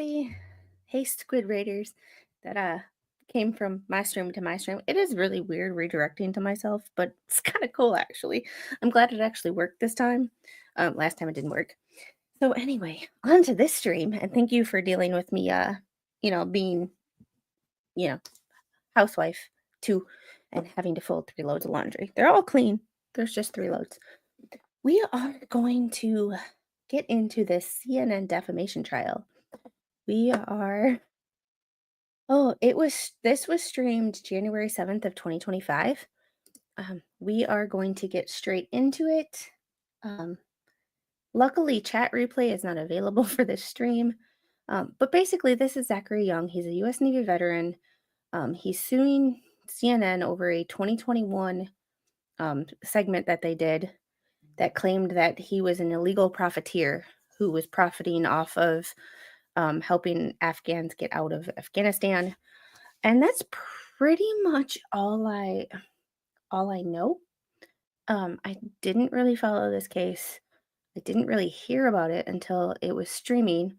everybody. Hey, Squid Raiders. That came from my stream to my stream. It is really weird redirecting to myself, but it's kind of cool actually. I'm glad it actually worked this time. Last time it didn't work. So anyway, on to this stream, and thank you for dealing with me being, housewife too, and having to fold 3 loads of laundry. They're all clean. There's just 3 loads. We are going to get into this CNN defamation trial. This was streamed January 7th of 2025. We are going to get straight into it. Luckily, chat replay is not available for this stream. But basically, this is Zachary Young. He's a U.S. Navy veteran. He's suing CNN over a 2021 segment that they did that claimed that he was an illegal profiteer who was profiting off of helping Afghans get out of Afghanistan. And that's pretty much all I know. I didn't really follow this case. I didn't really hear about it until it was streaming,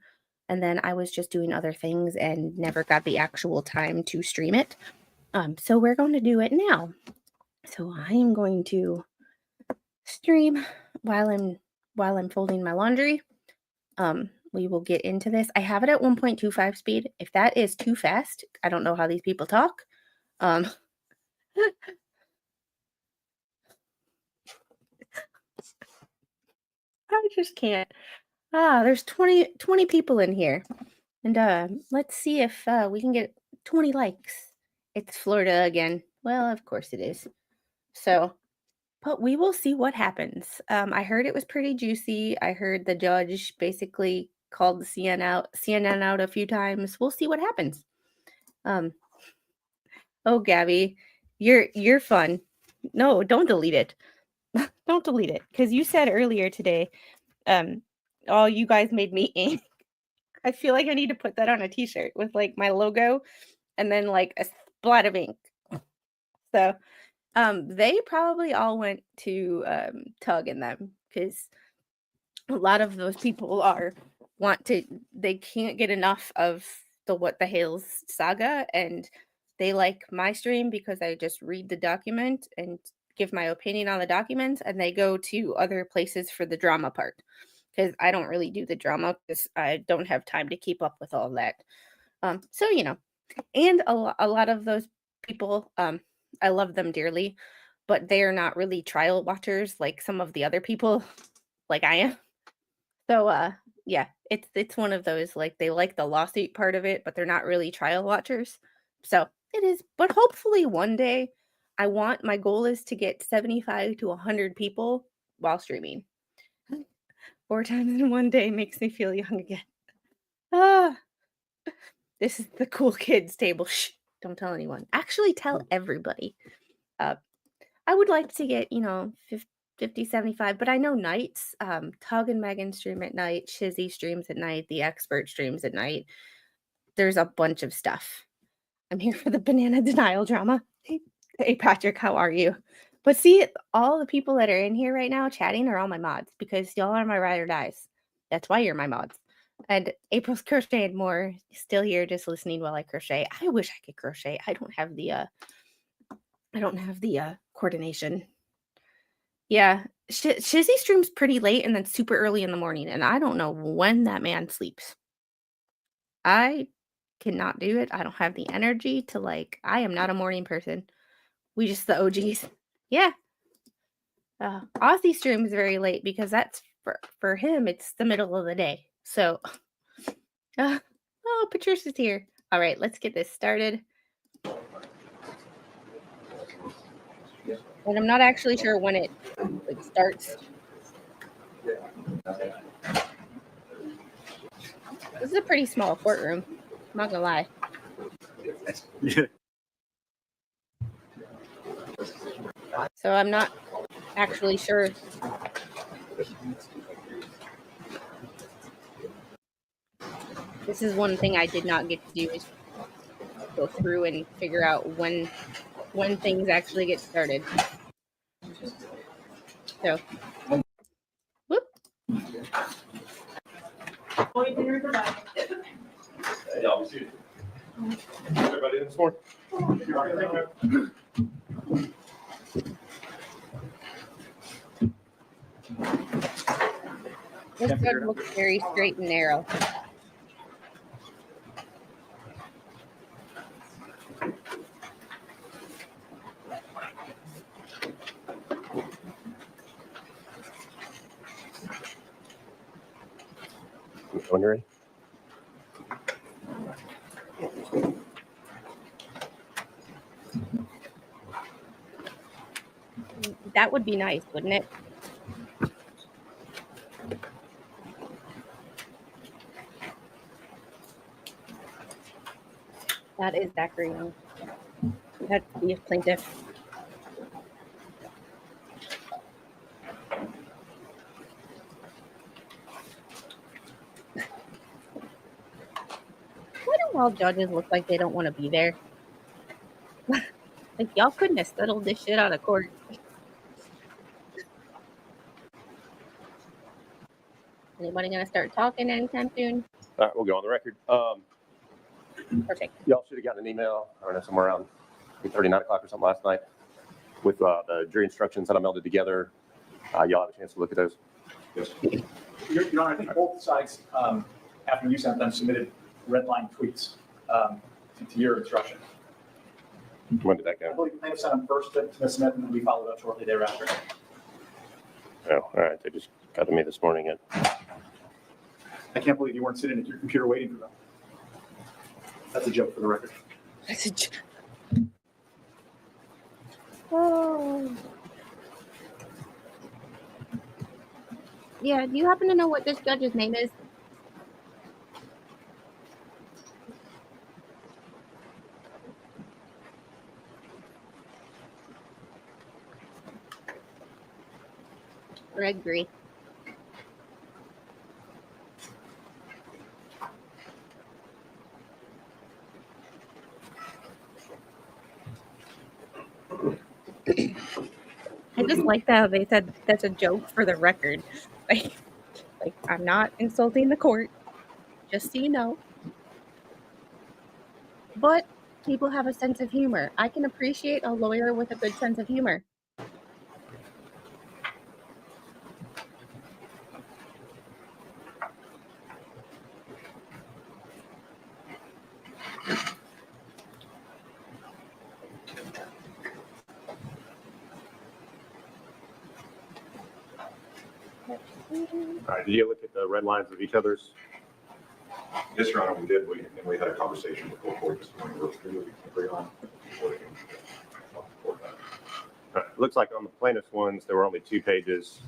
and then I was just doing other things and never got the actual time to stream it. So we're going to do it now. So I am going to stream while I'm folding my laundry. We will get into this. I have it at 1.25 speed. If that is too fast, I don't know how these people talk. I just can't. There's 20 people in here. And let's see if we can get 20 likes. It's Florida again. Well, of course it is. So, but we will see what happens. I heard it was pretty juicy. I heard the judge basically called the CNN out a few times. We'll see what happens. Oh, Gabby, you're fun. No, don't delete it. Don't delete it, because you said earlier today, oh, you guys made me ink. I feel like I need to put that on a t-shirt with like my logo and then like a splat of ink. So they probably all went to Tug in them, because a lot of those people they can't get enough of the What the Hales saga, and they like my stream because I just read the document and give my opinion on the documents, and they go to other places for the drama part, because I don't really do the drama because I don't have time to keep up with all that. So, and a lot of those people, I love them dearly, but they are not really trial watchers like some of the other people like I am. So, yeah, it's one of those, like, they like the lawsuit part of it, but they're not really trial watchers. So it is, but hopefully one day my goal is to get 75 to 100 people while streaming. 4 times in one day makes me feel young again. This is the cool kids table. Shh, don't tell anyone. Actually, tell everybody. I would like to get, 50, 75, but I know nights. Tug and Megan stream at night. Shizzy streams at night. The Expert streams at night. There's a bunch of stuff. I'm here for the banana denial drama. Hey, Patrick, how are you? But see, all the people that are in here right now chatting are all my mods, because y'all are my ride or dies. That's why you're my mods. And April's crocheting more, still here just listening while I crochet. I wish I could crochet. I don't have the coordination. Yeah, Shizzy streams pretty late and then super early in the morning, and I don't know when that man sleeps. I cannot do it. I don't have the energy to, I am not a morning person. We just the OGs. Yeah. Ozzy streams very late because that's for him, it's the middle of the day. So, oh, Patricia's here. All right, let's get this started. And I'm not actually sure when it starts. This is a pretty small courtroom. I'm not gonna lie. So I'm not actually sure. This is one thing I did not get to do, is go through and figure out when things actually get started. So, whoop. Everybody in this morning? This judge looks very straight and narrow. When you're ready. That would be nice, wouldn't it? That is Zachary Young. That's the plaintiff. Why do all judges look like they don't want to be there? Like, y'all couldn't have settled this shit out of court. Anybody gonna start talking anytime soon? All right, we'll go on the record. Perfect. Y'all should have gotten an email, I don't know, somewhere around 8:30, 9 o'clock or something last night with the jury instructions that I melded together. Y'all have a chance to look at those. Yes. Your Honor, I think both sides, after you sent them, submitted red line tweets to your instruction. When did that I go? believe the plaintiff sent them first to Ms. Smith, and then we followed up shortly thereafter. Oh, all right. They just got to me this morning. I can't believe you weren't sitting at your computer waiting for them. That's a joke for the record. That's a joke. Oh. Yeah, do you happen to know what this judge's name is? Gregory. I just like that they said that's a joke for the record. Like I'm not insulting the court, just so you know. But people have a sense of humor. I can appreciate a lawyer with a good sense of humor. All right. Did you look at the red lines of each other's? Yes, Your Honor, we did. We had a conversation before court this morning. We're going to agree on. Looks like on the plaintiff's ones, there were only 2 pages.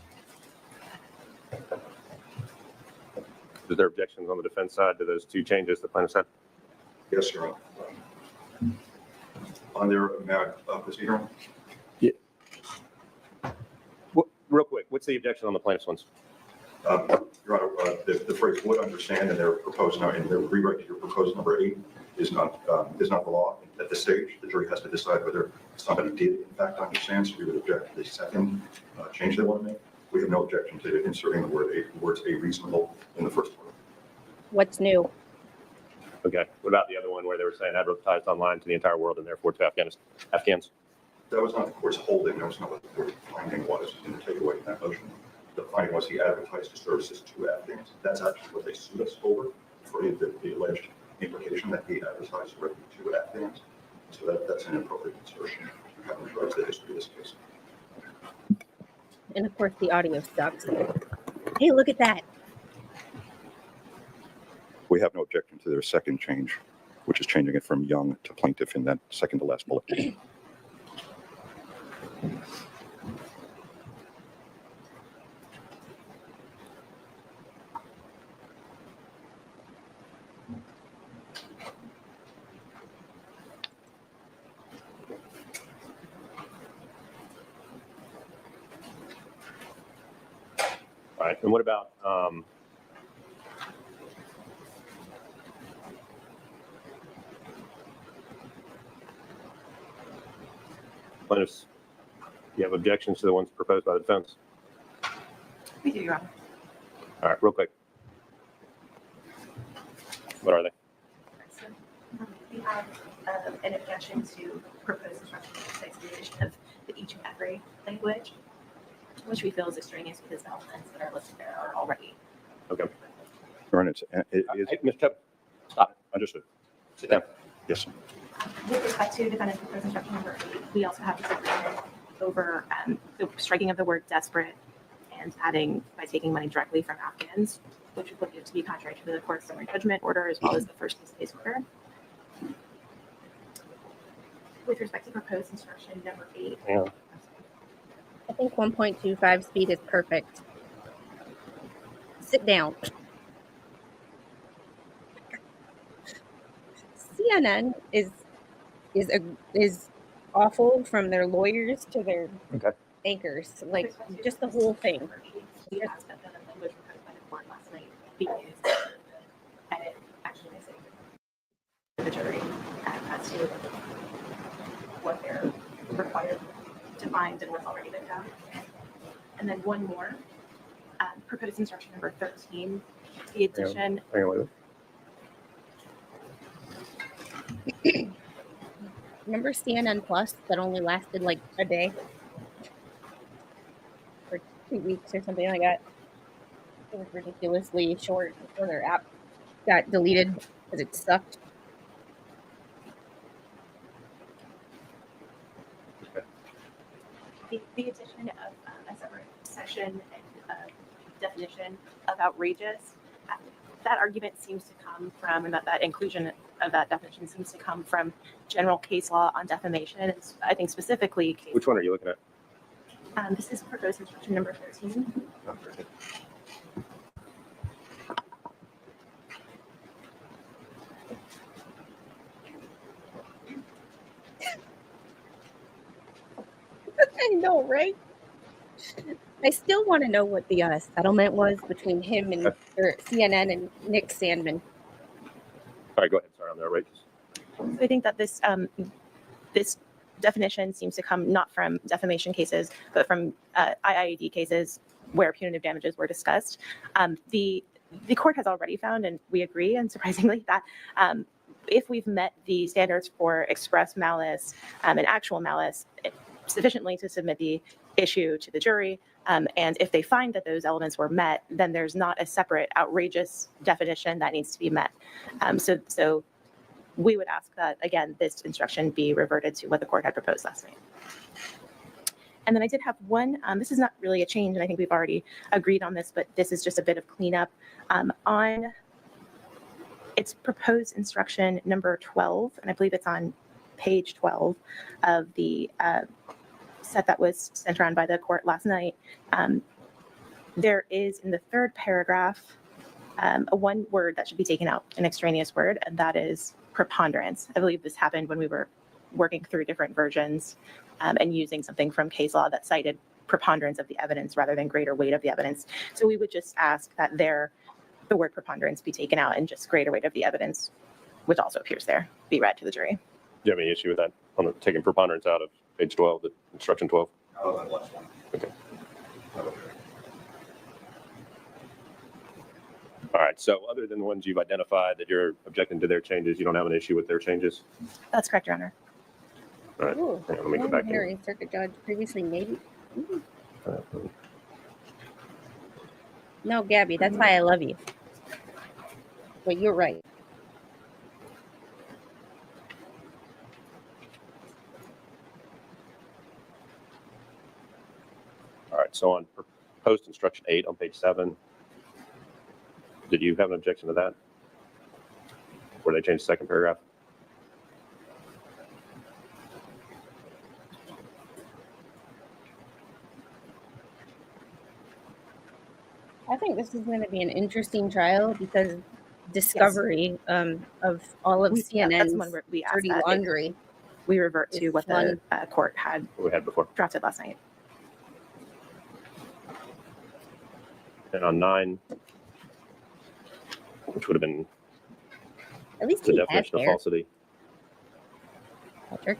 Is there objections on the defense side to those 2 changes the plaintiff had? Yes, Your Honor. On their proceed, Your Honor? Yeah. Real quick, what's the objection on the plaintiff's ones? Your Honor, the phrase "would understand" in their proposed in their rewrite to your proposed number 8 is not the law at this stage. The jury has to decide whether somebody did in fact understand. So we would object to the second change they want to make. We have no objection to inserting the words "a reasonable" in the first one. What's new? Okay. What about the other one where they were saying advertised online to the entire world and therefore to Afghans? That was not the court's holding. That was not what the court's finding was in the takeaway in that motion. The finding was he advertised his services to Afghans. That's actually what they sued us over for the alleged implication that he advertised directly to Afghans. So that's an inappropriate assertion. You haven't tried the history of this case. And of course, the audio sucks. Hey, look at that. We have no objection to their second change, which is changing it from Young to plaintiff in that second to last bullet. All right. And what about plaintiffs? Do you have objections to the ones proposed by the defense? We do, Your Honor. All right, real quick. What are they? So, the have an objection to proposed instruction explanation of the each and every language, which we feel is extraneous because the elements that are listed there are already. Okay. Your Honor, Hey, Mr. Tubb, stop it. understood. Sit down. Yes. With respect to defendant's proposed instruction number 8, we also have disagreement over the striking of the word desperate and adding by taking money directly from Afghans, which we believe to be contrary to the court's summary judgment order as well as the first case order. With respect to proposed instruction number 8, Yeah. I think 1.25 speed is perfect. Sit down. CNN is awful from their lawyers to their Okay. anchors, like just the whole thing. we asked that the language proposed by the court last night be used and it actually makes it the jury as to what they're required to find and what's already been done. And then one more, proposed instruction number 13, the addition. Hang on, wait. Remember CNN Plus that only lasted like a day or 2 weeks or something like that? It was ridiculously short before their app got deleted because it sucked. The addition of a separate section and definition of outrageous, that argument seems to come from, and that inclusion of that definition seems to come from general case law on defamation. It's, I think specifically case Which one are you looking at? This is proposed instruction number 13. I know, right? I still want to know what the settlement was between him and or CNN and Nick Sandman. All right, go ahead. Sorry, I'm there, right? So I think that this this definition seems to come not from defamation cases, but from IIED cases where punitive damages were discussed. The court has already found, and we agree, and surprisingly, that if we've met the standards for express malice and actual malice sufficiently to submit the issue to the jury, and if they find that those elements were met, then there's not a separate outrageous definition that needs to be met. So we would ask that, again, this instruction be reverted to what the court had proposed last night. And then I did have one, this is not really a change, and I think we've already agreed on this, but this is just a bit of cleanup. On its proposed instruction number 12, and I believe it's on page 12 of the set that was sent around by the court last night. There is in the third paragraph a one word that should be taken out, an extraneous word, and that is preponderance. I believe this happened when we were working through different versions and using something from case law that cited preponderance of the evidence rather than greater weight of the evidence. So we would just ask that the word preponderance be taken out and just greater weight of the evidence, which also appears there, be read to the jury. Do you have any issue with that on taking preponderance out of page 12, the instruction 12? Oh, that last one. Okay. All right. So other than the ones you've identified that you're objecting to their changes, you don't have an issue with their changes? That's correct, Your Honor. All right. Ooh, Hang on, let me go back in. Henry, circuit judge, previously maybe. No, Gabby, that's why I love you. But you're right. All right. So on proposed instruction 8 on page 7, did you have an objection to that? Where they changed the second paragraph? I think this is going to be an interesting trial because discovery of all of That's CNN's one where we asked dirty that laundry. we revert to It's what the court had What we had before. drafted last night. And on 9, which would have been At least the he has definition of hair, falsity. Patrick.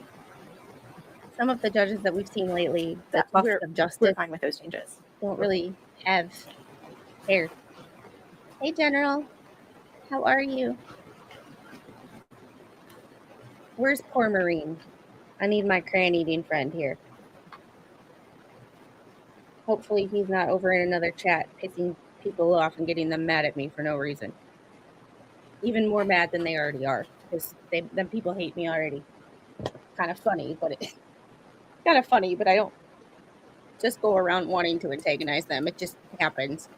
Some of the judges that we've seen lately, the That Buff we're- of We're Justice, fine with those changes. don't really have hair. Hey, General. How are you? Where's poor Marine? I need my crayon-eating friend here. Hopefully he's not over in another chat pissing people off and getting them mad at me for no reason. Even more mad than they already are, because them people hate me already. Kind of funny, but I don't just go around wanting to antagonize them. It just happens.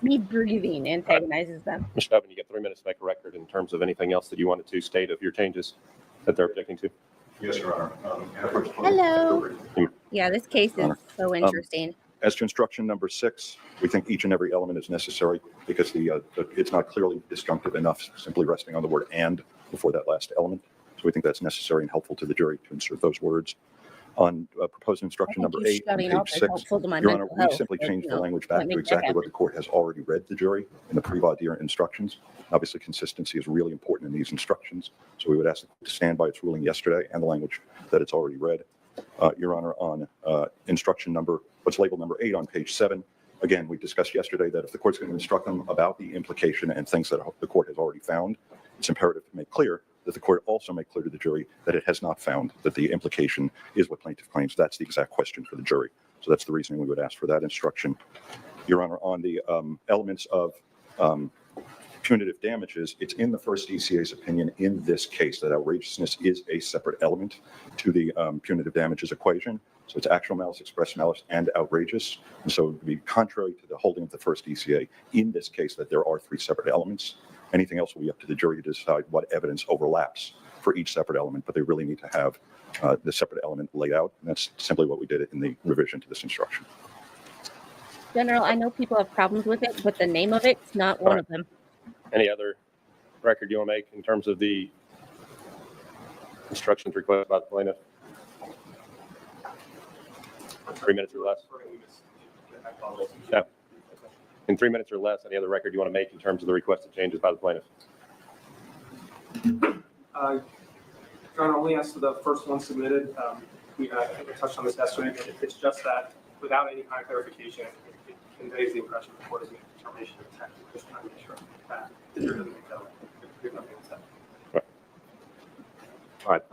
Me breathing antagonizes them. Mr. Dubbin, you get 3 minutes to make a record in terms of anything else that you wanted to state of your changes that they're objecting to. Yes, Your Honor. Hello. Yeah, this case is so interesting. As to instruction number 6, we think each and every element is necessary because it's not clearly disjunctive enough simply resting on the word "and" before that last element. So we think that's necessary and helpful to the jury to insert those words. On proposed instruction number 8 on page 6, Your Honor, we simply changed the language back to exactly what the court has already read the jury in the pre-voir dire instructions. Obviously, consistency is really important in these instructions. So we would ask the court to stand by its ruling yesterday and the language that it's already read. Your Honor, on instruction number, what's labeled number 8 on page 7, again, we discussed yesterday that if the court's going to instruct them about the implication and things that the court has already found, it's imperative to make clear that the court also make clear to the jury that it has not found that the implication is what plaintiff claims. That's the exact question for the jury. So that's the reason we would ask for that instruction. Your Honor, on the elements of punitive damages, it's in the first DCA's opinion in this case that outrageousness is a separate element to the punitive damages equation. So it's actual malice, express malice, and outrageous. And so it would be contrary to the holding of the first DCA in this case that there are 3 separate elements. Anything else will be up to the jury to decide what evidence overlaps for each separate element, but they really need to have the separate element laid out. And that's simply what we did in the revision to this instruction. General, I know people have problems with it, but the name of it's not one of them. Any other record you want to make in terms of the instructions requested by the plaintiff? 3 minutes or less? No. In 3 minutes or less, any other record you want to make in terms of the requested changes by the plaintiff? John, only as to the first one submitted, I think I touched on this yesterday, but it's just that without any kind of clarification, it conveys the impression the court is making a determination of intent. Just trying to make sure that the jury doesn't make that way. There's nothing to say. All right.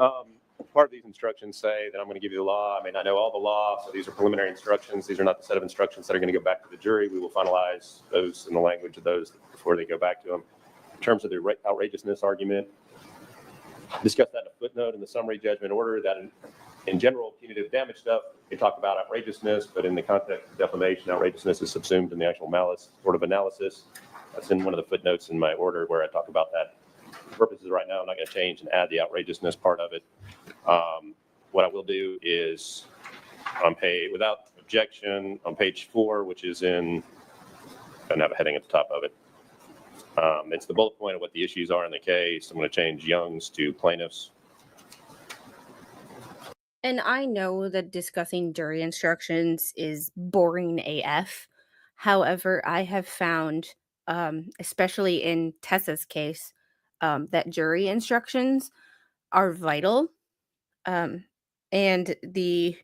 Part of these instructions say that I'm going to give you the law. I may not know all the law, so these are preliminary instructions. These are not the set of instructions that are going to go back to the jury. We will finalize those in the language of those before they go back to them. In terms of the outrageousness argument, discuss that in a footnote in the summary judgment order that in general punitive damage stuff, they talk about outrageousness, but in the context of defamation, outrageousness is subsumed in the actual malice sort of analysis. That's in one of the footnotes in my order where I talk about that. For purposes right now, I'm not going to change and add the outrageousness part of it. What I will do is without objection on page 4, which is in, I don't have a heading at the top of it. It's the bullet point of what the issues are in the case. I'm going to change Young's to plaintiffs. And I know that discussing jury instructions is boring AF. However, I have found, especially in Tessa's case, that jury instructions are vital. And the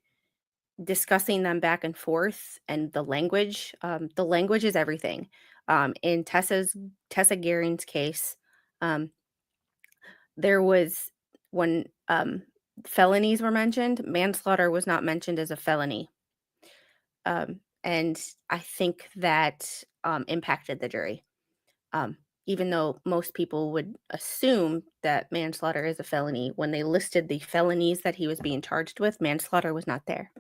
discussing them back and forth and the language is everything. In Tessa Garing's case, there was when felonies were mentioned, manslaughter was not mentioned as a felony. And I think that impacted the jury. Even though most people would assume that manslaughter is a felony, when they listed the felonies that he was being charged with, manslaughter was not there.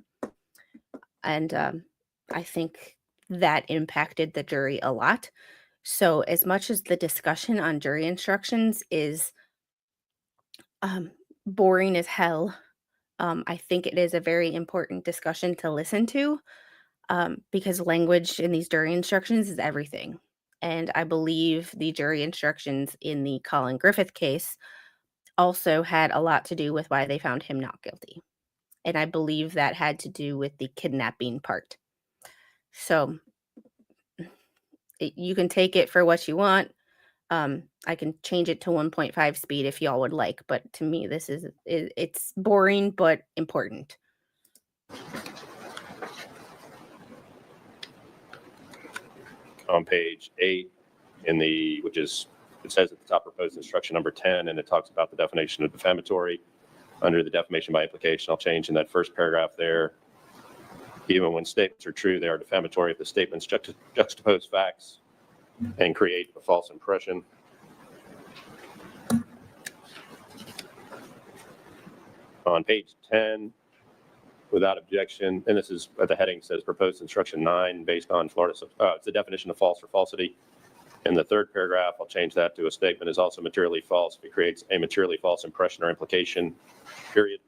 And I think that impacted the jury a lot. So as much as the discussion on jury instructions is boring as hell, I think it is a very important discussion to listen to because language in these jury instructions is everything. And I believe the jury instructions in the Colin Griffith case also had a lot to do with why they found him not guilty. And I believe that had to do with the kidnapping part. So you can take it for what you want. I can change it to 1.5 speed if y'all would like, but to me, it's boring but important. On page 8 which is it says at the top proposed instruction number 10, and it talks about the definition of defamatory. Under the defamation by implication, I'll change in that first paragraph there. Even when statements are true, they are defamatory if the statements juxtapose facts and create a false impression. On page 10, without objection, and this is at the heading says proposed instruction 9 based on Florida, it's the definition of false or falsity. In the third paragraph, I'll change that to a statement is also materially false if it creates a materially false impression or implication, period.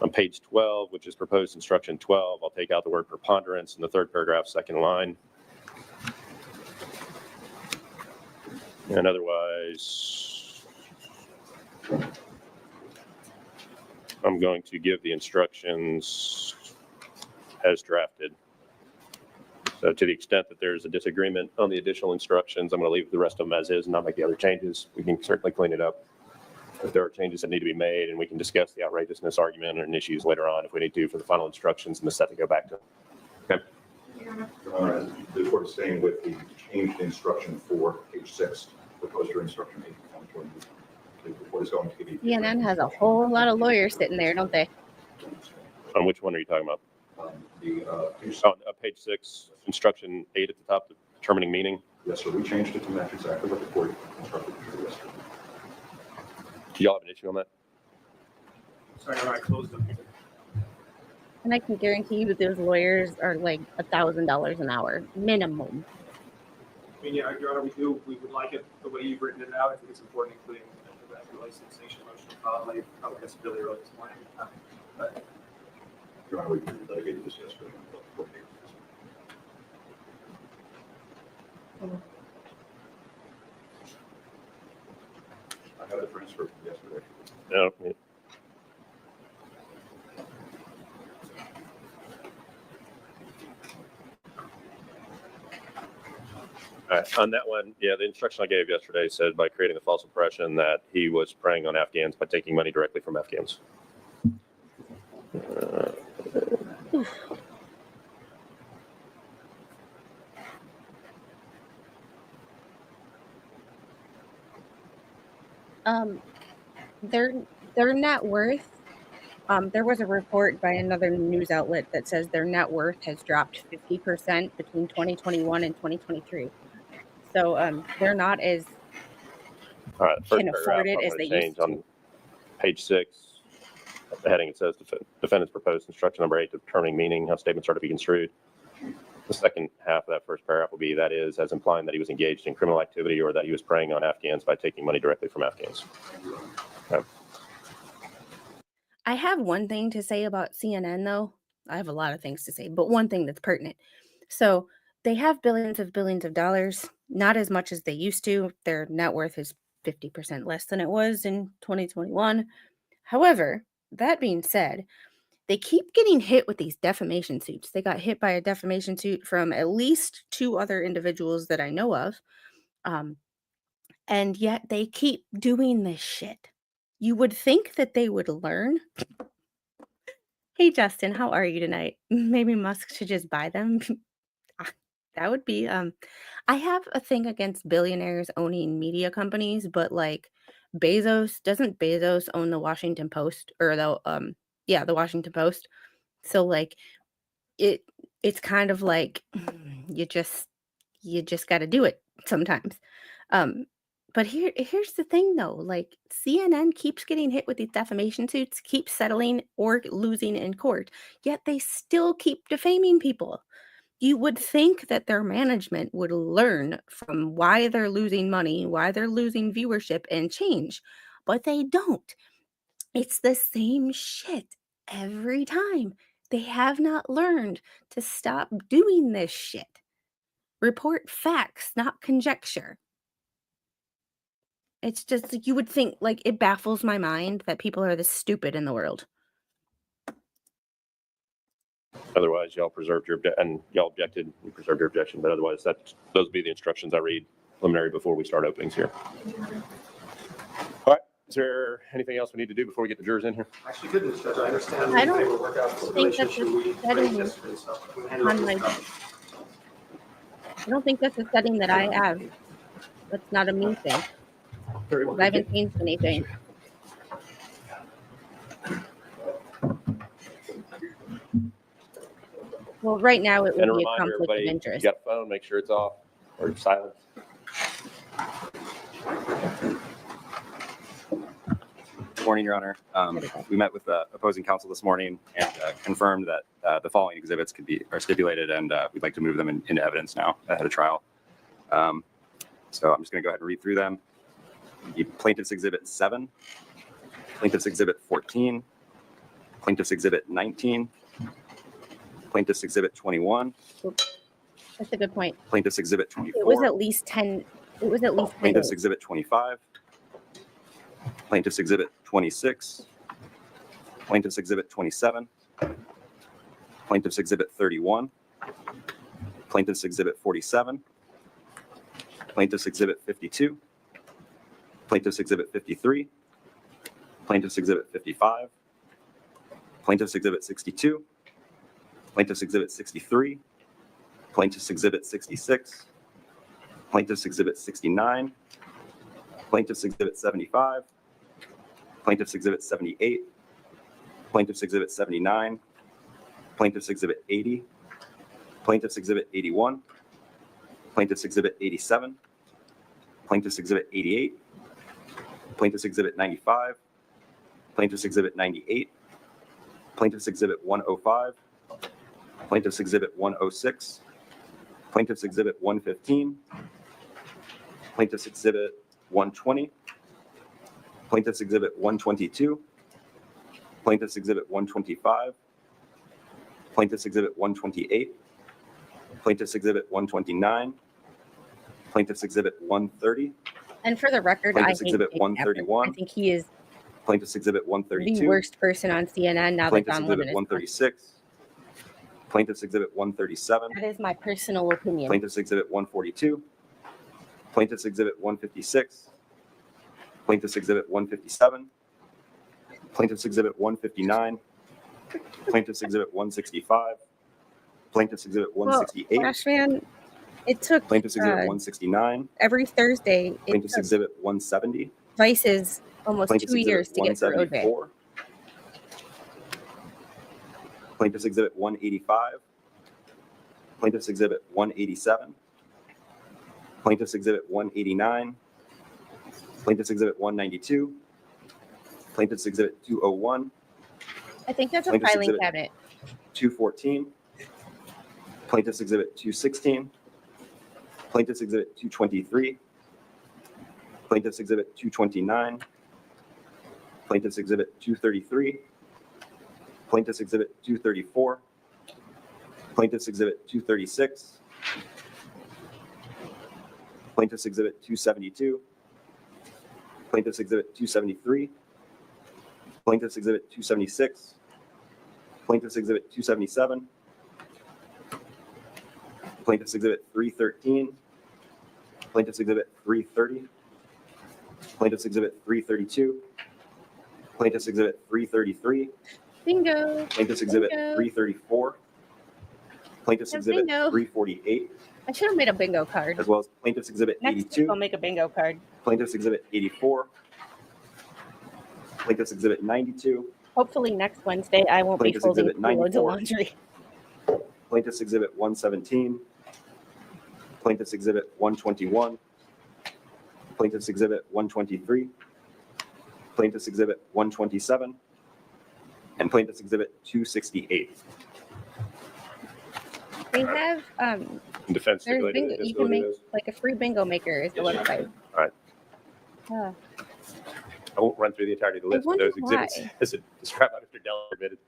On page 12, which is proposed instruction 12, I'll take out the word preponderance in the third paragraph, second line. And otherwise, I'm going to give the instructions as drafted. So to the extent that there's a disagreement on the additional instructions, I'm going to leave the rest of them as is and not make the other changes. We can certainly clean it up if there are changes that need to be made, and we can discuss the outrageousness argument and issues later on if we need to for the final instructions and the set to go back to. Okay. The court is staying with the changed instruction for page 6, proposed during instruction 8. The court is going to give you. CNN has a whole lot of lawyers sitting there, don't they? On which one are you talking about? On page 6, instruction 8 at the top, determining meaning. Yes, sir. We changed it to match exactly what the court instructed yesterday. Do y'all have an issue on that? Sorry, I closed them. And I can guarantee you that those lawyers are like $1,000 an hour minimum. I mean, yeah, Your Honor, we would like it the way you've written it out. I think it's important, including the regulation sanction motion filed late, I guess, really early this morning. But Your Honor, we litigated this yesterday. I had a transfer yesterday. No. All right, on that one, yeah, the instruction I gave yesterday said by creating a false impression that he was preying on Afghans by taking money directly from Afghans. Their net worth. There was a report by another news outlet that says their net worth has dropped 50% between 2021 and 2023. So they're not as All right, first can afford it as they used to. On page 6, at the heading, it says defendant's proposed instruction number 8, determining meaning, how statements are to be construed. The second half of that first paragraph will be that is as implying that he was engaged in criminal activity or that he was preying on Afghans by taking money directly from Afghans. Okay. I have one thing to say about CNN, though. I have a lot of things to say, but one thing that's pertinent. So they have billions of dollars, not as much as they used to. Their net worth is 50% less than it was in 2021. However, that being said, they keep getting hit with these defamation suits. They got hit by a defamation suit from at least 2 other individuals that I know of. And yet they keep doing this shit. You would think that they would learn. Hey, Justin, how are you tonight? Maybe Musk should just buy them. That would be, I have a thing against billionaires owning media companies, but like doesn't Bezos own the Washington Post or the Washington Post? So like it's kind of like you just got to do it sometimes. But here's the thing though, like CNN keeps getting hit with these defamation suits, keeps settling or losing in court, yet they still keep defaming people. You would think that their management would learn from why they're losing money, why they're losing viewership and change, but they don't. It's the same shit every time. They have not learned to stop doing this shit. Report facts, not conjecture. It's just like you would think, like it baffles my mind that people are this stupid in the world. Otherwise, y'all preserved your and y'all objected. You preserved your objection, but otherwise, those would be the instructions I read preliminary before we start openings here. All right. Is there anything else we need to do before we get the jurors in here? actually, goodness, Judge, I understand. I don't the paperwork out for the think that relationship we that raised is yesterday, so we'll handle on it my- this time. I don't think that's a setting that I have. That's not a me thing. Very well. I haven't changed anything. Well, right now it would And a be a reminder, conflict of everybody, if you interest. got a phone, make sure it's off or silent. Good morning, Your Honor. We met with the opposing counsel this morning and confirmed that the following exhibits are stipulated, and we'd like to move them into evidence now ahead of trial. So I'm just going to go ahead and read through them. The Plaintiff's Exhibit 7, Plaintiff's Exhibit 14, Plaintiff's Exhibit 19, Plaintiff's Exhibit 21, That's a good point. Plaintiff's Exhibit 24. It was at least 10. It was at least 10. Plaintiff's Exhibit 25, Plaintiff's Exhibit 26, Plaintiff's Exhibit 27, Plaintiff's Exhibit 31, Plaintiff's Exhibit 47, Plaintiff's Exhibit 52, Plaintiff's Exhibit 53, Plaintiff's Exhibit 55, Plaintiff's Exhibit 62, Plaintiff's Exhibit 63, Plaintiff's Exhibit 66, Plaintiff's Exhibit 69, Plaintiff's Exhibit 75, Plaintiff's Exhibit 78, Plaintiff's Exhibit 79, Plaintiff's Exhibit 80, Plaintiff's Exhibit 81, Plaintiff's Exhibit 87, Plaintiff's Exhibit 88, Plaintiff's Exhibit 95, Plaintiff's Exhibit 98, Plaintiff's Exhibit 105, Plaintiff's Exhibit 106, Plaintiff's Exhibit 115, Plaintiff's Exhibit 120, Plaintiff's Exhibit 122, Plaintiff's Exhibit 125, Plaintiff's Exhibit 128, Plaintiff's Exhibit 129, Plaintiff's Exhibit 130, And for the record, I Plaintiff's hate Exhibit Jake 131. Tapper. I think he is Plaintiff's Exhibit the 132, worst person on CNN now that Plaintiff's Don Exhibit Lemon is gone. 136, Plaintiff's Exhibit 137, That is my personal opinion. Plaintiff's Exhibit 142, Plaintiff's Exhibit 156, Plaintiff's Exhibit 157, Plaintiff's Exhibit 159, Plaintiff's Exhibit 165, Plaintiff's Exhibit 168, Flash Man, it took Plaintiff's Exhibit 169, every Thursday. It Plaintiff's took Exhibit 170, Vice's almost Plaintiff's 2 Exhibit years to get through Road Bay. 174, Plaintiff's Exhibit 185, Plaintiff's Exhibit 187, Plaintiff's Exhibit 189, Plaintiff's Exhibit 192, Plaintiff's Exhibit 201, I think that's a Plaintiff's filing exhibit. cabinet. 214, Plaintiff's Exhibit 216, Plaintiff's Exhibit 223, Plaintiff's Exhibit 229, Plaintiff's Exhibit 233, Plaintiff's Exhibit 234, Plaintiff's Exhibit 236, Plaintiff's Exhibit 272, Plaintiff's Exhibit 273, Plaintiff's Exhibit 276, Plaintiff's Exhibit 277, Plaintiff's Exhibit 313, Plaintiff's Exhibit 330, Plaintiff's Exhibit 332, Plaintiff's Exhibit 333, Bingo. Plaintiff's Exhibit Bingo. 334, Plaintiff's Yeah, Exhibit bingo. 348, I should have made a bingo card. as well as Plaintiff's Exhibit Next week 82, I'll make a bingo card. Plaintiff's Exhibit 84, Plaintiff's Exhibit 92, Hopefully next Wednesday I won't be Plaintiff's folding Exhibit loads of 94. laundry. Plaintiff's Exhibit 117, Plaintiff's Exhibit 121, Plaintiff's Exhibit 123, Plaintiff's Exhibit 127, and Plaintiff's Exhibit 268. They have Defense there's stipulated bingo. You can admissibility make of those. like a free bingo maker is the website. All right. Uh, I won't run through the entirety of the list, but wonder those exhibits, why. as described by Mr. Dell, admitted.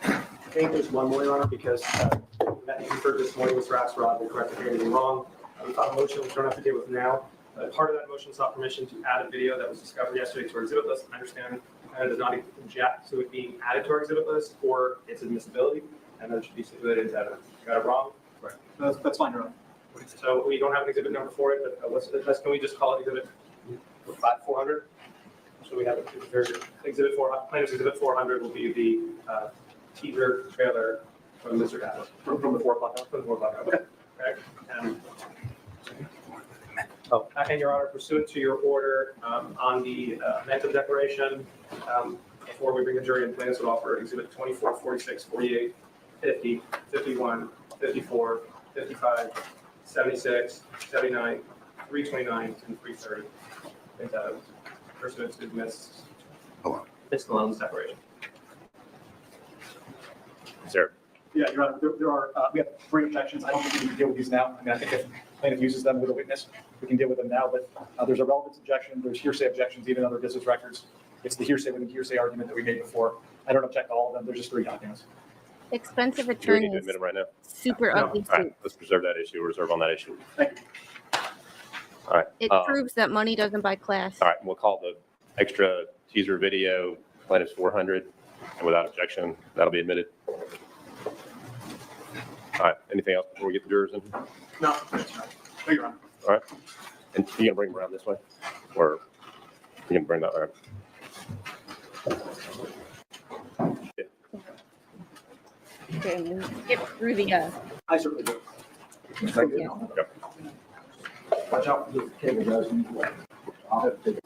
I think there's one more, Your Honor, because that you heard this morning, Mr. Axelrod, will correct if anything wrong. We thought a motion we don't have to deal with now. Part of that motion sought permission to add a video that was discovered yesterday to our exhibit list. I understand it does not object to it being added to our exhibit list or its admissibility, and that it should be stipulated into evidence. Got it wrong? Right. That's fine, Your Honor. So we don't have an exhibit number for it, but can we just call it exhibit 400? So we have exhibit 400, plaintiff's exhibit 400 will be the teaser trailer From Mr. Dowd. From the 4 o'clock hour? From the 4 o'clock hour. Okay. Okay. And Your Honor, pursuant to your order on the amended declaration, before we bring the jury in, plaintiffs would offer exhibit 24, 46, 48, 50, 51, 54, 55, 76, 79, 329, and 330. And pursuant to Ms. Malone's declaration. Sir. Yeah, Your Honor, there are, we have 3 objections. I don't think we can deal with these now. I mean, I think if plaintiff uses them with a witness, we can deal with them now, but there's a relevance objection, there's hearsay objections, even other business records. It's the hearsay within hearsay argument that we made before. I don't object to all of them, there's just 3 documents. Expensive Do we need to attorneys, admit them right now? super No. ugly All right, suit. let's preserve that issue, reserve on that issue. Thank you. All right. It proves that money doesn't buy class. All right, we'll call the extra teaser video plaintiff's 400, and without objection, that'll be admitted. All right, anything else before we get the jurors in? No, Your Honor. All right, and you gonna bring them around this way? Or you can bring that around? Okay, and we skip through the, I certainly do. yeah. Watch out for the cable guys. I'll have to take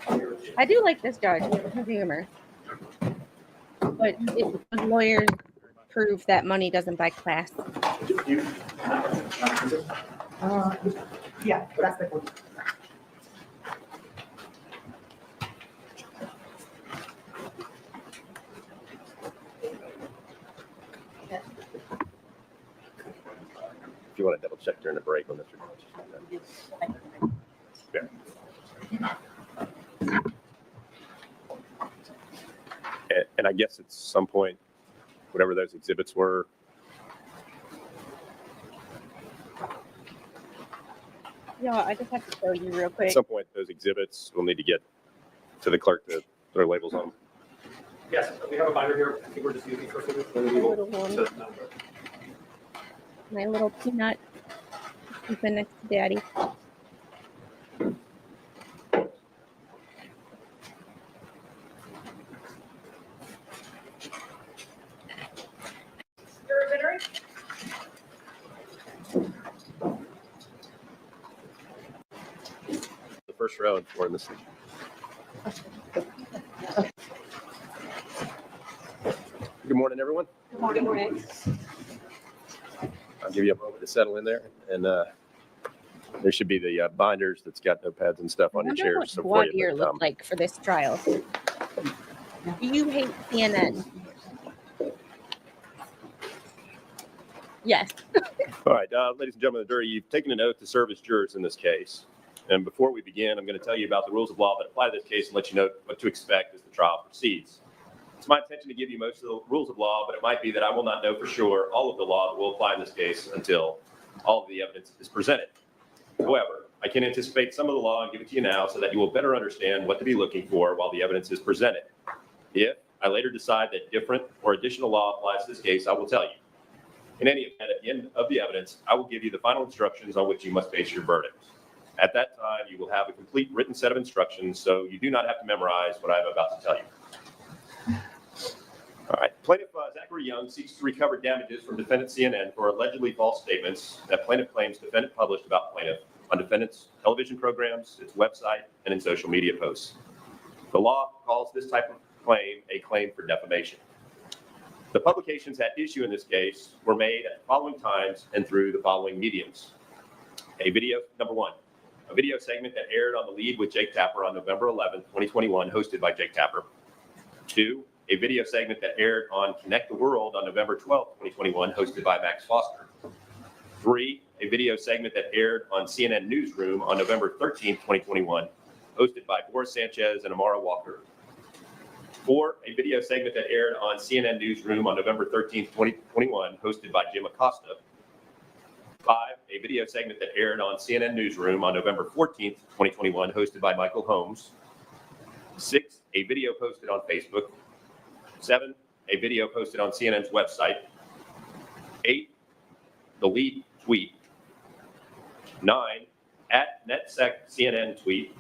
it. I do like this judge, he's a humor. But it, the lawyers prove that money doesn't buy class. Yeah, that's the one. If you want to double check during the break on Mr. Yeah. And I guess at some point, whatever those exhibits were, Yeah, I just have to show you real at quick. some point, those exhibits will need to get to the clerk to throw labels on them. Yes, we have a binder here. I think we're just using for signature. My little one, my little peanut, sleeping next to daddy. The first row and 4 in this. Good morning, everyone. Good morning. I'll give you a moment to settle in there, and there should be the binders that's got notepads and stuff I on your wonder chairs. what So voir for you, dire but, looked like for this trial. Do you hate CNN? Yes. All right, ladies and gentlemen of the jury, you've taken an oath to serve as jurors in this case. And before we begin, I'm going to tell you about the rules of law that apply to this case and let you know what to expect as the trial proceeds. It's my intention to give you most of the rules of law, but it might be that I will not know for sure all of the law that will apply in this case until all of the evidence is presented. However, I can anticipate some of the law and give it to you now so that you will better understand what to be looking for while the evidence is presented. If I later decide that different or additional law applies to this case, I will tell you. In any event, at the end of the evidence, I will give you the final instructions on which you must base your verdict. At that time, you will have a complete written set of instructions, so you do not have to memorize what I'm about to tell you. All right. Plaintiff Zachary Young seeks to recover damages from defendant CNN for allegedly false statements that plaintiff claims defendant published about plaintiff on defendant's television programs, its website, and in social media posts. The law calls this type of claim a claim for defamation. The publications at issue in this case were made at the following times and through the following mediums. A video, number one, a video segment that aired on The Lead with Jake Tapper on November 11, 2021, hosted by Jake Tapper. 2, a video segment that aired on Connect the World on November 12, 2021, hosted by Max Foster. 3, a video segment that aired on CNN Newsroom on November 13, 2021, hosted by Boris Sanchez and Amara Walker. 4, a video segment that aired on CNN Newsroom on November 13, 2021, hosted by Jim Acosta. 5, a video segment that aired on CNN Newsroom on November 14, 2021, hosted by Michael Holmes. 6, a video posted on Facebook. 7, a video posted on CNN's website. 8, the lead tweet. 9, at NetSec CNN tweet.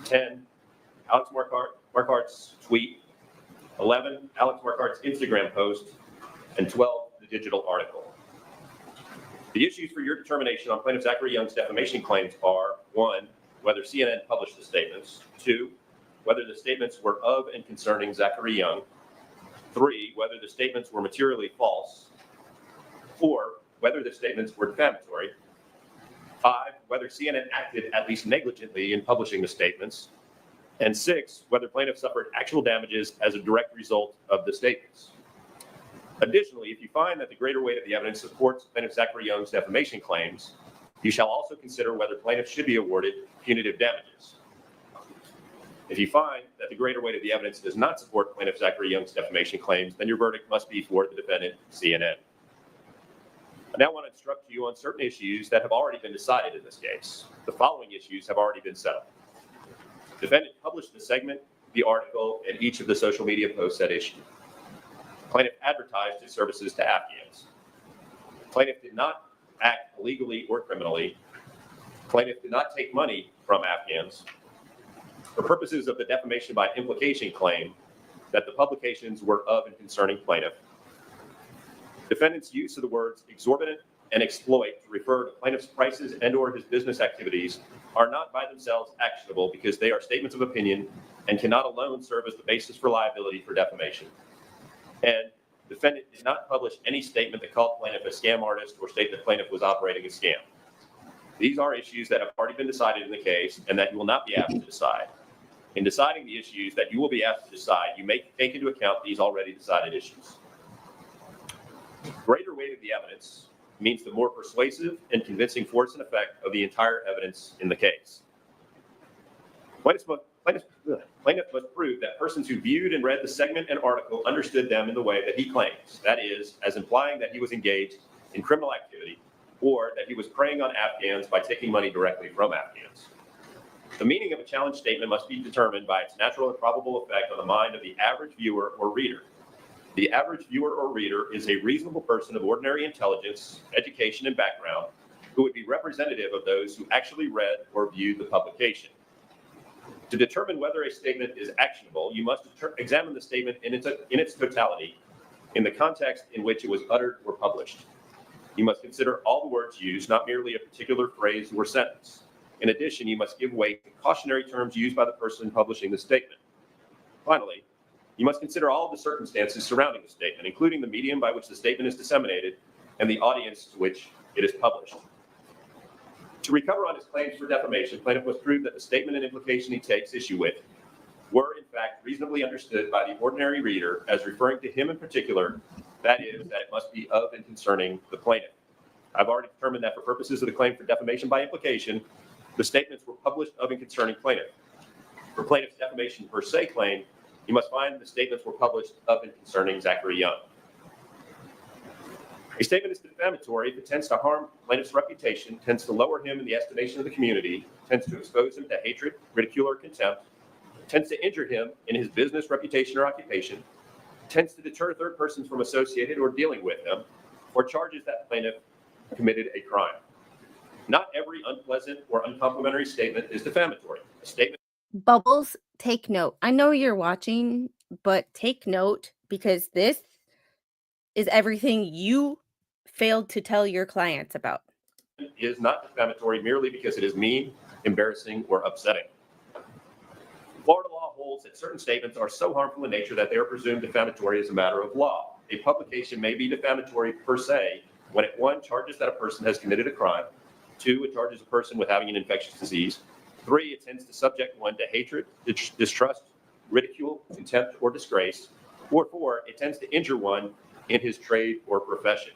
10, Alex Marquardt's tweet. 11, Alex Marquardt's Instagram post. and 12, the digital article. The issues for your determination on plaintiff Zachary Young's defamation claims are: 1, whether CNN published the statements; 2, whether the statements were of and concerning Zachary Young; 3, whether the statements were materially false; 4, whether the statements were defamatory; 5, whether CNN acted at least negligently in publishing the statements; and 6, whether plaintiff suffered actual damages as a direct result of the statements. Additionally, if you find that the greater weight of the evidence supports plaintiff Zachary Young's defamation claims, you shall also consider whether plaintiff should be awarded punitive damages. If you find that the greater weight of the evidence does not support plaintiff Zachary Young's defamation claims, then your verdict must be for the defendant, CNN. I now want to instruct you on certain issues that have already been decided in this case. The following issues have already been settled. Defendant published the segment, the article, and each of the social media posts at issue. Plaintiff advertised his services to Afghans. Plaintiff did not act illegally or criminally. Plaintiff did not take money from Afghans. For purposes of the defamation by implication claim, that the publications were of and concerning plaintiff. Defendant's use of the words exorbitant and exploit to refer to plaintiff's prices and/or his business activities are not by themselves actionable because they are statements of opinion and cannot alone serve as the basis for liability for defamation. And defendant did not publish any statement that called plaintiff a scam artist or state that plaintiff was operating a scam. These are issues that have already been decided in the case and that you will not be asked to decide. In deciding the issues that you will be asked to decide, you may take into account these already decided issues. Greater weight of the evidence means the more persuasive and convincing force and effect of the entire evidence in the case. Plaintiff must prove that persons who viewed and read the segment and article understood them in the way that he claims, that is, as implying that he was engaged in criminal activity or that he was preying on Afghans by taking money directly from Afghans. The meaning of a challenge statement must be determined by its natural and probable effect on the mind of the average viewer or reader. The average viewer or reader is a reasonable person of ordinary intelligence, education, and background who would be representative of those who actually read or viewed the publication. To determine whether a statement is actionable, you must examine the statement in its totality, in the context in which it was uttered or published. You must consider all the words used, not merely a particular phrase or sentence. In addition, you must give weight to cautionary terms used by the person publishing the statement. Finally, you must consider all of the circumstances surrounding the statement, including the medium by which the statement is disseminated and the audience to which it is published. To recover on his claims for defamation, plaintiff must prove that the statement and implication he takes issue with were, in fact, reasonably understood by the ordinary reader as referring to him in particular, that is, that it must be of and concerning the plaintiff. I've already determined that for purposes of the claim for defamation by implication, the statements were published of and concerning plaintiff. For plaintiff's defamation per se claim, you must find the statements were published of and concerning Zachary Young. A statement is defamatory if it tends to harm plaintiff's reputation, tends to lower him in the estimation of the community, tends to expose him to hatred, ridicule, or contempt, tends to injure him in his business, reputation, or occupation, tends to deter third persons from associating or dealing with him, or charges that plaintiff committed a crime. Not every unpleasant or uncomplimentary statement is defamatory. A statement. Bubbles, take note. I know you're watching, but take note because this is everything you failed to tell your clients about. Is not defamatory merely because it is mean, embarrassing, or upsetting. Florida law holds that certain statements are so harmful in nature that they are presumed defamatory as a matter of law. A publication may be defamatory per se when it, 1, charges that a person has committed a crime, 2, it charges a person with having an infectious disease, 3, it tends to subject one to hatred, distrust, ridicule, contempt, or disgrace, or 4, it tends to injure one in his trade or profession.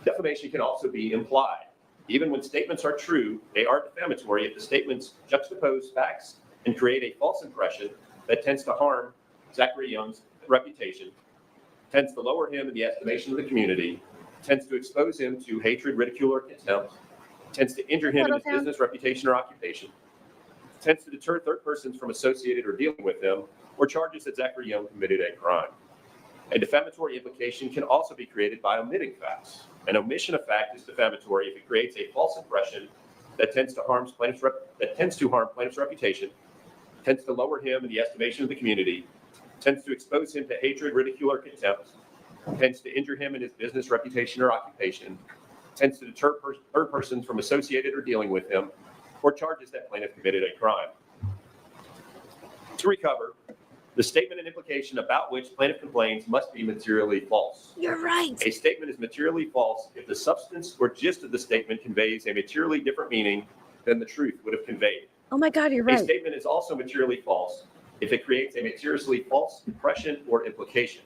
Defamation can also be implied. Even when statements are true, they are defamatory if the statements juxtapose facts and create a false impression that tends to harm Zachary Young's reputation, tends to lower him in the estimation of the community, tends to expose him to hatred, ridicule, or contempt, tends to injure him in his business, reputation, or occupation, tends to deter third persons from associating or dealing with him, or charges that Zachary Young committed a crime. A defamatory implication can also be created by omitting facts. An omission of fact is defamatory if it creates a false impression that tends to harm plaintiff's reputation, tends to lower him in the estimation of the community, tends to expose him to hatred, ridicule, or contempt, tends to injure him in his business, reputation, or occupation, tends to deter third persons from associated or dealing with him, or charges that plaintiff committed a crime. To recover, the statement and implication about which plaintiff complains must be materially false. You're right. A statement is materially false if the substance or gist of the statement conveys a materially different meaning than the truth would have conveyed. Oh my God, you're A right. statement is also materially false if it creates a materially false impression or implication.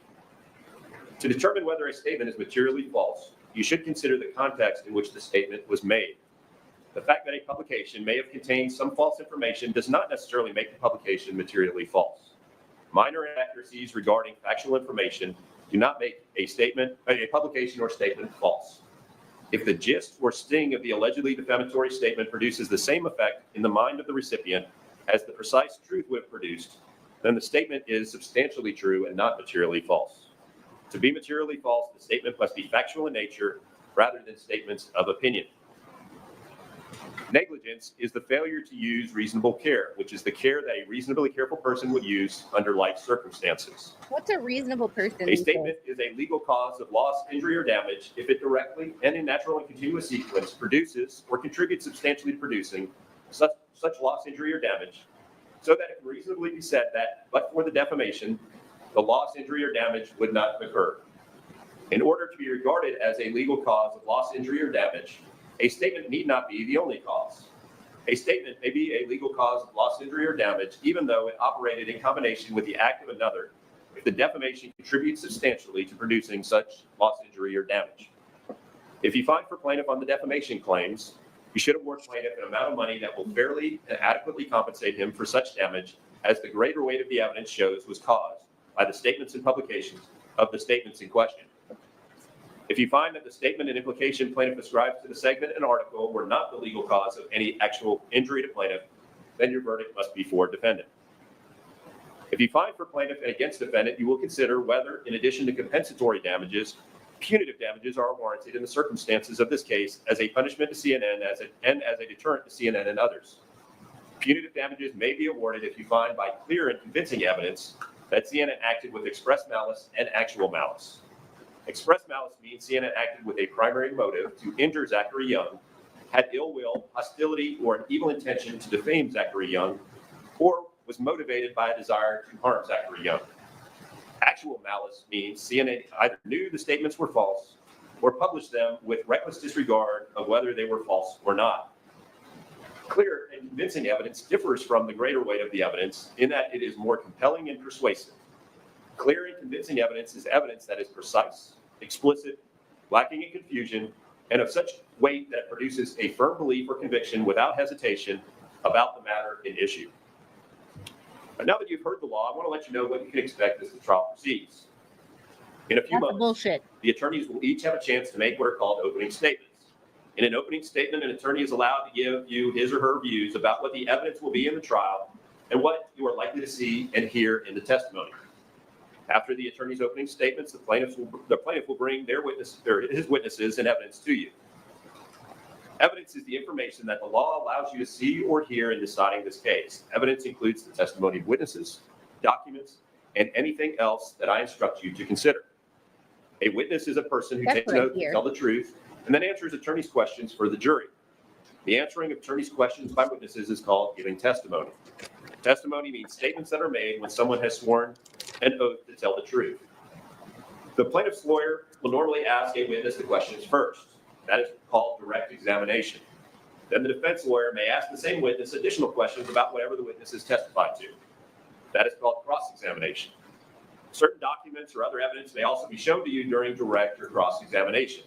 To determine whether a statement is materially false, you should consider the context in which the statement was made. The fact that a publication may have contained some false information does not necessarily make the publication materially false. Minor inaccuracies regarding factual information do not make a publication or statement false. If the gist or sting of the allegedly defamatory statement produces the same effect in the mind of the recipient as the precise truth would have produced, then the statement is substantially true and not materially false. To be materially false, the statement must be factual in nature rather than statements of opinion. Negligence is the failure to use reasonable care, which is the care that a reasonably careful person would use under life circumstances. What's a reasonable person? A statement is a legal cause of loss, injury, or damage if it directly and in natural and continuous sequence produces or contributes substantially to producing such loss, injury, or damage, so that it can reasonably be said that, but for the defamation, the loss, injury, or damage would not occur. In order to be regarded as a legal cause of loss, injury, or damage, a statement need not be the only cause. A statement may be a legal cause of loss, injury, or damage, even though it operated in combination with the act of another, if the defamation contributes substantially to producing such loss, injury, or damage. If you find for plaintiff on the defamation claims, you should award plaintiff an amount of money that will fairly and adequately compensate him for such damage as the greater weight of the evidence shows was caused by the statements and publications of the statements in question. If you find that the statement and implication plaintiff ascribes to the segment and article were not the legal cause of any actual injury to plaintiff, then your verdict must be for defendant. If you find for plaintiff and against defendant, you will consider whether, in addition to compensatory damages, punitive damages are warranted in the circumstances of this case as a punishment to CNN and as a deterrent to CNN and others. Punitive damages may be awarded if you find by clear and convincing evidence that CNN acted with express malice and actual malice. Express malice means CNN acted with a primary motive to injure Zachary Young, had ill will, hostility, or an evil intention to defame Zachary Young, or was motivated by a desire to harm Zachary Young. Actual malice means CNN either knew the statements were false or published them with reckless disregard of whether they were false or not. Clear and convincing evidence differs from the greater weight of the evidence in that it is more compelling and persuasive. Clear and convincing evidence is evidence that is precise, explicit, lacking in confusion, and of such weight that it produces a firm belief or conviction without hesitation about the matter in issue. But now that you've heard the law, I want to let you know what you can expect as the trial proceeds. In a few That's months, bullshit. the attorneys will each have a chance to make what are called opening statements. In an opening statement, an attorney is allowed to give you his or her views about what the evidence will be in the trial and what you are likely to see and hear in the testimony. After the attorney's opening statements, the plaintiff will bring his witnesses and evidence to you. Evidence is the information that the law allows you to see or hear in deciding this case. Evidence includes the testimony of witnesses, documents, and anything else that I instruct you to consider. A witness is a person who takes notes to tell the truth and then answers attorney's questions for the jury. The answering of attorney's questions by witnesses is called giving testimony. Testimony means statements that are made when someone has sworn an oath to tell the truth. The plaintiff's lawyer will normally ask a witness the questions first. That is called direct examination. Then the defense lawyer may ask the same witness additional questions about whatever the witness has testified to. That is called cross-examination. Certain documents or other evidence may also be shown to you during direct or cross-examination.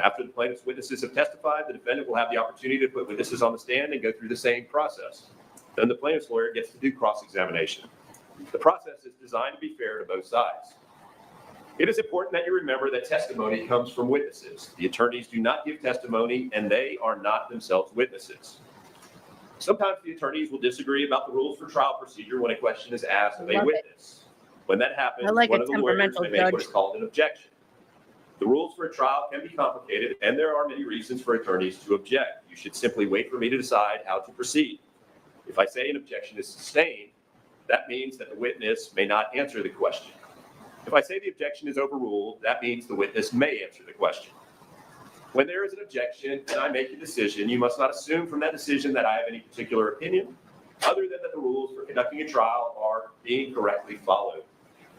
After the plaintiff's witnesses have testified, the defendant will have the opportunity to put witnesses on the stand and go through the same process. Then the plaintiff's lawyer gets to do cross-examination. The process is designed to be fair to both sides. It is important that you remember that testimony comes from witnesses. The attorneys do not give testimony, and they are not themselves witnesses. Sometimes the attorneys will disagree about the rules for trial procedure when a question is asked of a witness. When that happens, one of the lawyers may make what is called an objection. The rules for a trial can be complicated, and there are many reasons for attorneys to object. You should simply wait for me to decide how to proceed. If I say an objection is sustained, that means that the witness may not answer the question. If I say the objection is overruled, that means the witness may answer the question. When there is an objection and I make a decision, you must not assume from that decision that I have any particular opinion, other than that the rules for conducting a trial are being correctly followed.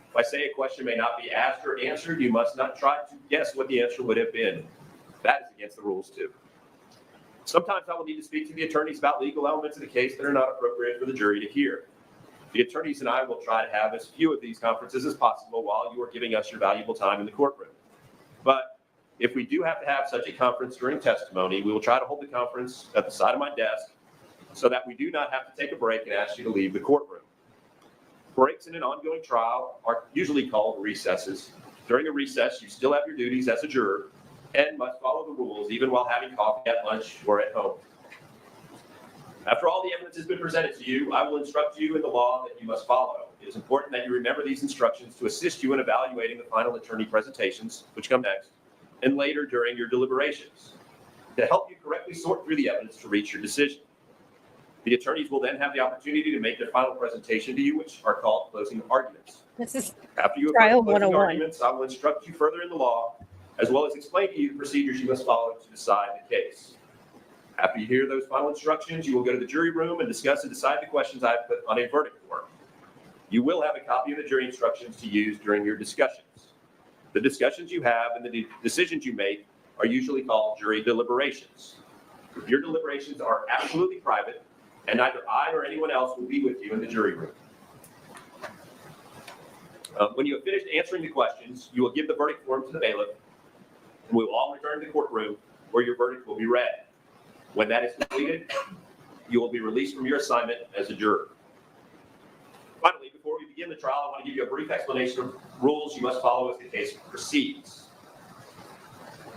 If I say a question may not be asked or answered, you must not try to guess what the answer would have been. That is against the rules too. Sometimes I will need to speak to the attorneys about legal elements of the case that are not appropriate for the jury to hear. The attorneys and I will try to have as few of these conferences as possible while you are giving us your valuable time in the courtroom. But if we do have to have such a conference during testimony, we will try to hold the conference at the side of my desk so that we do not have to take a break and ask you to leave the courtroom. Breaks in an ongoing trial are usually called recesses. During a recess, you still have your duties as a juror and must follow the rules even while having coffee at lunch or at home. After all the evidence has been presented to you, I will instruct you in the law that you must follow. It is important that you remember these instructions to assist you in evaluating the final attorney presentations, which come next, and later during your deliberations, to help you correctly sort through the evidence to reach your decision. The attorneys will then have the opportunity to make their final presentation to you, which are called closing arguments. This is After you have Trial heard the closing 101. arguments, I will instruct you further in the law, as well as explain to you the procedures you must follow to decide the case. After you hear those final instructions, you will go to the jury room and discuss and decide the questions I have put on a verdict form. You will have a copy of the jury instructions to use during your discussions. The discussions you have and the decisions you make are usually called jury deliberations. Your deliberations are absolutely private, and neither I nor anyone else will be with you in the jury room. When you have finished answering the questions, you will give the verdict form to the bailiff, and we will all return to the courtroom where your verdict will be read. When that is completed, you will be released from your assignment as a juror. Finally, before we begin the trial, I want to give you a brief explanation of rules you must follow as the case proceeds.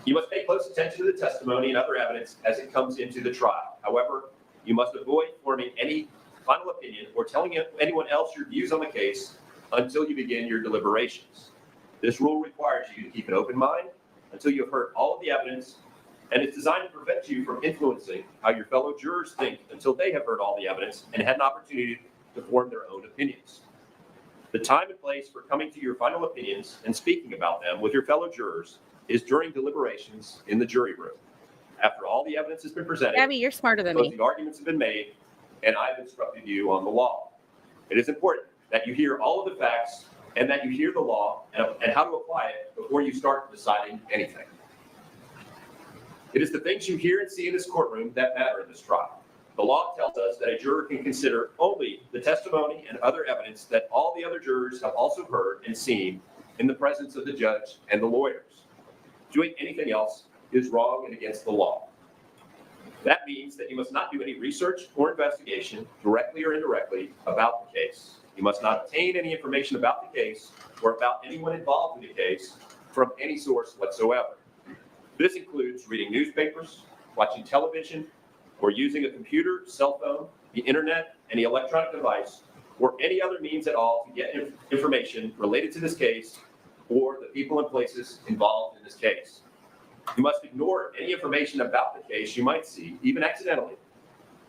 You must pay close attention to the testimony and other evidence as it comes into the trial. However, you must avoid forming any final opinion or telling anyone else your views on the case until you begin your deliberations. This rule requires you to keep an open mind until you have heard all of the evidence, and it's designed to prevent you from influencing how your fellow jurors think until they have heard all the evidence and had an opportunity to form their own opinions. The time and place for coming to your final opinions and speaking about them with your fellow jurors is during deliberations in the jury room. After all the evidence has been presented, Gabby, you're smarter than both me. the arguments have been made, and I've instructed you on the law. It is important that you hear all of the facts and that you hear the law and how to apply it before you start deciding anything. It is the things you hear and see in this courtroom that matter in this trial. The law tells us that a juror can consider only the testimony and other evidence that all the other jurors have also heard and seen in the presence of the judge and the lawyers. Doing anything else is wrong and against the law. That means that you must not do any research or investigation, directly or indirectly, about the case. You must not obtain any information about the case or about anyone involved in the case from any source whatsoever. This includes reading newspapers, watching television, or using a computer, cell phone, the internet, any electronic device, or any other means at all to get information related to this case or the people and places involved in this case. You must ignore any information about the case you might see, even accidentally,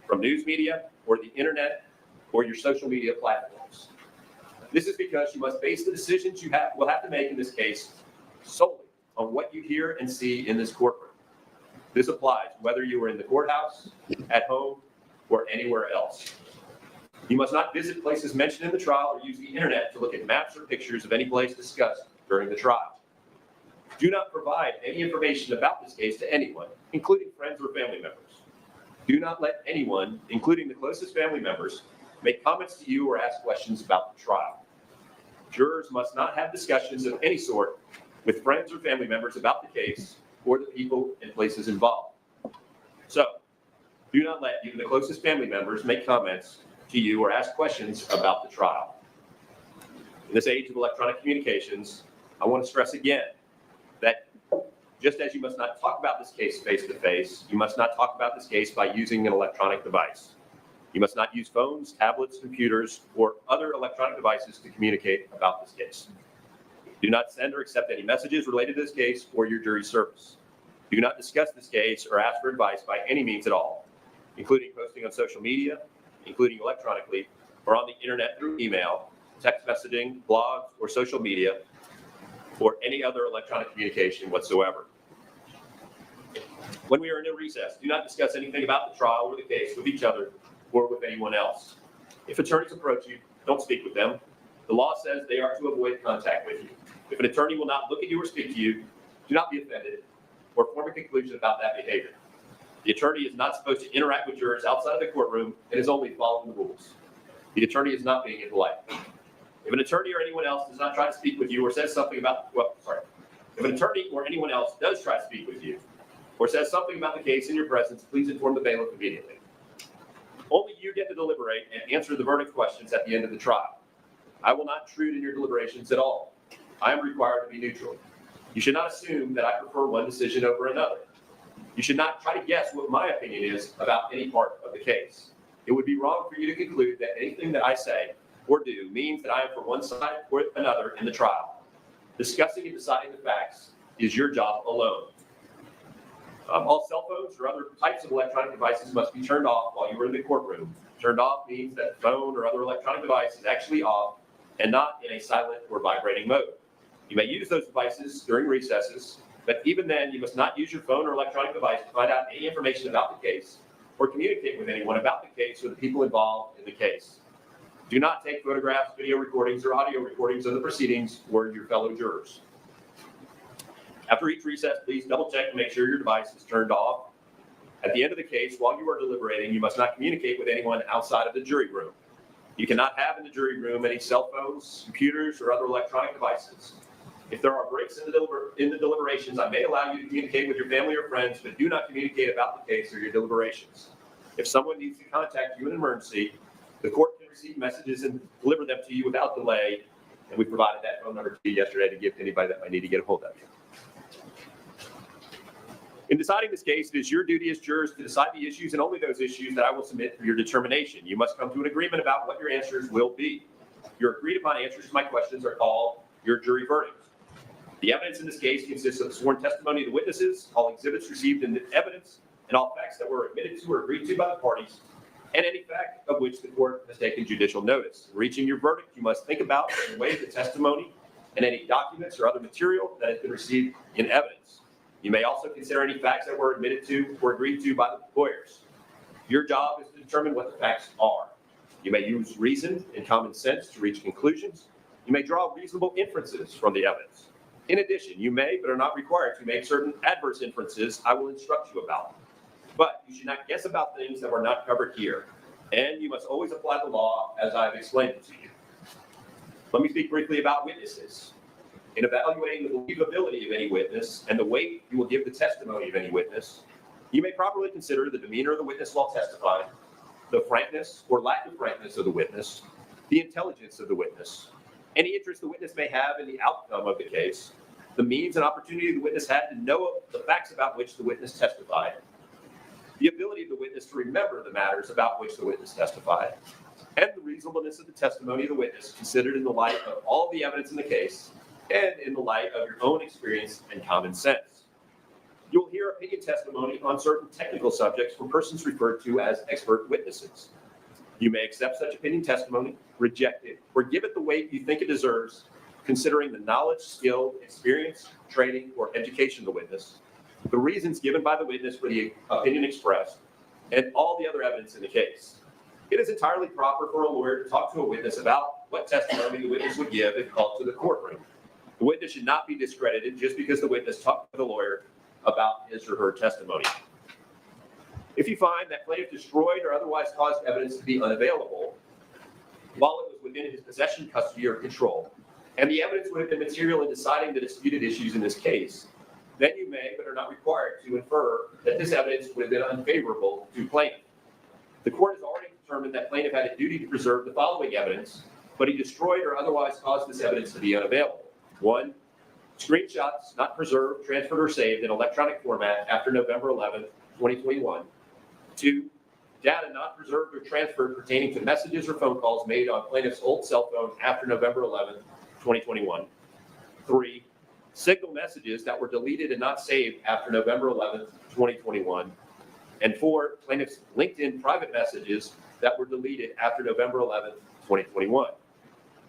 from news media or the internet or your social media platforms. This is because you must base the decisions you will have to make in this case solely on what you hear and see in this courtroom. This applies whether you are in the courthouse, at home, or anywhere else. You must not visit places mentioned in the trial or use the internet to look at maps or pictures of any place discussed during the trial. Do not provide any information about this case to anyone, including friends or family members. Do not let anyone, including the closest family members, make comments to you or ask questions about the trial. Jurors must not have discussions of any sort with friends or family members about the case or the people and places involved. So, do not let even the closest family members make comments to you or ask questions about the trial. In this age of electronic communications, I want to stress again that just as you must not talk about this case face-to-face, you must not talk about this case by using an electronic device. You must not use phones, tablets, computers, or other electronic devices to communicate about this case. Do not send or accept any messages related to this case or your jury service. Do not discuss this case or ask for advice by any means at all, including posting on social media, including electronically, or on the internet through email, text messaging, blogs, or social media, or any other electronic communication whatsoever. When we are in a recess, do not discuss anything about the trial or the case with each other or with anyone else. If attorneys approach you, don't speak with them. The law says they are to avoid contact with you. If an attorney will not look at you or speak to you, do not be offended or form a conclusion about that behavior. The attorney is not supposed to interact with jurors outside of the courtroom and is only following the rules. The attorney is not being impolite. If an attorney or anyone else does not try to speak with you or says something about, if an attorney or anyone else does try to speak with you or says something about the case in your presence, please inform the bailiff immediately. Only you get to deliberate and answer the verdict questions at the end of the trial. I will not intrude in your deliberations at all. I am required to be neutral. You should not assume that I prefer one decision over another. You should not try to guess what my opinion is about any part of the case. It would be wrong for you to conclude that anything that I say or do means that I am for one side or another in the trial. Discussing and deciding the facts is your job alone. All cell phones or other types of electronic devices must be turned off while you are in the courtroom. Turned off means that the phone or other electronic device is actually off and not in a silent or vibrating mode. You may use those devices during recesses, but even then, you must not use your phone or electronic device to find out any information about the case or communicate with anyone about the case or the people involved in the case. Do not take photographs, video recordings, or audio recordings of the proceedings or your fellow jurors. After each recess, please double check to make sure your device is turned off. At the end of the case, while you are deliberating, you must not communicate with anyone outside of the jury room. You cannot have in the jury room any cell phones, computers, or other electronic devices. If there are breaks in the deliberations, I may allow you to communicate with your family or friends, but do not communicate about the case or your deliberations. If someone needs to contact you in an emergency, the court can receive messages and deliver them to you without delay, and we provided that phone number to you yesterday to give to anybody that might need to get a hold of you. In deciding this case, it is your duty as jurors to decide the issues and only those issues that I will submit for your determination. You must come to an agreement about what your answers will be. Your agreed upon answers to my questions are called your jury verdict. The evidence in this case consists of sworn testimony of the witnesses, all exhibits received in the evidence, and all facts that were admitted to or agreed to by the parties, and any fact of which the court has taken judicial notice. In reaching your verdict, you must think about and weigh the testimony and any documents or other material that has been received in evidence. You may also consider any facts that were admitted to or agreed to by the lawyers. Your job is to determine what the facts are. You may use reason and common sense to reach conclusions. You may draw reasonable inferences from the evidence. In addition, you may, but are not required to make certain adverse inferences I will instruct you about. But you should not guess about things that were not covered here. And you must always apply the law as I have explained it to you. Let me speak briefly about witnesses. In evaluating the believability of any witness and the weight you will give the testimony of any witness, you may properly consider the demeanor of the witness while testifying, the frankness or lack of frankness of the witness, the intelligence of the witness, any interest the witness may have in the outcome of the case, the means and opportunity the witness had to know the facts about which the witness testified, the ability of the witness to remember the matters about which the witness testified, and the reasonableness of the testimony of the witness considered in the light of all the evidence in the case and in the light of your own experience and common sense. You will hear opinion testimony on certain technical subjects from persons referred to as expert witnesses. You may accept such opinion testimony, reject it, or give it the weight you think it deserves, considering the knowledge, skill, experience, training, or education of the witness, the reasons given by the witness for the opinion expressed, and all the other evidence in the case. It is entirely proper for a lawyer to talk to a witness about what testimony the witness would give if called to the courtroom. The witness should not be discredited just because the witness talked to the lawyer about his or her testimony. If you find that plaintiff destroyed or otherwise caused evidence to be unavailable while it was within his possession, custody, or control, and the evidence would have been material in deciding the disputed issues in this case, then you may, but are not required to infer that this evidence would have been unfavorable to plaintiff. The court has already determined that plaintiff had a duty to preserve the following evidence, but he destroyed or otherwise caused this evidence to be unavailable. 1, screenshots not preserved, transferred, or saved in electronic format after November 11, 2021. 2, data not preserved or transferred pertaining to messages or phone calls made on plaintiff's old cell phone after November 11, 2021. 3, signal messages that were deleted and not saved after November 11, 2021. And 4, plaintiff's LinkedIn private messages that were deleted after November 11, 2021.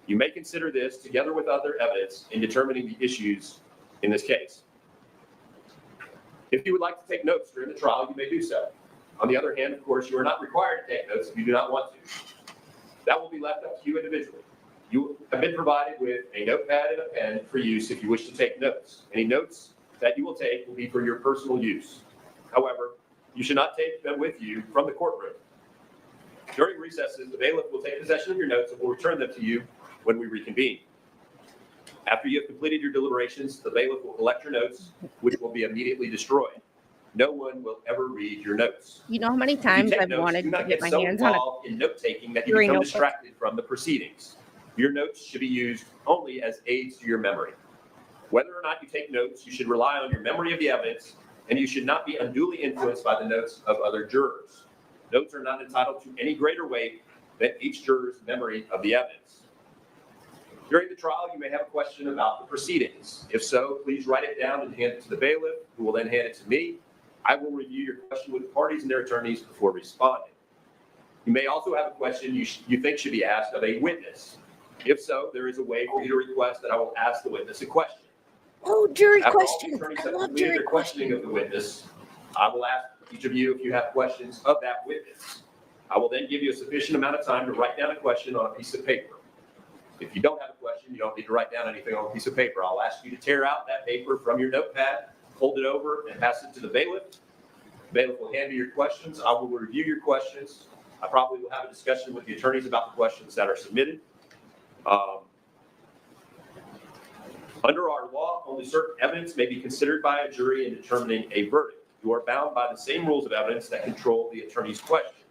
You may consider this together with other evidence in determining the issues in this case. If you would like to take notes during the trial, you may do so. On the other hand, of course, you are not required to take notes if you do not want to. That will be left up to you individually. You have been provided with a notepad and a pen for use if you wish to take notes. Any notes that you will take will be for your personal use. However, you should not take them with you from the courtroom. During recesses, the bailiff will take possession of your notes and will return them to you when we reconvene. After you have completed your deliberations, the bailiff will collect your notes, which will be immediately destroyed. No one will ever read your notes. You know how many If you times take I've notes, wanted do to not get get my so hands on a involved in note-taking that you Jury become notebook. distracted from the proceedings. Your notes should be used only as aids to your memory. Whether or not you take notes, you should rely on your memory of the evidence, and you should not be unduly influenced by the notes of other jurors. Notes are not entitled to any greater weight than each juror's memory of the evidence. During the trial, you may have a question about the proceedings. If so, please write it down and hand it to the bailiff, who will then hand it to me. I will review your question with the parties and their attorneys before responding. You may also have a question you think should be asked of a witness. If so, there is a way for you to request that I will ask the witness a question. Oh, jury After all the questions. attorneys I have love completed jury their questioning of the witness, I will ask each of you if you have questions of that witness. I will then give you a sufficient amount of time to write down a question on a piece of paper. If you don't have a question, you don't need to write down anything on a piece of paper. I'll ask you to tear out that paper from your notepad, fold it over, and pass it to the bailiff. The bailiff will hand you your questions. I will review your questions. I probably will have a discussion with the attorneys about the questions that are submitted. Under our law, only certain evidence may be considered by a jury in determining a verdict. You are bound by the same rules of evidence that control the attorney's questions.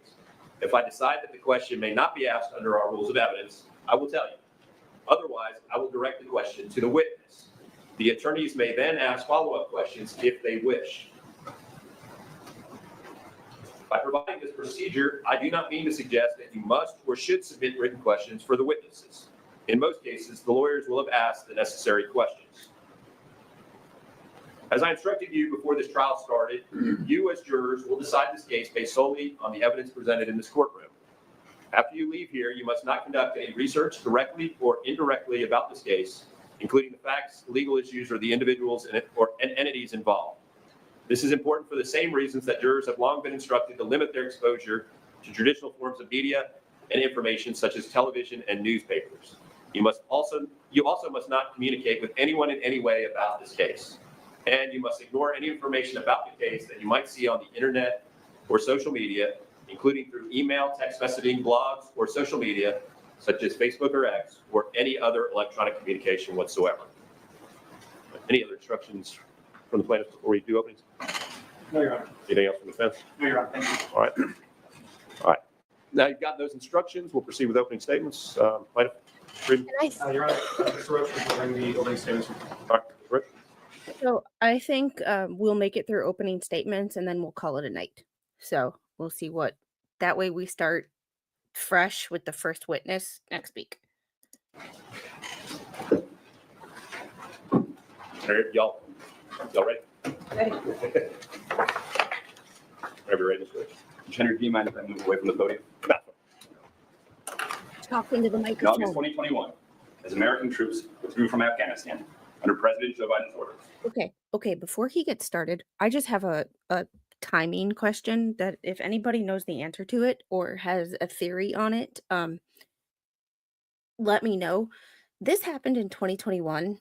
If I decide that the question may not be asked under our rules of evidence, I will tell you. Otherwise, I will direct the question to the witness. The attorneys may then ask follow-up questions if they wish. By providing this procedure, I do not mean to suggest that you must or should submit written questions for the witnesses. In most cases, the lawyers will have asked the necessary questions. As I instructed you before this trial started, you as jurors will decide this case based solely on the evidence presented in this courtroom. After you leave here, you must not conduct any research directly or indirectly about this case, including the facts, legal issues, or the individuals and entities involved. This is important for the same reasons that jurors have long been instructed to limit their exposure to traditional forms of media and information such as television and newspapers. You also must not communicate with anyone in any way about this case. And you must ignore any information about the case that you might see on the internet or social media, including through email, text messaging, blogs, or social media, such as Facebook or X, or any other electronic communication whatsoever. Any other instructions from the plaintiff before we do openings? No, Your Honor. Anything else from the defense? No, Your Honor. Thank you. All right. All right. Now you've got those instructions. We'll proceed with opening statements. Plaintiff, Reed. Your Honor, Mr. Roach will bring the opening statements. All right. Rich. So I think we'll make it through opening statements and then we'll call it a night. So we'll see what, that way we start fresh with the first witness next week. All right, y'all ready? Ready. Whenever you're ready, Mr. Rich. Senator, do you mind if I move away from the podium? Talk into the In August microphone. 2021, as American troops withdrew from Afghanistan under President Joe Biden's orders. Okay. Before he gets started, I just have a timing question that if anybody knows the answer to it or has a theory on it, let me know. This happened in 2021,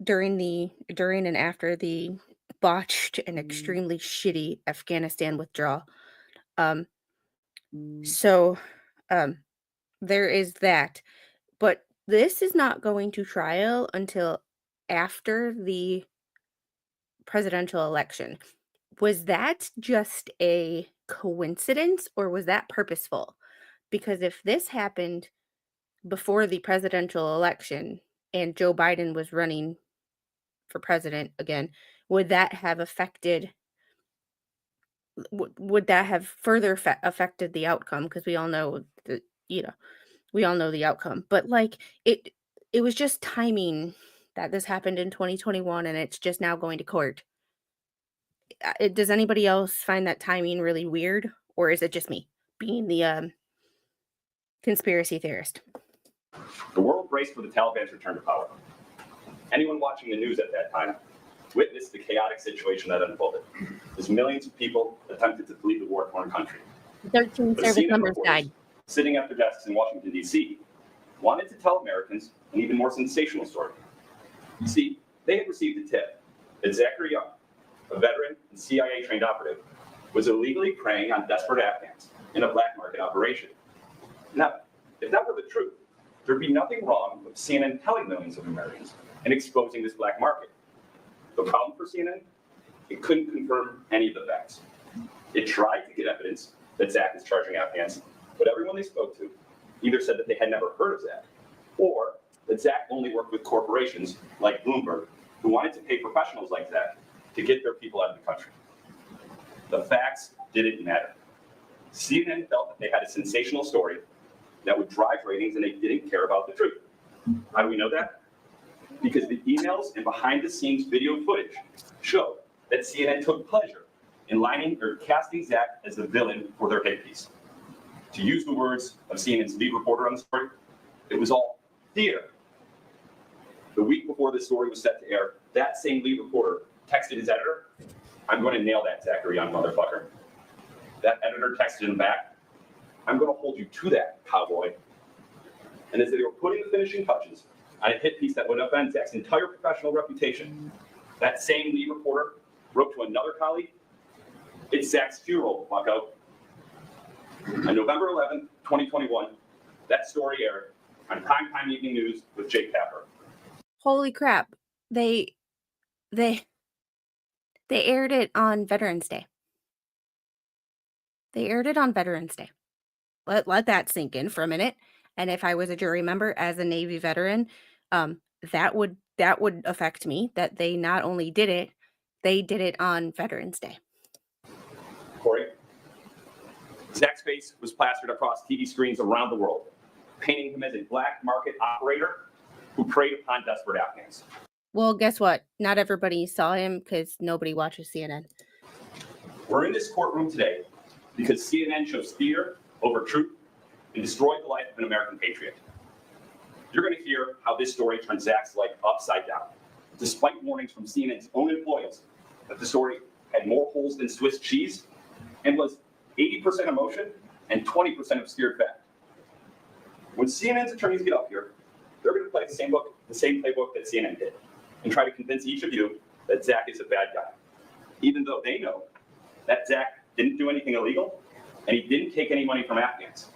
during and after the botched and extremely shitty Afghanistan withdrawal. So there is that, but this is not going to trial until after the presidential election. Was that just a coincidence or was that purposeful? Because if this happened before the presidential election and Joe Biden was running for president again, would that have affected would that have further affected the outcome? Because we all know that, we all know the outcome. But like it was just timing that this happened in 2021 and it's just now going to court. Does anybody else find that timing really weird, or is it just me being the conspiracy theorist. The world braced for the Taliban's return to power. Anyone watching the news at that time witnessed the chaotic situation that unfolded as millions of people attempted to flee the war-torn country. 13 But service CNN members reporters, died. sitting at their desks in Washington, D.C., wanted to tell Americans an even more sensational story. See, they had received a tip that Zachary Young, a veteran and CIA-trained operative, was illegally preying on desperate Afghans in a black market operation. Now, if that were the truth, there'd be nothing wrong with CNN telling millions of Americans and exposing this black market. The problem for CNN, it couldn't confirm any of the facts. It tried to get evidence that Zach is charging Afghans, but everyone they spoke to either said that they had never heard of Zach, or that Zach only worked with corporations like Bloomberg, who wanted to pay professionals like Zach to get their people out of the country. The facts didn't matter. CNN felt that they had a sensational story that would drive ratings, and they didn't care about the truth. How do we know that? Because the emails and behind-the-scenes video footage show that CNN took pleasure in casting Zach as the villain for their hit piece. To use the words of CNN's lead reporter on the story, it was all theater. The week before this story was set to air, that same lead reporter texted his editor, "I'm going to nail that Zachary Young motherfucker." That editor texted him back, "I'm going to hold you to that, cowboy." And as they were putting the finishing touches on a hit piece that would upend Zach's entire professional reputation, that same lead reporter wrote to another colleague, "It's Zach's funeral, bucko." On November 11th, 2021, that story aired on Primetime Evening News with Jake Tapper. Holy crap. They aired it on Veterans Day. They aired it on Veterans Day. Let that sink in for a minute. And if I was a jury member as a Navy veteran, that would affect me, that they not only did it, they did it on Veterans Day. Corey, Zach's face was plastered across TV screens around the world, painting him as a black market operator who preyed upon desperate Afghans. Well, guess what? Not everybody saw him because nobody watches CNN. We're in this courtroom today because CNN chose fear over truth and destroyed the life of an American patriot. You're going to hear how this story turned Zach's life upside down, despite warnings from CNN's own employees that the story had more holes than Swiss cheese and was 80% emotion and 20% obscured fact. When CNN's attorneys get up here, they're going to play the same playbook that CNN did, and try to convince each of you that Zach is a bad guy, even though they know that Zach didn't do anything illegal and he didn't take any money from Afghans.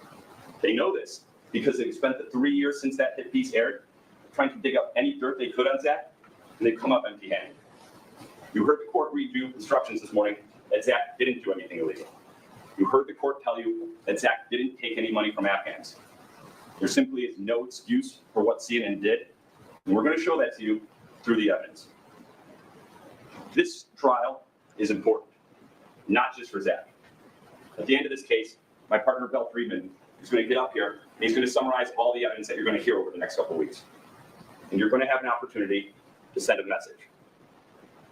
They know this because they've spent the 3 years since that hit piece aired trying to dig up any dirt they could on Zach, and they've come up empty-handed. You heard the court read you instructions this morning that Zach didn't do anything illegal. You heard the court tell you that Zach didn't take any money from Afghans. There simply is no excuse for what CNN did, and we're going to show that to you through the evidence. This trial is important, not just for Zach. At the end of this case, my partner, Bill Friedman, is going to get up here, and he's going to summarize all the evidence that you're going to hear over the next couple of weeks. And you're going to have an opportunity to send a message.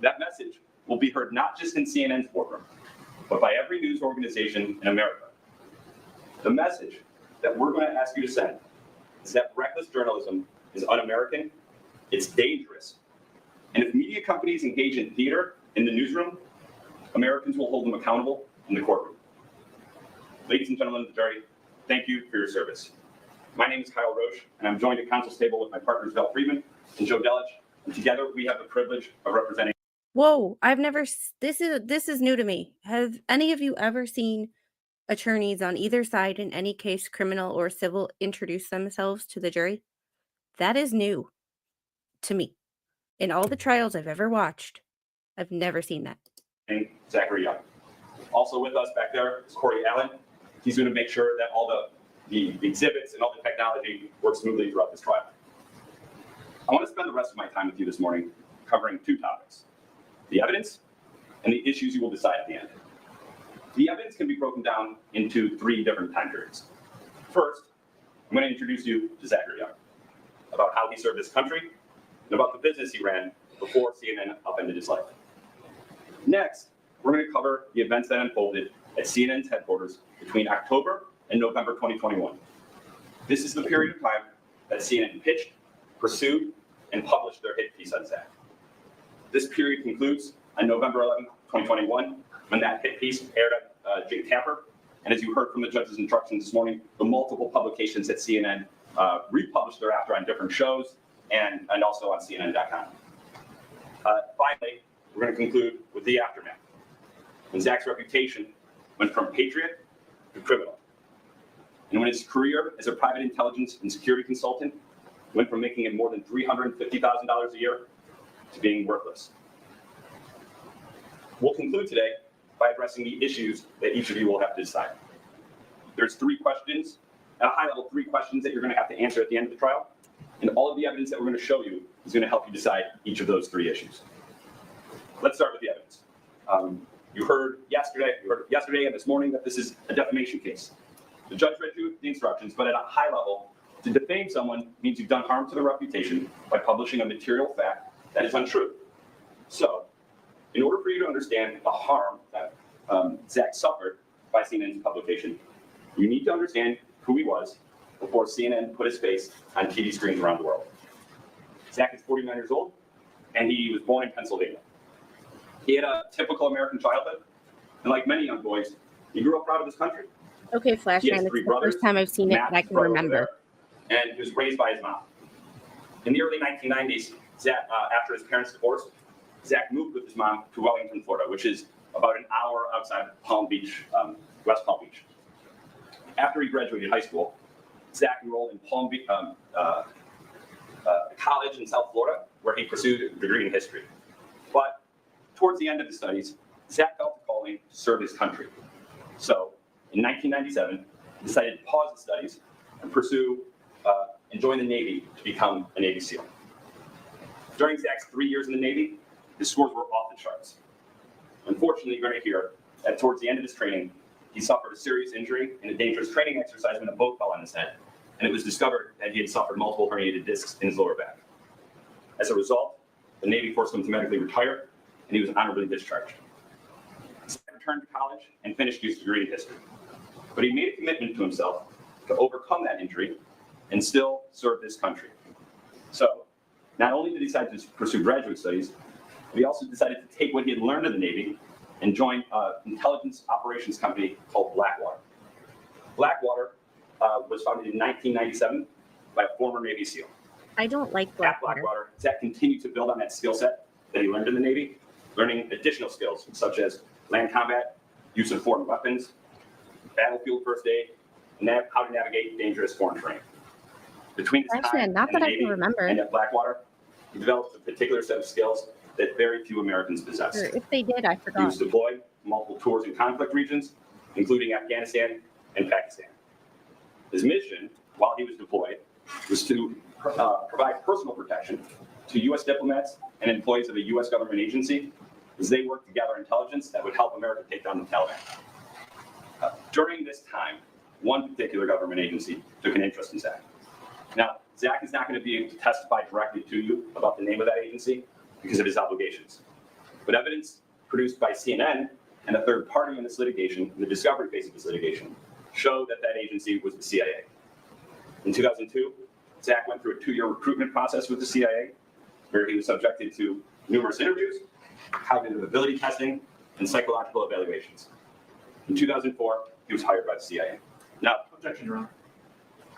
That message will be heard not just in CNN's courtroom, but by every news organization in America. The message that we're going to ask you to send is that reckless journalism is un-American, it's dangerous, and if media companies engage in theater in the newsroom, Americans will hold them accountable in the courtroom. Ladies and gentlemen of the jury, thank you for your service. My name is Kyle Roche, and I'm joined at counsel's table with my partners, Val Friedman and Joe Delich, and together we have the privilege of representing. Whoa, this is new to me. Have any of you ever seen attorneys on either side in any case, criminal or civil, introduce themselves to the jury? That is new to me. In all the trials I've ever watched, I've never seen that. Zachary Young. Also with us back there is Corey Allen. He's going to make sure that all the exhibits and all the technology work smoothly throughout this trial. I want to spend the rest of my time with you this morning covering two topics: the evidence and the issues you will decide at the end. The evidence can be broken down into three different time periods. First, I'm going to introduce you to Zachary Young, about how he served this country and about the business he ran before CNN upended his life. Next, we're going to cover the events that unfolded at CNN's headquarters between October and November 2021. This is the period of time that CNN pitched, pursued, and published their hit piece on Zach. This period concludes on November 11, 2021, when that hit piece aired on Jake Tapper. And as you heard from the judge's instructions this morning, the multiple publications at CNN republished thereafter on different shows and also on CNN.com. Finally, we're going to conclude with the aftermath, when Zach's reputation went from patriot to criminal. And when his career as a private intelligence and security consultant went from making him more than $350,000 a year to being worthless. We'll conclude today by addressing the issues that each of you will have to decide. There's 3 questions, at a high level, 3 questions that you're going to have to answer at the end of the trial. And all of the evidence that we're going to show you is going to help you decide each of those 3 issues. Let's start with the evidence. You heard yesterday and this morning that this is a defamation case. The judge read you the instructions, but at a high level, to defame someone means you've done harm to their reputation by publishing a material fact that is untrue. So, in order for you to understand the harm that Zach suffered by CNN's publication, you need to understand who he was before CNN put his face on TV screens around the world. Zach is 49 years old, and he was born in Pennsylvania. He had a typical American childhood, and like many young boys, he grew up proud of his country. Okay, Flashman, He has it's 3 the brothers, first time I've seen it Matt, that I his can brother over remember. there, and he was raised by his mom. In the early 1990s, Zach, after his parents divorced, Zach moved with his mom to Wellington, Florida, which is about an hour outside Palm Beach, West Palm Beach. After he graduated high school, Zach enrolled in college in South Florida, where he pursued a degree in history. But towards the end of his studies, Zach felt a calling to serve his country. So in 1997, he decided to pause his studies and pursue and join the Navy to become a Navy SEAL. During Zach's 3 years in the Navy, his scores were off the charts. Unfortunately, you're going to hear that towards the end of his training, he suffered a serious injury in a dangerous training exercise when a boat fell on his head, and it was discovered that he had suffered multiple herniated discs in his lower back. As a result, the Navy forced him to medically retire, and he was honorably discharged. Zach returned to college and finished his degree in history. But he made a commitment to himself to overcome that injury and still serve this country. So, not only did he decide to pursue graduate studies, but he also decided to take what he had learned in the Navy and join an intelligence operations company called Blackwater. Blackwater was founded in 1997 by a former Navy SEAL. I don't like At Blackwater. Blackwater, Zach continued to build on that skill set that he learned in the Navy, learning additional skills such as land combat, use of foreign weapons, battlefield first aid, and how to navigate dangerous foreign terrain. Between his Actually, time not in that the I can Navy remember. and at Blackwater, he developed a particular set of skills that very few Americans possess. Or if they did, I He forgot. was deployed multiple tours in conflict regions, including Afghanistan and Pakistan. His mission, while he was deployed, was to provide personal protection to U.S. diplomats and employees of a U.S. government agency as they worked to gather intelligence that would help America take down the Taliban. During this time, one particular government agency took an interest in Zach. Now, Zach is not going to be able to testify directly to you about the name of that agency because of his obligations. But evidence produced by CNN and a third party in this litigation, in the discovery phase of this litigation, show that that agency was the CIA. In 2002, Zach went through a 2-year recruitment process with the CIA, where he was subjected to numerous interviews, cognitive ability testing, and psychological evaluations. In 2004, he was hired by the CIA. Now, Objection, Your Honor.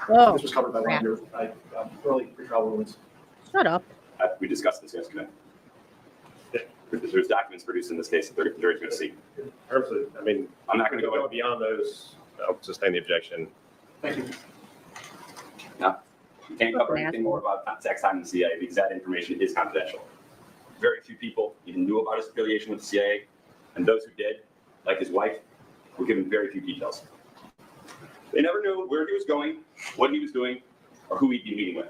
Whoa, This was covered by one of your early pretrial rulings. shut up. we discussed this yesterday. There's documents produced in this case that the jury's going to see. In terms of, I mean, I'm not going to go go beyond those. I'll sustain the objection. Thank you. You can't cover anything more about Zach's time in the CIA because that information is confidential. Very few people even knew about his affiliation with the CIA, and those who did, like his wife, were given very few details. They never knew where he was going, what he was doing, or who he'd be meeting with.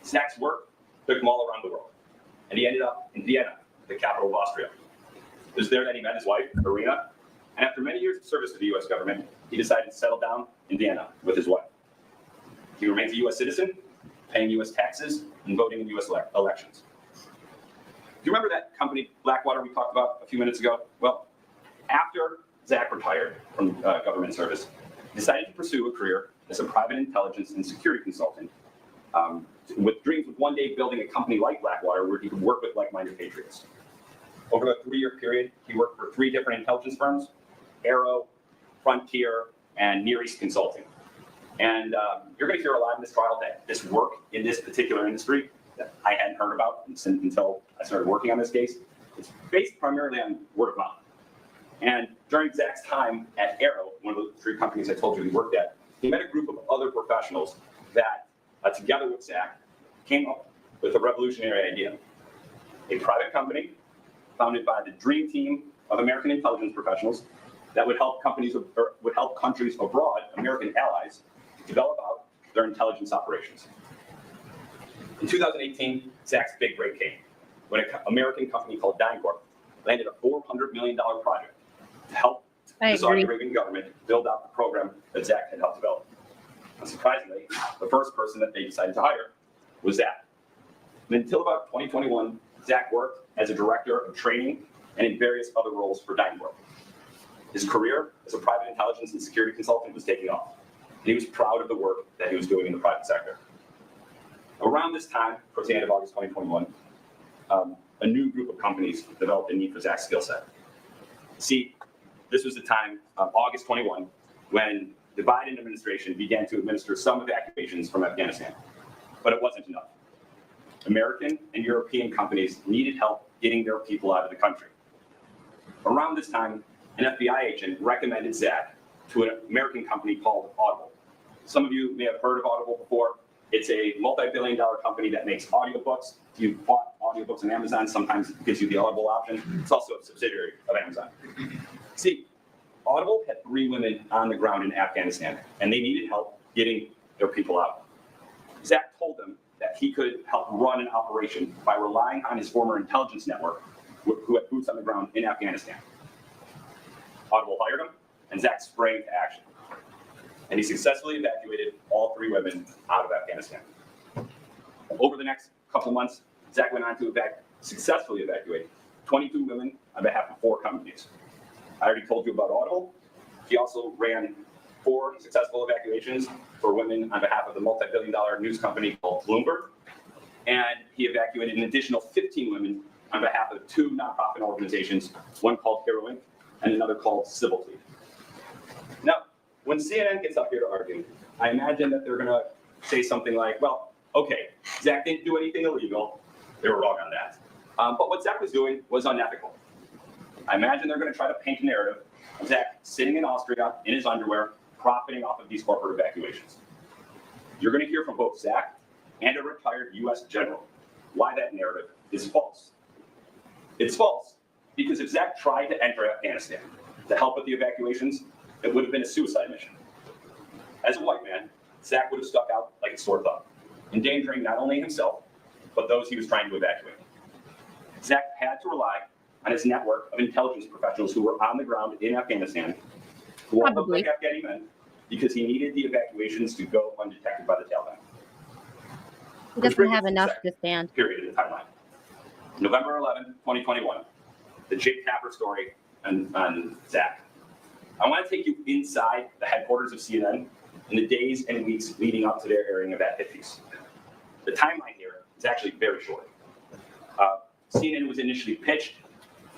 Zach's work took him all around the world, and he ended up in Vienna, the capital of Austria. It was there that he met his wife, Irina, and after many years of service to the U.S. government, he decided to settle down in Vienna with his wife. He remains a U.S. citizen, paying U.S. taxes, and voting in U.S. elections. Do you remember that company, Blackwater, we talked about a few minutes ago? Well, after Zach retired from government service, he decided to pursue a career as a private intelligence and security consultant, with dreams of one day building a company like Blackwater where he could work with like-minded patriots. Over a 3-year period, he worked for 3 different intelligence firms: Arrow, Frontier, and Near East Consulting. And you're going to hear a lot in this trial that this work in this particular industry that I hadn't heard about until I started working on this case. It's based primarily on word of mouth. And during Zach's time at Arrow, one of the 3 companies I told you he worked at, he met a group of other professionals that, together with Zach, came up with a revolutionary idea. A private company founded by the dream team of American intelligence professionals that would help countries abroad, American allies, develop out their intelligence operations. In 2018, Zach's big break came when an American company called DynCorp landed a $400 million project to help the Saudi Arabian government build out the program that Zach had helped develop. Unsurprisingly, the first person that they decided to hire was Zach. And until about 2021, Zach worked as a director of training and in various other roles for DynCorp. His career as a private intelligence and security consultant was taking off, and he was proud of the work that he was doing in the private sector. Around this time, towards the end of August 2021, a new group of companies developed a need for Zach's skill set. See, this was the time, August 21, when the Biden administration began to administer some evacuations from Afghanistan, but it wasn't enough. American and European companies needed help getting their people out of the country. Around this time, an FBI agent recommended Zach to an American company called Audible. Some of you may have heard of Audible before. It's a multi-billion-dollar company that makes audiobooks. If you bought audiobooks on Amazon, sometimes it gives you the Audible option. It's also a subsidiary of Amazon. See, Audible had 3 women on the ground in Afghanistan, and they needed help getting their people out. Zach told them that he could help run an operation by relying on his former intelligence network, who had boots on the ground in Afghanistan. Audible hired him, and Zach sprang to action. And he successfully evacuated all 3 women out of Afghanistan. Over the next couple months, Zach went on to successfully evacuate 22 women on behalf of 4 companies. I already told you about Audible. He also ran 4 successful evacuations for women on behalf of the multi-billion-dollar news company called Bloomberg. And he evacuated an additional 15 women on behalf of 2 nonprofit organizations, one called Hero Inc. and another called Civil Fleet. Now, when CNN gets up here to argue, I imagine that they're going to say something like, well, okay, Zach didn't do anything illegal. They were wrong on that. But what Zach was doing was unethical. I imagine they're going to try to paint a narrative of Zach sitting in Austria in his underwear, profiting off of these corporate evacuations. You're going to hear from both Zach and a retired U.S. general why that narrative is false. It's false because if Zach tried to enter Afghanistan to help with the evacuations, it would have been a suicide mission. As a white man, Zach would have stuck out like a sore thumb, endangering not only himself, but those he was trying to evacuate. Zach had to rely on his network of intelligence professionals who were on the ground in Afghanistan, who all looked like Afghani men, because he needed the evacuations to go undetected by the Taliban. He doesn't have enough to stand. Period in the timeline. November 11, 2021, the Jake Tapper story on Zach. I want to take you inside the headquarters of CNN in the days and weeks leading up to their airing of that hit piece. The timeline here is actually very short. CNN was initially pitched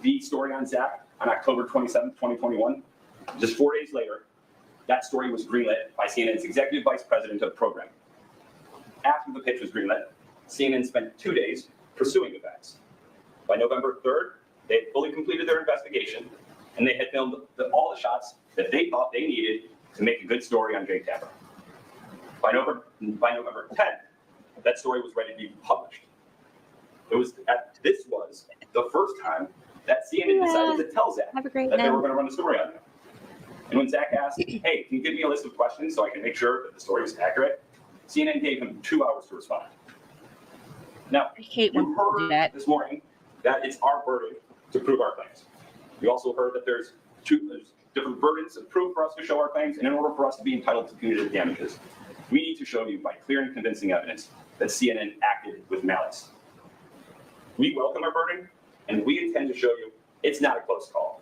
the story on Zach on October 27, 2021. Just 4 days later, that story was greenlit by CNN's executive vice president of programming. After the pitch was greenlit, CNN spent 2 days pursuing the facts. By November 3rd, they had fully completed their investigation, and they had filmed all the shots that they thought they needed to make a good story on Jake Tapper. By November 10th, that story was ready to be published. This was the first time that CNN decided to tell Zach that they were going to run a story on him. And when Zach asked, hey, can you give me a list of questions so I can make sure that the story is accurate? CNN gave him 2 hours to respond. Now, you heard this morning that it's our burden to prove our claims. You also heard that there's different burdens of proof for us to show our claims, and in order for us to be entitled to punitive damages, we need to show you by clear and convincing evidence that CNN acted with malice. We welcome our burden, and we intend to show you it's not a close call.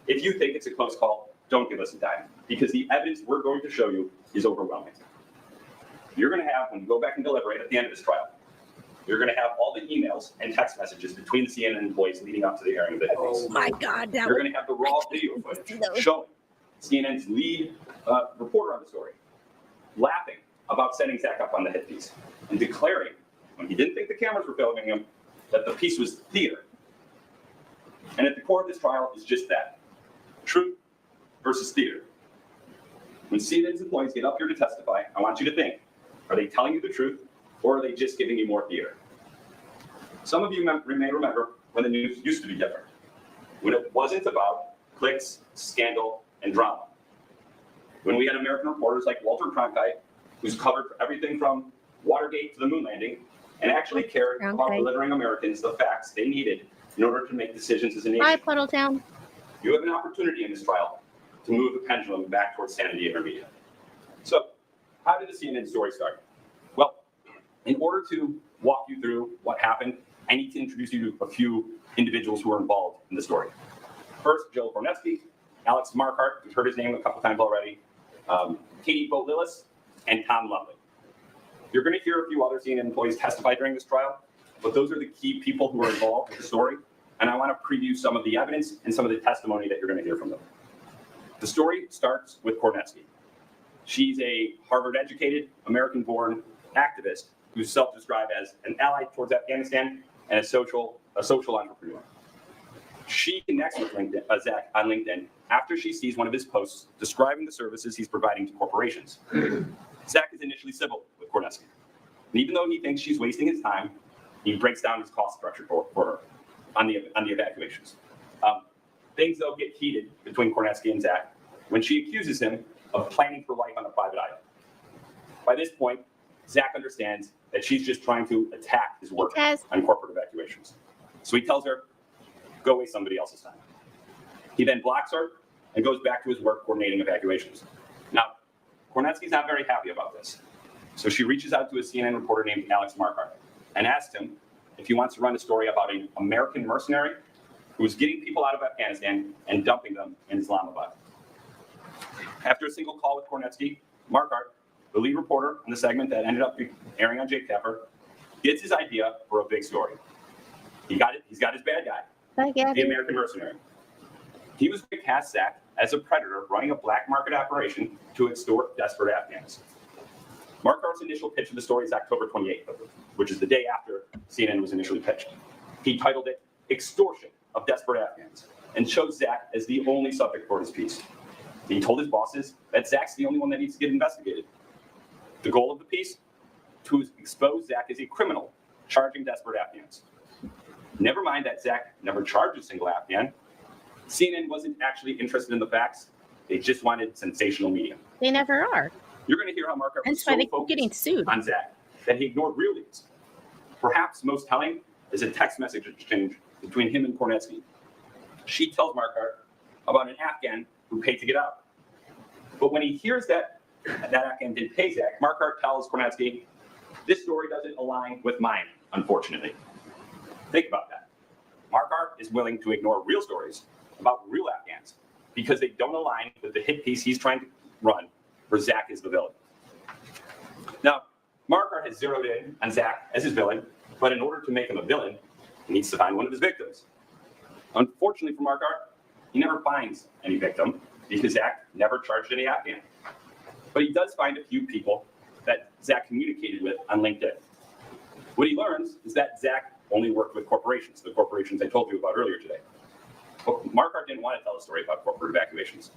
If you think it's a close call, don't give us a dime, because the evidence we're going to show you is overwhelming. you're going to have, when you go back and deliberate at the end of this trial, you're going to have all the emails and text messages between the CNN employees leading up to the airing of the hit piece. My God, that You're was going to have the raw video footage showing CNN's lead reporter on the story laughing about setting Zach up on the hit piece and declaring, when he didn't think the cameras were filming him, that the piece was theater. And at the core of this trial is just that, truth versus theater. When CNN's employees get up here to testify, I want you to think, are they telling you the truth or are they just giving you more theater? Some of you may remember when the news used to be different, when it wasn't about clicks, scandal, and drama. When we had American reporters like Walter Cronkite, who's covered everything from Watergate to the moon landing, and actually cared about delivering Americans the facts they needed in order to make decisions as a nation. Hi, Puddle Town. You have an opportunity in this trial to move the pendulum back towards sanity intermediate. So, how did the CNN story start? Well, in order to walk you through what happened, I need to introduce you to a few individuals who were involved in the story. First, Joe Kornetsky, Alex Marquardt, you've heard his name a couple times already, Katie Boat-Lillis, and Tom Lovely. You're going to hear a few other CNN employees testify during this trial, but those are the key people who are involved with the story, and I want to preview some of the evidence and some of the testimony that you're going to hear from them. The story starts with Kornetsky. She's a Harvard-educated, American-born activist who's self-described as an ally towards Afghanistan and a social entrepreneur. She connects with Zach on LinkedIn after she sees one of his posts describing the services he's providing to corporations. Zach is initially civil with Kornetsky. And even though he thinks she's wasting his time, he breaks down his cost structure for her on the evacuations. Things, though, get heated between Kornetsky and Zach when she accuses him of planning for life on a private island. By this point, Zach understands that she's just trying to attack his work on corporate evacuations. So he tells her, go waste somebody else's time. He then blocks her and goes back to his work coordinating evacuations. Now, Kornetsky's not very happy about this. So she reaches out to a CNN reporter named Alex Marquardt and asks him if he wants to run a story about an American mercenary who was getting people out of Afghanistan and dumping them in Islamabad. After a single call with Kornetsky, Marquardt, the lead reporter on the segment that ended up airing on Jake Tapper, gets his idea for a big story. He's got his bad guy, the American mercenary. He was going to cast Zach as a predator running a black market operation to extort desperate Afghans. Marquardt's initial pitch of the story is October 28th, which is the day after CNN was initially pitched. He titled it Extortion of Desperate Afghans and chose Zach as the only subject for his piece. He told his bosses that Zach's the only one that needs to get investigated. The goal of the piece? To expose Zach as a criminal charging desperate Afghans. Never mind that Zach never charged a single Afghan. CNN wasn't actually interested in the facts. They just wanted sensational media. They never are. You're going to hear how Marquardt was That's why so they keep getting focused sued on Zach that he ignored real leads. Perhaps most telling is a text message exchange between him and Kornetsky. She tells Marquardt about an Afghan who paid to get out. But when he hears that Afghan did pay Zach, Marquardt tells Kornetsky, this story doesn't align with mine, unfortunately. Think about that. Marquardt is willing to ignore real stories about real Afghans because they don't align with the hit piece he's trying to run, where Zach is the villain. Now, Marquardt has zeroed in on Zach as his villain, but in order to make him a villain, he needs to find one of his victims. Unfortunately for Marquardt, he never finds any victim because Zach never charged any Afghan. But he does find a few people that Zach communicated with on LinkedIn. What he learns is that Zach only worked with corporations, the corporations I told you about earlier today. But Marquardt didn't want to tell a story about corporate evacuations.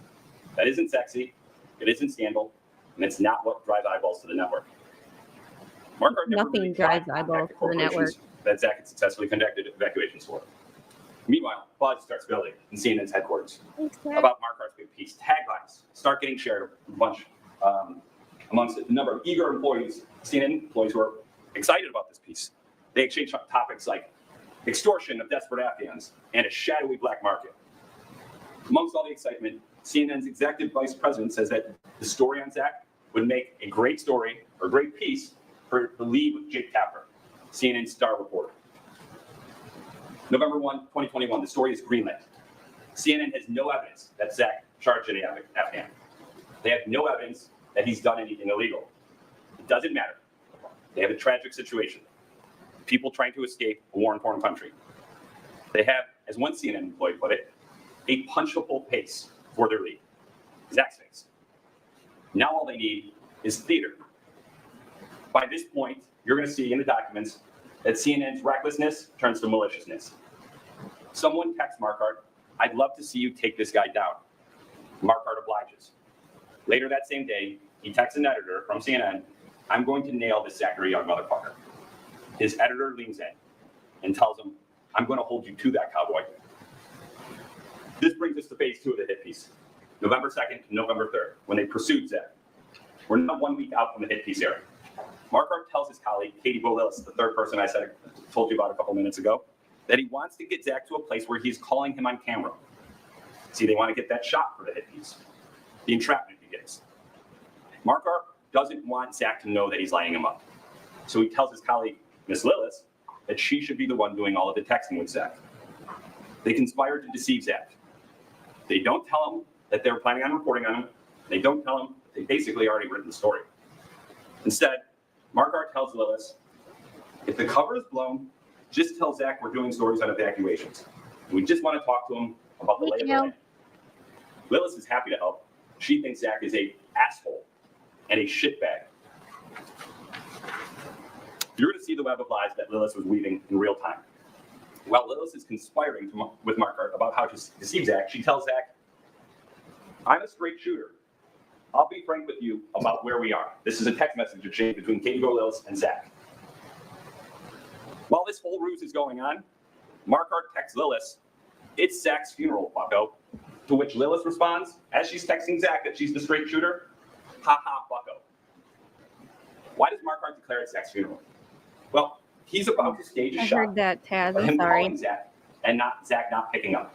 That isn't sexy, it isn't scandal, and it's not what drives eyeballs to the network. Marquardt never Nothing really drives tried to eyeballs contact to the network. that Zach had successfully conducted evacuations for. Meanwhile, buzz starts building in CNN's headquarters about Marquardt's big piece. Taglines start getting shared a bunch amongst a number of eager employees, CNN employees who are excited about this piece. They exchange topics like extortion of desperate Afghans and a shadowy black market. Amongst all the excitement, CNN's executive vice president says that the story on Zach would make a great story or a great piece for the lead with Jake Tapper, CNN's star reporter. November 1, 2021, the story is greenlit. CNN has no evidence that Zach charged any Afghan. They have no evidence that he's done anything illegal. doesn't matter. They have a tragic situation. People trying to escape a war-torn country. They have, as one CNN employee put it, a punchable pace for their lead. Zach's face. Now all they need is theater. By this point, you're going to see in the documents that CNN's recklessness turns to maliciousness. Someone texts Marquardt, "I'd love to see you take this guy down." Marquardt obliges. Later that same day, he texts an editor from CNN, "I'm going to nail this Zachary Young motherfucker." His editor leans in and tells him, "I'm going to hold you to that, cowboy." This brings us to phase 2 of the hit piece, November 2nd to November 3rd, when they pursued Zach. We're now 1 week out from the hit piece era. Marquardt tells his colleague, Katie Bowillis, the third person I told you about a couple minutes ago, that he wants to get Zach to a place where he's calling him on camera. See, they want to get that shot for the hit piece. The entrapment begins. Marquardt doesn't want Zach to know that he's lining him up. So he tells his colleague, Miss Lillis, that she should be the one doing all of the texting with Zach. They conspire to deceive Zach. They don't tell him that they're planning on reporting on him. They don't tell him that they basically already written the story. Instead, Marquardt tells Lillis, "If the cover is blown, just tell Zach we're doing stories on evacuations. We just want to talk to him about the lay of the land." Lillis is happy to help. She thinks Zach is a asshole and a shitbag. You're going to see the web of lies that Lillis was weaving in real time. While Lillis is conspiring with Marquardt about how to deceive Zach, she tells Zach, "I'm a straight shooter. I'll be frank with you about where we are." This is a text message exchange between Katie Bowillis and Zach. While this whole ruse is going on, Marquardt texts Lillis, "It's Zach's funeral, bucko." To which Lillis responds, as she's texting Zach that she's the straight shooter, "Ha ha, bucko." Why does Marquardt declare it's Zach's funeral? Well, he's about to stage a I shot heard that, Taz. of I'm him sorry. calling Zach and Zach not picking up.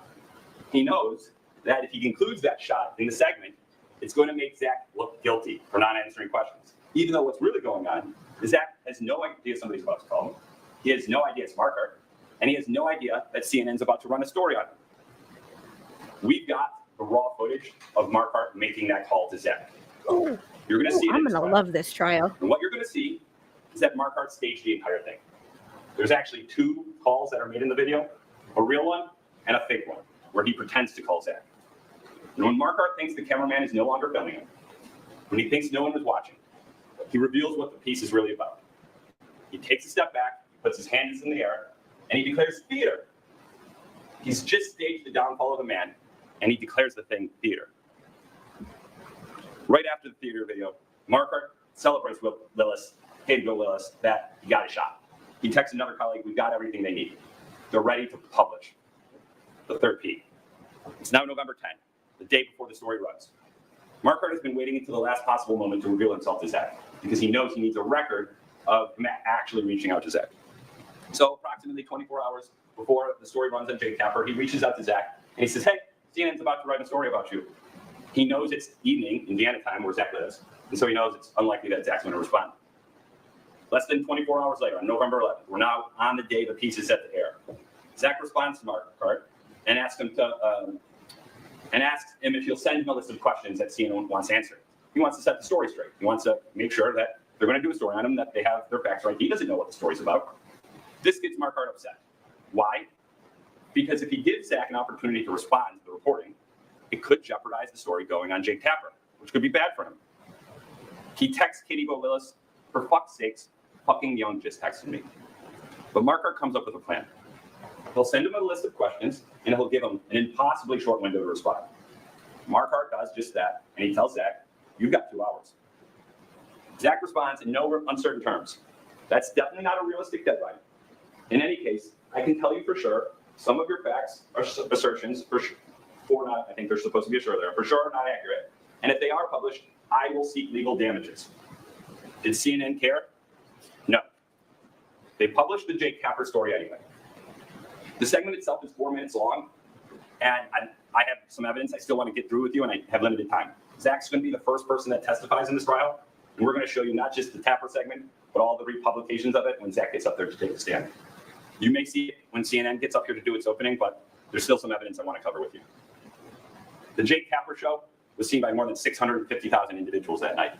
He knows that if he includes that shot in the segment, it's going to make Zach look guilty for not answering questions. Even though what's really going on is Zach has no idea somebody's about to call him. He has no idea it's Marquardt, and he has no idea that CNN's about to run a story on him. We've got the raw footage of Marquardt making that call to Zach. Ooh, You're going to see it. I'm in this going to trial. love this trial. And what you're going to see is that Marquardt staged the entire thing. There's actually 2 calls that are made in the video, a real one and a fake one, where he pretends to call Zach. And when Marquardt thinks the cameraman is no longer filming him, when he thinks no one is watching, he reveals what the piece is really about. He takes a step back, puts his hands in the air, and he declares theater. He's just staged the downfall of a man, and he declares the thing theater. Right after the theater video, Marquardt celebrates with Lillis, Katie Willis, that he got a shot. He texts another colleague, "We've got everything they need. They're ready to publish." The third P. It's now November 10th, the day before the story runs. Marquardt has been waiting until the last possible moment to reveal himself to Zach because he knows he needs a record of him actually reaching out to Zach. So approximately 24 hours before the story runs on Jake Tapper, he reaches out to Zach and he says, "Hey, CNN's about to write a story about you." He knows it's evening, Indiana time, where Zach lives, and so he knows it's unlikely that Zach's going to respond. Less than 24 hours later, on November 11th, we're now on the day the piece is set to air. Zach responds to Marquardt and asks him if he'll send him a list of questions that CNN wants answered. He wants to set the story straight. He wants to make sure that they're going to do a story on him, that they have their facts right. He doesn't know what the story's about. This gets Marquardt upset. Why? Because if he gives Zach an opportunity to respond to the reporting, it could jeopardize the story going on Jake Tapper, which could be bad for him. He texts Katie Bowillis, "For fuck's sakes, fucking Young just texted me." But Marquardt comes up with a plan. He'll send him a list of questions, and he'll give him an impossibly short window to respond. Marquardt does just that, and he tells Zach, "You've got 2 hours." Zach responds in no uncertain terms. That's definitely not a realistic deadline. In any case, I can tell you for sure, some of your facts or assertions I think they're supposed to be sure they're for sure not accurate. And if they are published, I will seek legal damages. Did CNN care? No. They published the Jake Tapper story anyway. The segment itself is 4 minutes long, and I have some evidence I still want to get through with you, and I have limited time. Zach's going to be the first person that testifies in this trial, and we're going to show you not just the Tapper segment, but all the republications of it when Zach gets up there to take the stand. You may see it when CNN gets up here to do its opening, but there's still some evidence I want to cover with you. The Jake Tapper show was seen by more than 650,000 individuals that night.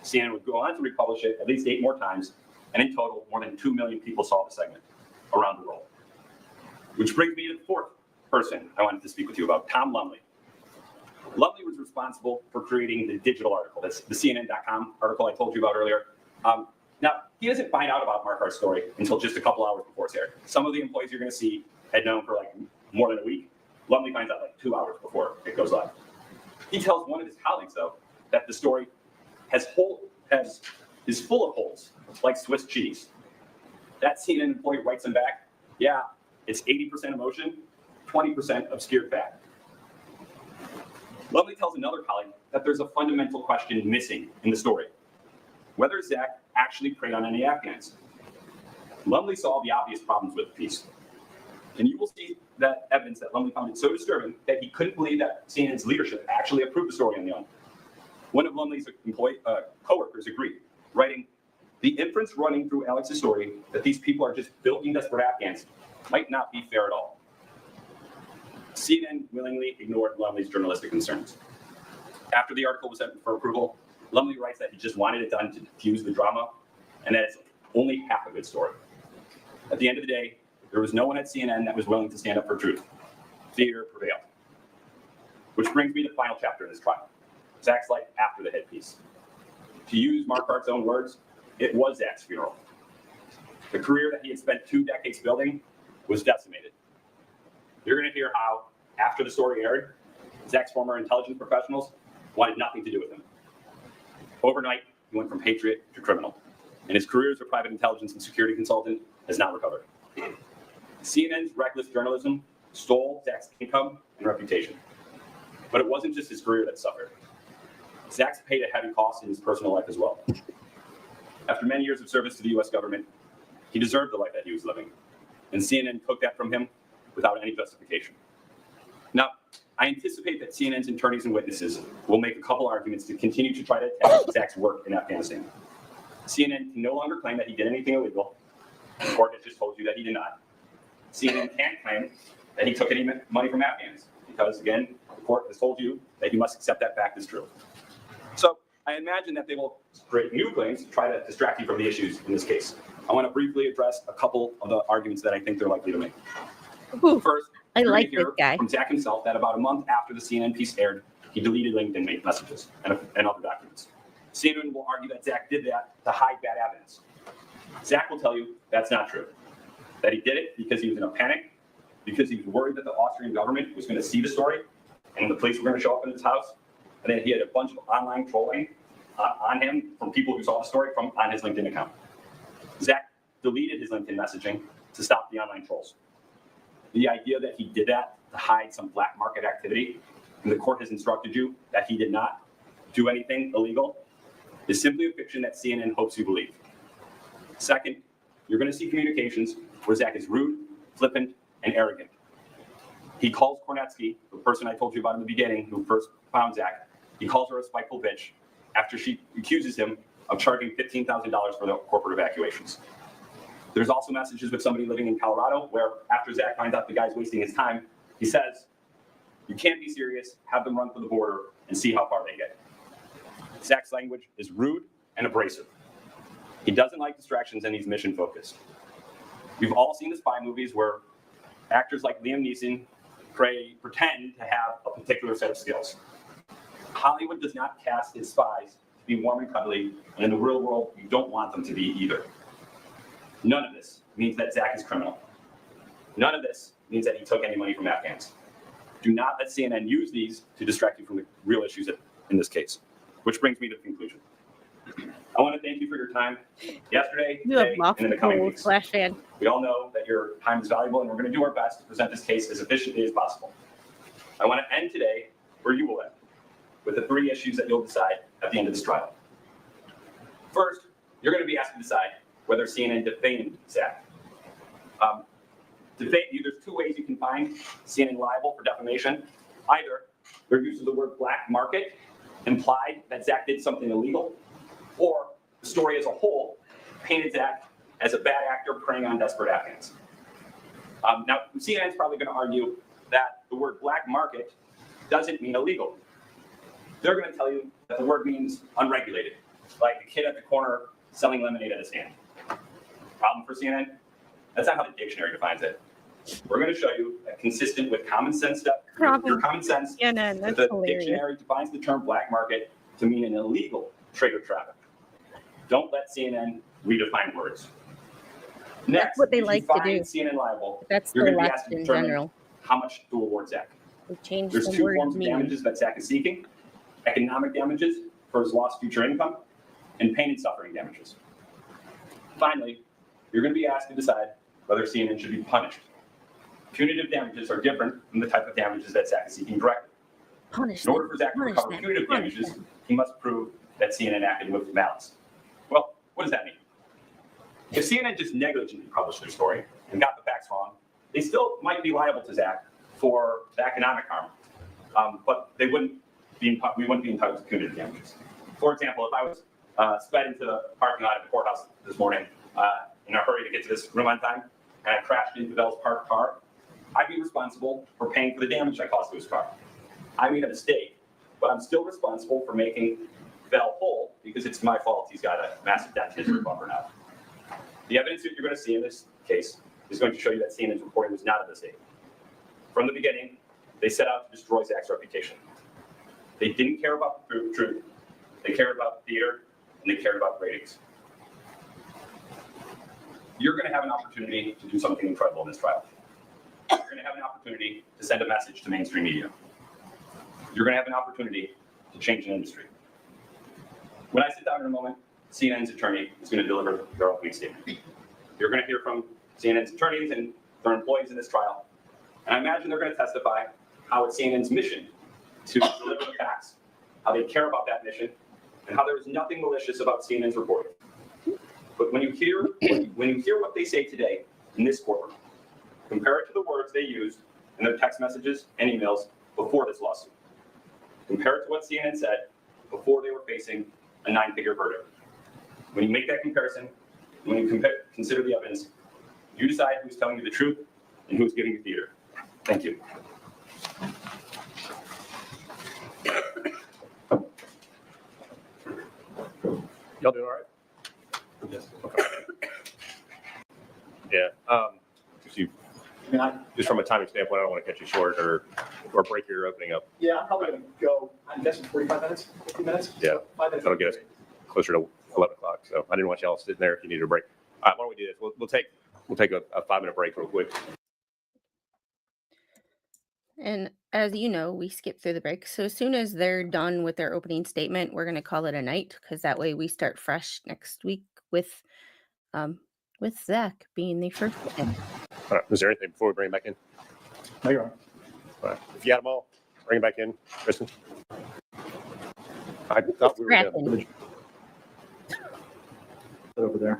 CNN would go on to republish it at least 8 more times, and in total, more than 2 million people saw the segment around the world. Which brings me to the fourth person I wanted to speak with you about, Tom Lumley. Lumley was responsible for creating the digital article. That's the CNN.com article I told you about earlier. Now, he doesn't find out about Marquardt's story until just a couple hours before it's aired. Some of the employees you're going to see had known for like more than a week. Lumley finds out like 2 hours before it goes live. He tells one of his colleagues, though, that the story is full of holes, like Swiss cheese. That CNN employee writes him back, yeah, it's 80% emotion, 20% obscured fact. Lumley tells another colleague that there's a fundamental question missing in the story, whether Zach actually preyed on any Afghans. Lumley saw the obvious problems with the piece. And you will see that evidence that Lumley found it so disturbing that he couldn't believe that CNN's leadership actually approved the story on the own. One of Lumley's coworkers agreed, writing, the inference running through Alex's story that these people are just bilking desperate Afghans might not be fair at all. CNN willingly ignored Lumley's journalistic concerns. After the article was sent for approval, Lumley writes that he just wanted it done to diffuse the drama, and that it's only half a good story. At the end of the day, there was no one at CNN that was willing to stand up for truth. Theater prevailed. Which brings me to the final chapter in this trial, Zach's life after the hit piece. To use Marquardt's own words, it was Zach's funeral. The career that he had spent 2 decades building was decimated. You're going to hear how, after the story aired, Zach's former intelligence professionals wanted nothing to do with him. Overnight, he went from patriot to criminal, and his career as a private intelligence and security consultant has not recovered. CNN's reckless journalism stole Zach's income and reputation. But it wasn't just his career that suffered. Zach's paid a heavy cost in his personal life as well. After many years of service to the U.S. government, he deserved the life that he was living, and CNN took that from him without any justification. Now, I anticipate that CNN's attorneys and witnesses will make a couple arguments to continue to try to attack Zach's work in Afghanistan. CNN can no longer claim that he did anything illegal. The court has just told you that he did not. CNN can't claim that he took any money from Afghans because, again, the court has told you that you must accept that fact as true. So I imagine that they will create new claims to try to distract you from the issues in this case. I want to briefly address a couple of the arguments that I think they're likely to make. Ooh, First, I you're like gonna hear this guy. from Zach himself that about a month after the CNN piece aired, he deleted LinkedIn messages and other documents. CNN will argue that Zach did that to hide bad evidence. Zach will tell you that's not true, that he did it because he was in a panic, because he was worried that the Austrian government was going to see the story and the police were going to show up in his house, and then he had a bunch of online trolling on him from people who saw the story on his LinkedIn account. Zach deleted his LinkedIn messaging to stop the online trolls. The idea that he did that to hide some black market activity, and the court has instructed you that he did not do anything illegal, is simply a fiction that CNN hopes you believe. Second, you're going to see communications where Zach is rude, flippant, and arrogant. He calls Kornetsky, the person I told you about in the beginning who first found Zach, he calls her a spiteful bitch after she accuses him of charging $15,000 for the corporate evacuations. There's also messages with somebody living in Colorado where after Zach finds out the guy's wasting his time, he says, you can't be serious, have them run for the border and see how far they get. Zach's language is rude and abrasive. He doesn't like distractions and he's mission focused. We've all seen the spy movies where actors like Liam Neeson pretend to have a particular set of skills. Hollywood does not cast its spies to be warm and cuddly, and in the real world, you don't want them to be either. None of this means that Zach is criminal. None of this means that he took any money from Afghans. Do not let CNN use these to distract you from the real issues in this case, which brings me to the conclusion. I want to thank you for your time yesterday, You have today, and in the coming multiple weeks. Flash fan. We all know that your time is valuable, and we're going to do our best to present this case as efficiently as possible. I want to end today where you will end, with the 3 issues that you'll decide at the end of this trial. First, you're going to be asked to decide whether CNN defamed Zach. There's 2 ways you can find CNN liable for defamation. Either their use of the word black market implied that Zach did something illegal, or the story as a whole painted Zach as a bad actor preying on desperate Afghans. Now, CNN is probably going to argue that the word black market doesn't mean illegal. They're going to tell you that the word means unregulated, like kid at the corner selling lemonade at a stand. Problem for CNN? That's not how the dictionary defines it. We're going to show you that consistent with common sense stuff, your common sense, CNN, that that's the hilarious. dictionary defines the term black market to mean an illegal trade or traffic. Don't let CNN redefine words. Next, what they if like you to find do. CNN liable, That's you're the going to be left asked to in determine general. how much to award Zach. We changed There's the two word forms of mean. damages that Zach is seeking: economic damages for his lost future income, and pain and suffering damages. Finally, you're going to be asked to decide whether CNN should be punished. Punitive damages are different from the type of damages that Zach is seeking directly. Punish In order for Zach to Punish recover them. punitive Punish damages, them. he must prove that CNN acted with malice. Well, what does that mean? If CNN just negligently published their story and got the facts wrong, they still might be liable to Zach for the economic harm, but we wouldn't be entitled to punitive damages. For example, if I was sped into the parking lot of the courthouse this morning in a hurry to get to this room on time, and I crashed into Bell's parked car, I'd be responsible for paying for the damage I caused to his car. I made a mistake, but I'm still responsible for making Bell whole because it's my fault he's got a massive dent in his rear bumper now. The evidence that you're going to see in this case is going to show you that CNN's reporting was not a mistake. From the beginning, they set out to destroy Zach's reputation. They didn't care about the truth. They cared about theater, and they cared about ratings. You're going to have an opportunity to do something incredible in this trial. You're going to have an opportunity to send a message to mainstream media. You're going to have an opportunity to change an industry. When I sit down in a moment, CNN's attorney is going to deliver their opening statement. You're going to hear from CNN's attorneys and their employees in this trial. And I imagine they're going to testify how it's CNN's mission to deliver the facts, how they care about that mission, and how there is nothing malicious about CNN's reporting. But when you hear what they say today in this courtroom, compare it to the words they used in their text messages and emails before this lawsuit. Compare it to what CNN said before they were facing a 9-figure verdict. When you make that comparison, when you consider the evidence, you decide who's telling you the truth and who's giving you theater. Thank you. Y'all doing all right? Yes. Okay. Yeah. Just from a timing standpoint, I don't want to cut you short or break your opening up. Yeah, I'm probably going to go, I'm guessing 45 minutes, 50 minutes? Yeah. So 5 minutes. That'll get us closer to 11 o'clock. So I didn't want y'all sitting there if you needed a break. All right, why don't we do this? We'll take a 5-minute break real quick. And as you know, we skip through the break. So as soon as they're done with their opening statement, we're going to call it a night because that way we start fresh next week with Zach being the first witness. All right. Is there anything before we bring him back in? No, you're on. All right. If you got them all, bring him back in, Kristen. I thought we were going Over there.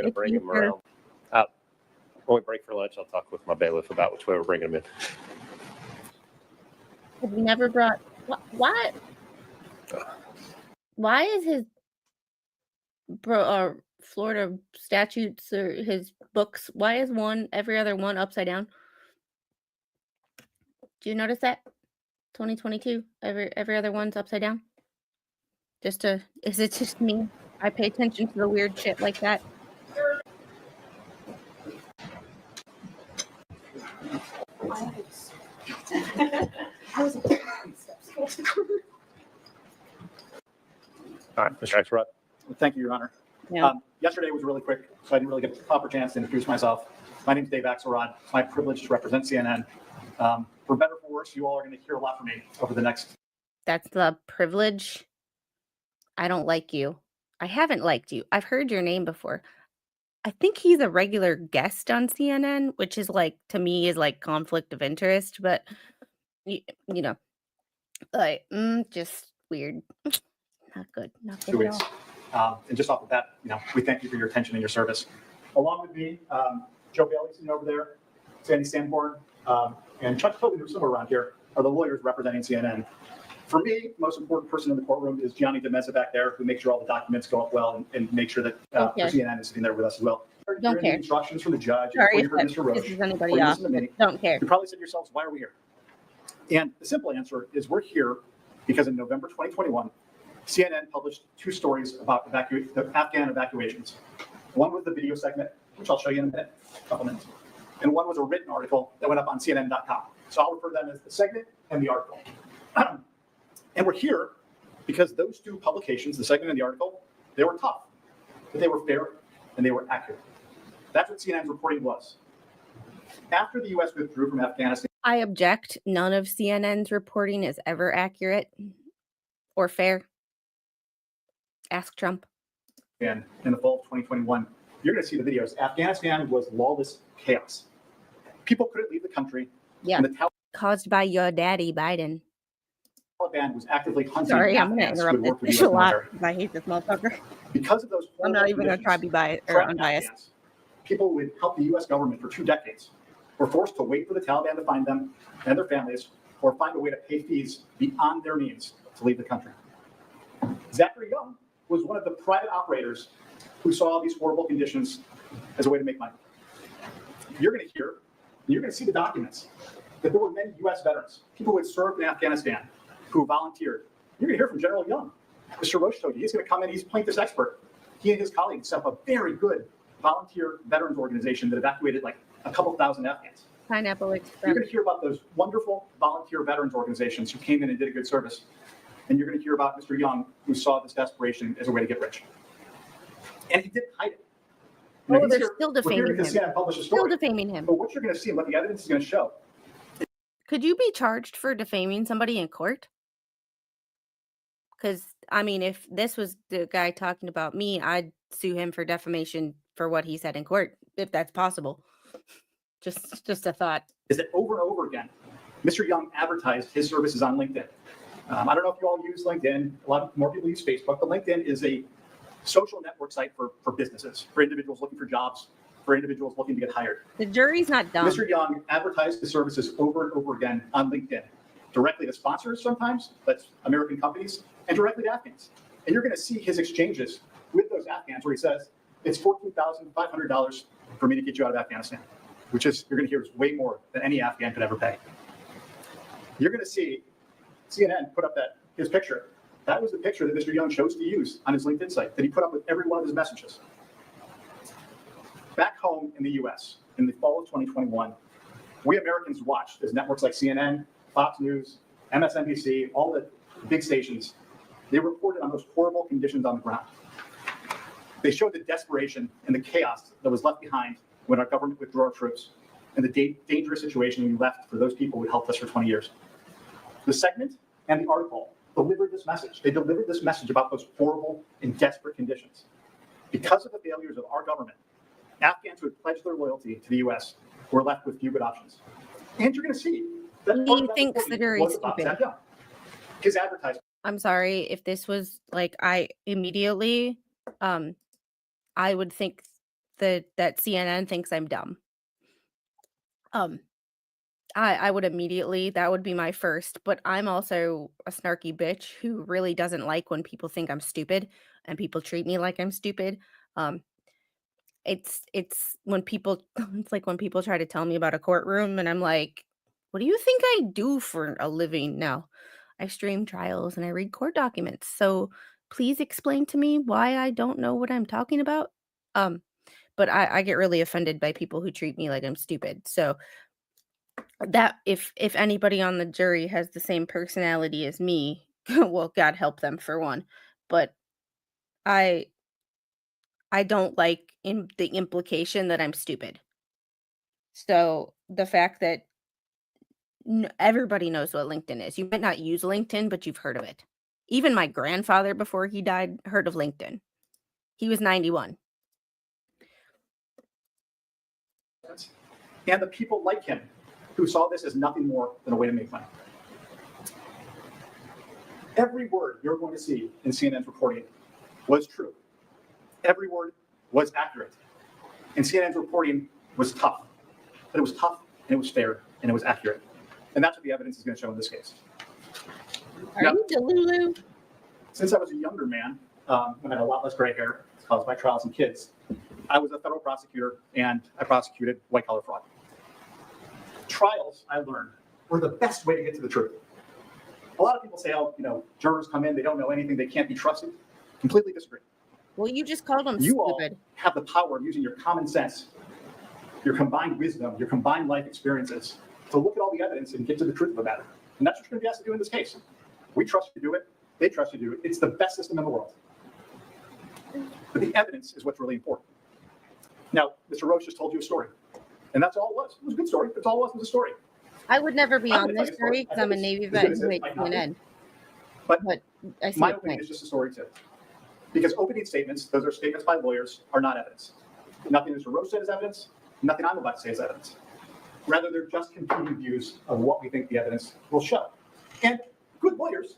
to bring him around. When we break for lunch, I'll talk with my bailiff about which way we're bringing him in. Have you never brought why is his Florida statutes or his books, why is every other one upside down? Do you notice that? 2022, every other one's upside down? Is it just me? I pay attention to the weird shit like that. All right, Mr. Axelrod. Thank you, Your Honor. Yeah. Yesterday was really quick, so I didn't really get the proper chance to introduce myself. My name is Dave Axelrod. It's my privilege to represent CNN. For better or for worse, you all are going to hear a lot from me over the next. That's the privilege. I don't like you. I haven't liked you. I've heard your name before. I think he's a regular guest on CNN, which is like, to me, is like conflict of interest, but you know, like, just weird. Not good. Not good at all. And just off the bat, we thank you for your attention and your service. Along with me, Joe Bailey sitting over there, Sandy Sanborn, and Chuck Tobin, who's somewhere around here, are the lawyers representing CNN. For me, the most important person in the courtroom is Gianni DeMezza back there, who makes sure all the documents go up well and make sure that CNN is sitting there with us as well. Don't care. Instructions from the judge. Sorry, you heard Mr. Roche. this is anybody off. Don't care. You probably said to yourselves, why are we here? And the simple answer is we're here because in November 2021, CNN published 2 stories about the Afghan evacuations. One was the video segment, which I'll show you in a minute, a couple minutes. And one was a written article that went up on CNN.com. So I'll refer to them as the segment and the article. And we're here because those 2 publications, the segment and the article, they were tough, but they were fair and they were accurate. That's what CNN's reporting was. After the U.S. withdrew from Afghanistan, I object. None of CNN's reporting is ever accurate or fair. Ask Trump. in the fall of 2021, you're going to see the videos. Afghanistan was lawless chaos. People couldn't leave the country. Yeah. And the Caused by your daddy, Biden. Taliban was actively hunting Sorry, I'm going to Afghans who would interrupt work this for bitch the a US lot military. because I hate this motherfucker. Because of those I'm not even going to try to be biased or unbiased. Afghans, people who would help the U.S. government for 2 decades were forced to wait for the Taliban to find them and their families, or find a way to pay fees beyond their means to leave the country. Zachary Young was one of the private operators who saw these horrible conditions as a way to make money. You're going to hear, you're going to see the documents, that there were many U.S. veterans, people who had served in Afghanistan, who volunteered. You're going to hear from General Young. Mr. Roche told you, he's going to come in, he's plaintiff's expert. He and his colleagues set up a very good volunteer veterans organization that evacuated like a couple thousand Afghans. Pineapple You're Express. going to hear about those wonderful volunteer veterans organizations who came in and did a good service. And you're going to hear about Mr. Young, who saw this desperation as a way to get rich. And he didn't hide it. You know, Oh, he's they're here- still we're here defaming because him. CNN published a Still story. defaming him. But what you're going to see and what the evidence is going to show. Could you be charged for defaming somebody in court? Because, I mean, if this was the guy talking about me, I'd sue him for defamation for what he said in court, if that's possible. Just a thought. Is that over and over again, Mr. Young advertised his services on LinkedIn. I don't know if you all use LinkedIn. A lot more people use Facebook, but LinkedIn is a social network site for businesses, for individuals looking for jobs, for individuals looking to get hired. The jury's not dumb. Mr. Young advertised his services over and over again on LinkedIn, directly to sponsors sometimes, that's American companies, and directly to Afghans. And you're going to see his exchanges with those Afghans where he says, it's $14,500 for me to get you out of Afghanistan, which is, you're going to hear, is way more than any Afghan could ever pay. You're going to see CNN put up his picture. That was the picture that Mr. Young chose to use on his LinkedIn site that he put up with every one of his messages. Back home in the US, in the fall of 2021, we Americans watched as networks like CNN, Fox News, MSNBC, all the big stations, they reported on those horrible conditions on the ground. They showed the desperation and the chaos that was left behind when our government withdrew our troops and the dangerous situation we left for those people who helped us for 20 years. The segment and the article delivered this message. They delivered this message about those horrible and desperate conditions. Because of the failures of our government, Afghans who had pledged their loyalty to the U.S. were left with few good options. And you're going to see that He part of that thinks the reporting jury's was about stupid. Zach Young. His advertisement. I'm sorry if this was like I immediately I would think that CNN thinks I'm dumb. I would immediately, that would be my first, but I'm also a snarky bitch who really doesn't like when people think I'm stupid and people treat me like I'm stupid. It's when people it's like when people try to tell me about a courtroom and I'm like, what do you think I do for a living now? I stream trials and I read court documents. So please explain to me why I don't know what I'm talking about. But I get really offended by people who treat me like I'm stupid. So that if anybody on the jury has the same personality as me, well, God help them for one. But I don't like the implication that I'm stupid. So the fact that everybody knows what LinkedIn is. You might not use LinkedIn, but you've heard of it. Even my grandfather, before he died, heard of LinkedIn. He was 91. And the people like him who saw this as nothing more than a way to make money. Every word you're going to see in CNN's reporting was true. Every word was accurate. And CNN's reporting was tough. But it was tough, and it was fair, and it was accurate. And that's what the evidence is going to show in this case. Are Now, you Delulu? since I was a younger man, when I had a lot less gray hair, it's caused by trials and kids, I was a federal prosecutor, and I prosecuted white-collar fraud. Trials, I learned, were the best way to get to the truth. A lot of people say, oh, jurors come in, they don't know anything, they can't be trusted. Completely disagree. Well, you just called them You all stupid. have the power of using your common sense, your combined wisdom, your combined life experiences to look at all the evidence and get to the truth of the matter. And that's what you're going to be asked to do in this case. We trust you to do it. They trust you to do it. It's the best system in the world. But the evidence is what's really important. Now, Mr. Roche just told you a story. And that's all it was. It was a good story. That's all it was a story. I would never be I'm on gonna tell this you a story. story because I'm a Navy As vet good as who it hates might not be. CNN. But I see my your opinion point. is just a story too. Because opening statements, those are statements by lawyers, are not evidence. Nothing Mr. Roche said is evidence. Nothing I'm about to say is evidence. Rather, they're just competing views of what we think the evidence will show. And good lawyers,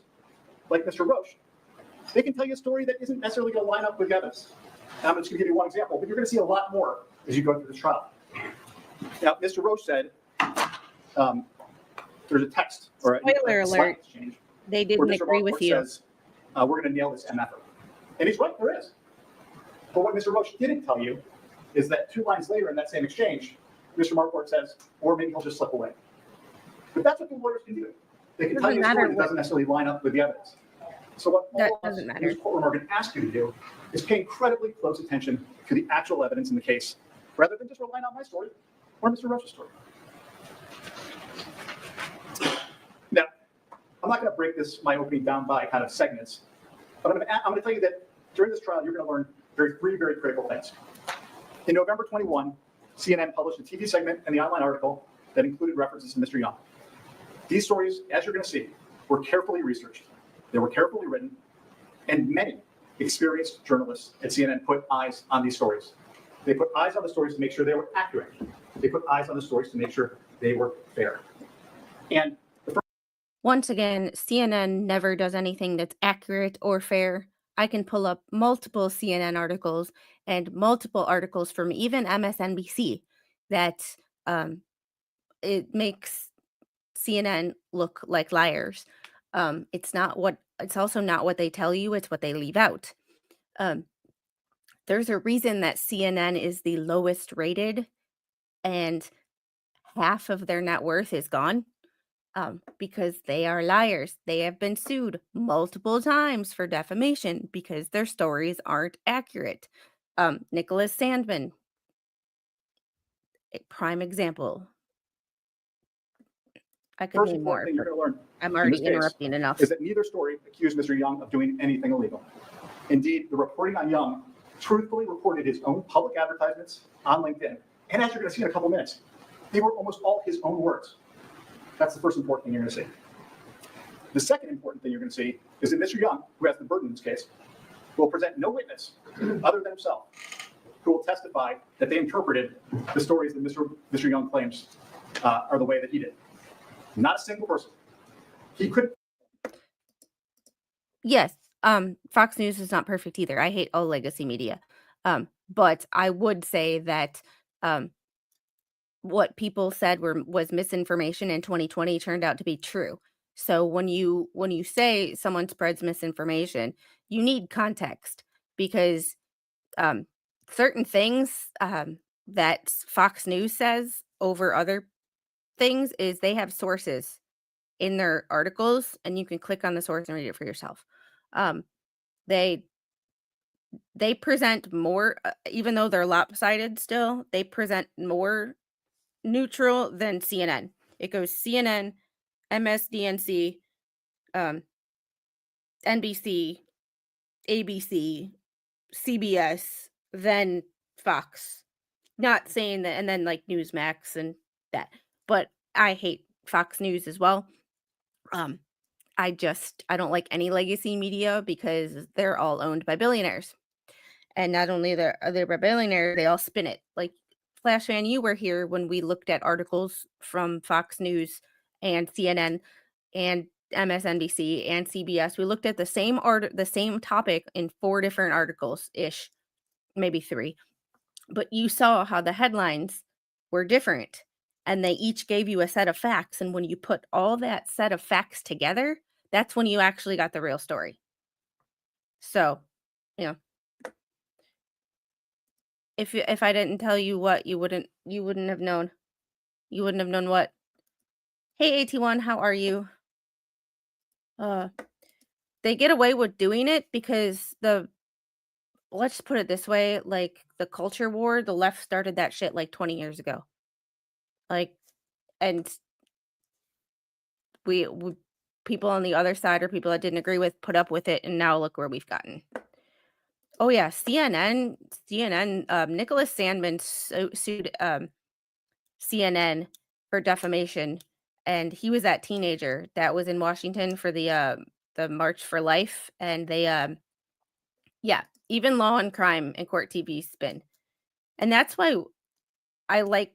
like Mr. Roche, they can tell you a story that isn't necessarily going to line up with evidence. And I'm just going to give you one example, but you're going to see a lot more as you go through this trial. Now, Mr. Roche said there's a text or Spoiler a Slack alert. exchange They where didn't Mr. agree with Marquardt you. says, we're going to nail this MFer. And he's right, there is. But what Mr. Roche didn't tell you is that 2 lines later in that same exchange, Mr. Marquardt says, or maybe he'll just slip away. But that's what the lawyers can do. They can tell you a Doesn't story matter that what- doesn't necessarily line up with the evidence. So what That all of us doesn't in matter. this courtroom are going to ask you to do is pay incredibly close attention to the actual evidence in the case, rather than just relying on my story or Mr. Roche's story. Now, I'm not going to break my opening down by kind of segments, but I'm going to tell you that during this trial, you're going to learn three very critical things. In November 21, CNN published a TV segment and the online article that included references to Mr. Young. These stories, as you're going to see, were carefully researched. They were carefully written, and many experienced journalists at CNN put eyes on these stories. They put eyes on the stories to make sure they were accurate. They put eyes on the stories to make sure they were fair. And Once again, CNN never does anything that's accurate or fair. I can pull up multiple CNN articles and multiple articles from even MSNBC that it makes CNN look like liars. It's also not what they tell you, it's what they leave out. There's a reason that CNN is the lowest rated and half of their net worth is gone. Because they are liars. They have been sued multiple times for defamation because their stories aren't accurate. Nicholas Sandman, a prime example. I could first name more, important thing you're but going to learn I'm in already this case interrupting enough. is that neither story accused Mr. Young of doing anything illegal. Indeed, the reporting on Young truthfully reported his own public advertisements on LinkedIn. And as you're going to see in a couple minutes, they were almost all his own words. That's the first important thing you're going to see. The second important thing you're going to see is that Mr. Young, who has the burden in this case, will present no witness other than himself who will testify that they interpreted the stories that Mr. Young claims are the way that he did. Not a single person. He couldn't. Yes, Fox News is not perfect either. I hate all legacy media. But I would say that what people said was misinformation in 2020 turned out to be true. So when you say someone spreads misinformation, you need context because certain things that Fox News says over other things is they have sources in their articles, and you can click on the source and read it for yourself. They present more, even though they're lopsided still, they present more neutral than CNN. It goes CNN, MSDNC, NBC, ABC, CBS, then Fox. Not saying that, and then like Newsmax and that. But I hate Fox News as well. I don't like any legacy media because they're all owned by billionaires. And not only they're by billionaires, they all spin it. Like Flash Fan, you were here when we looked at articles from Fox News and CNN and MSNBC and CBS. We looked at the same topic in 4 different articles ish, maybe 3. But you saw how the headlines were different and they each gave you a set of facts. And when you put all that set of facts together, that's when you actually got the real story. So, if I didn't tell you what, you wouldn't have known. You wouldn't have known what. Hey, AT1, how are you? They get away with doing it because let's put it this way, like the culture war, the left started that shit like 20 years ago. Like, and we people on the other side or people that didn't agree with put up with it, and now look where we've gotten. Oh yeah, CNN, Nicholas Sandmann sued CNN for defamation, and he was that teenager that was in Washington for the March for Life, and they yeah, even Law and Crime and Court TV spin, and that's why I like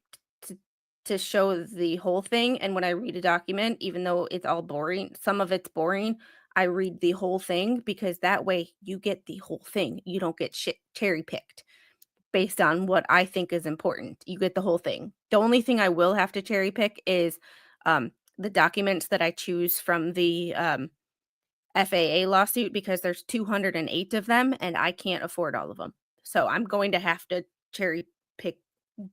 to show the whole thing. And when I read a document, even though it's all boring, some of it's boring, I read the whole thing because that way you get the whole thing. You don't get shit cherry picked based on what I think is important. You get the whole thing. The only thing I will have to cherry pick is the documents that I choose from the FAA lawsuit because there's 208 of them and I can't afford all of them. So I'm going to have to cherry pick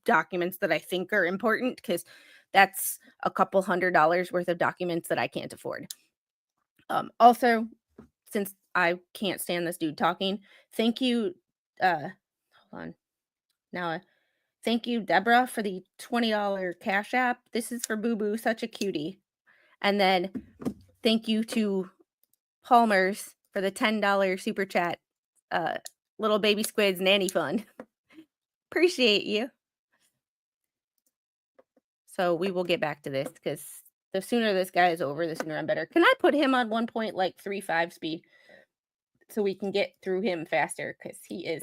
documents that I think are important because that's a couple $100 worth of documents that I can't afford. Also, since I can't stand this dude talking, thank you. Hold on. Now, thank you, Deborah, for the $20 Cash App. This is for Boo Boo, such a cutie. And then thank you to Palmer's for the $10 super chat. Little Baby Squid's Nanny Fund. Appreciate you. So we will get back to this because the sooner this guy is over, the sooner I'm better. Can I put him on 1.35 speed so we can get through him faster? Because he is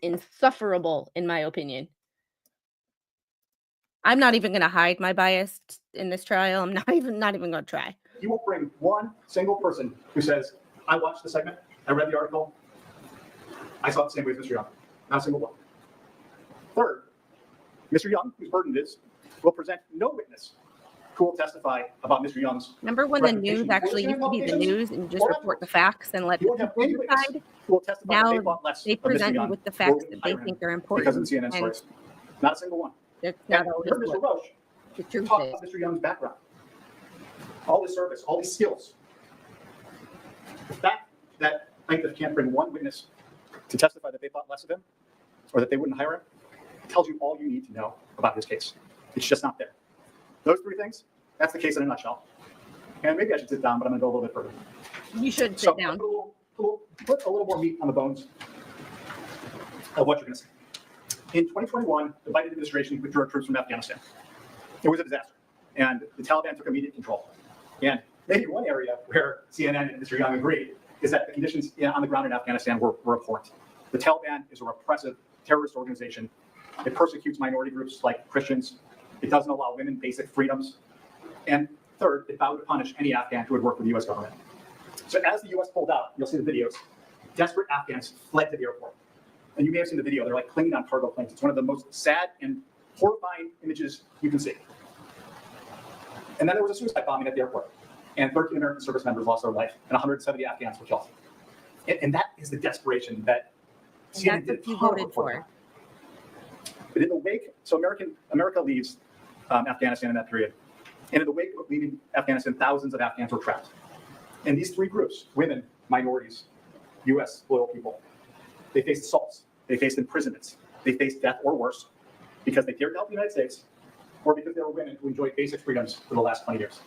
insufferable, in my opinion. I'm not even going to hide my bias in this trial. I'm not even going to try. You won't bring one single person who says, I watched the segment, I read the article, I saw it the same way as Mr. Young. Not a single one. Third, Mr. Young, whose burden it is, will present no witness who will testify about Mr. Young's. Remember when the news actually used to be the news and just report the facts and let You won't the have any people witness decide? who will testify that they Now thought less they of Mr. present you Young with the or facts will that they hire him think are important. because of the CNN and stories. Not a single one. That's And not you always heard Mr. what Roche the truth talk is. about Mr. Young's background, all his service, all these skills. The fact that plaintiff can't bring one witness to testify that they thought less of him or that they wouldn't hire him tells you all you need to know about his case. It's just not there. Those three things, that's the case in a nutshell. And maybe I should sit down, but I'm going to go a little bit further. You should So sit down. put a little more meat on the bones of what you're going to say. In 2021, the Biden administration withdrew troops from Afghanistan. It was a disaster, and the Taliban took immediate control. And maybe one area where CNN and Mr. Young agreed is that the conditions on the ground in Afghanistan were abhorrent. The Taliban is a repressive terrorist organization. It persecutes minority groups like Christians. It doesn't allow women basic freedoms. And third, it vowed to punish any Afghan who would work for the U.S. government. So as the U.S. pulled out, you'll see the videos, desperate Afghans fled to the airport. And you may have seen the video. They're like clinging on cargo planes. It's one of the most sad and horrifying images you can see. And then there was a suicide bombing at the airport. And 13 American service members lost their life, and 170 Afghans were killed. And that is the desperation that CNN did. That's what you voted for. But in the wake, so America leaves Afghanistan in that period. And in the wake of leaving Afghanistan, thousands of Afghans were trapped. And these three groups, women, minorities, U.S. loyal people, they faced assaults, they faced imprisonments, they faced death or worse because they dared to help the United States or because they were women who enjoyed basic freedoms for the last 20 years.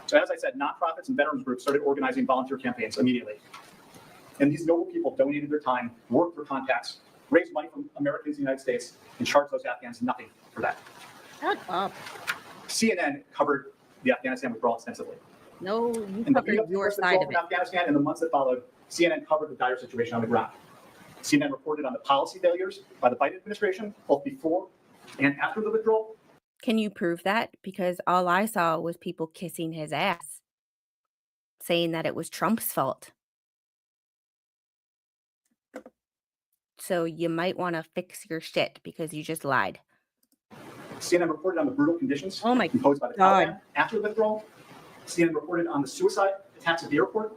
So as I said, nonprofits and veterans groups started organizing volunteer campaigns immediately. And these noble people donated their time, worked their contacts, raised money from Americans in the United States, and charged those Afghans nothing for that. Shut up. CNN covered the Afghanistan withdrawal extensively. No, you In the covered lead up to your US side withdrawal of from it. Afghanistan and the months that followed, CNN covered the dire situation on the ground. CNN reported on the policy failures by the Biden administration, both before and after the withdrawal. Can you prove that? Because all I saw was people kissing his ass, saying that it was Trump's fault. So you might want to fix your shit because you just lied. CNN reported on the brutal conditions Oh my imposed by the God. Taliban after the withdrawal. CNN reported on the suicide attacks at the airport.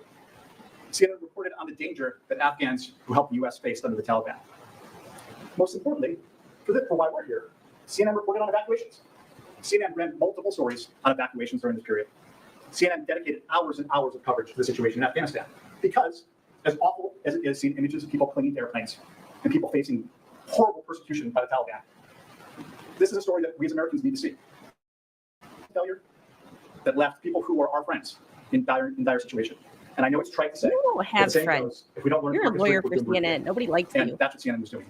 CNN reported on the danger that Afghans who helped the U.S. faced under the Taliban. Most importantly, for why we're here, CNN reported on evacuations. CNN ran multiple stories on evacuations during this period. CNN dedicated hours and hours of coverage to the situation in Afghanistan because, as awful as it is seeing images of people clinging to airplanes and people facing horrible persecution by the Taliban, this is a story that we as Americans need to see. Failure that left people who are our friends in dire situation. And I know it's trite to say. You don't but have the saying friends. goes, if we don't learn You're a from history, lawyer we're for doomed to repeat CNN. it. Nobody likes And you. that's what CNN was doing.